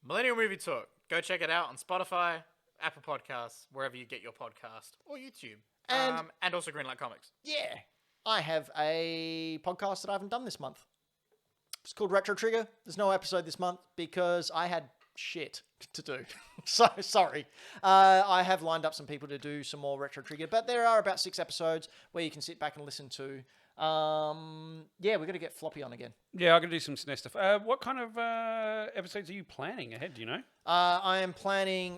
Millennial Movie Talk. Go check it out on Spotify, Apple Podcasts, wherever you get your podcast, or YouTube. And also Greenlight Comics. Yeah, I have a podcast that I haven't done this month. It's called Retro Trigger. There's no episode this month because I had shit to do. So sorry. I have lined up some people to do some more Retro Trigger, but there are about 6 episodes where you can sit back and listen to. Yeah, we're going to get Floppy on again. Yeah, I'm going to do some SNES stuff. What kind of episodes are you planning ahead? Do you know? I am planning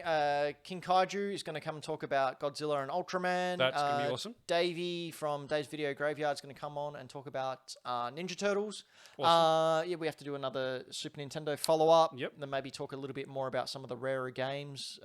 King Kaiju is going to come and talk about Godzilla and Ultraman. That's gonna be awesome. Davey from Dave's Video Graveyard is going to come on and talk about Ninja Turtles. Awesome. Yeah, we have to do another Super Nintendo follow-up. Yep. Then maybe talk a little bit more about some of the rarer games.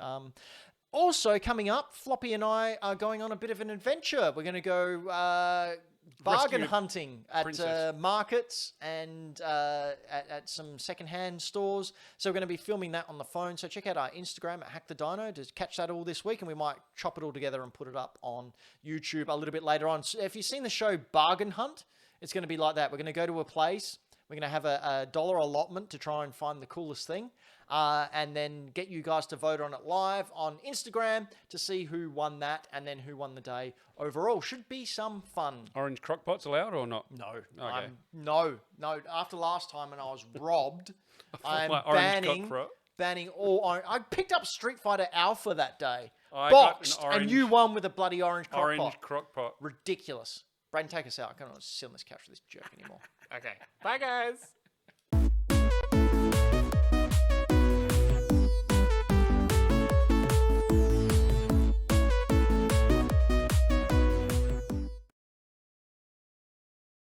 Also, coming up, Floppy and I are going on a bit of an adventure. We're going to go bargain Rescue hunting at princess. markets and at some secondhand stores. So we're going to be filming that on the phone. So check out our Instagram at Hack The Dino to catch that all this week, and we might chop it all together and put it up on YouTube a little bit later on. So if you've seen the show Bargain Hunt, it's going to be like that. We're going to go to a place. We're going to have a dollar allotment to try and find the coolest thing. And then get you guys to vote on it live on Instagram to see who won that and then who won the day overall. Should be some fun. Orange crockpots allowed or not? No. Okay. No. After last time when I was robbed, I'm Like orange banning crockpot. banning all orange. I picked up Street Fighter Alpha that day. I got an Boxed, orange- and you won with a bloody orange crockpot. Orange crockpot. Ridiculous. Braden, take us out. I can't sit on this couch with this jerk anymore. Okay. Bye, guys.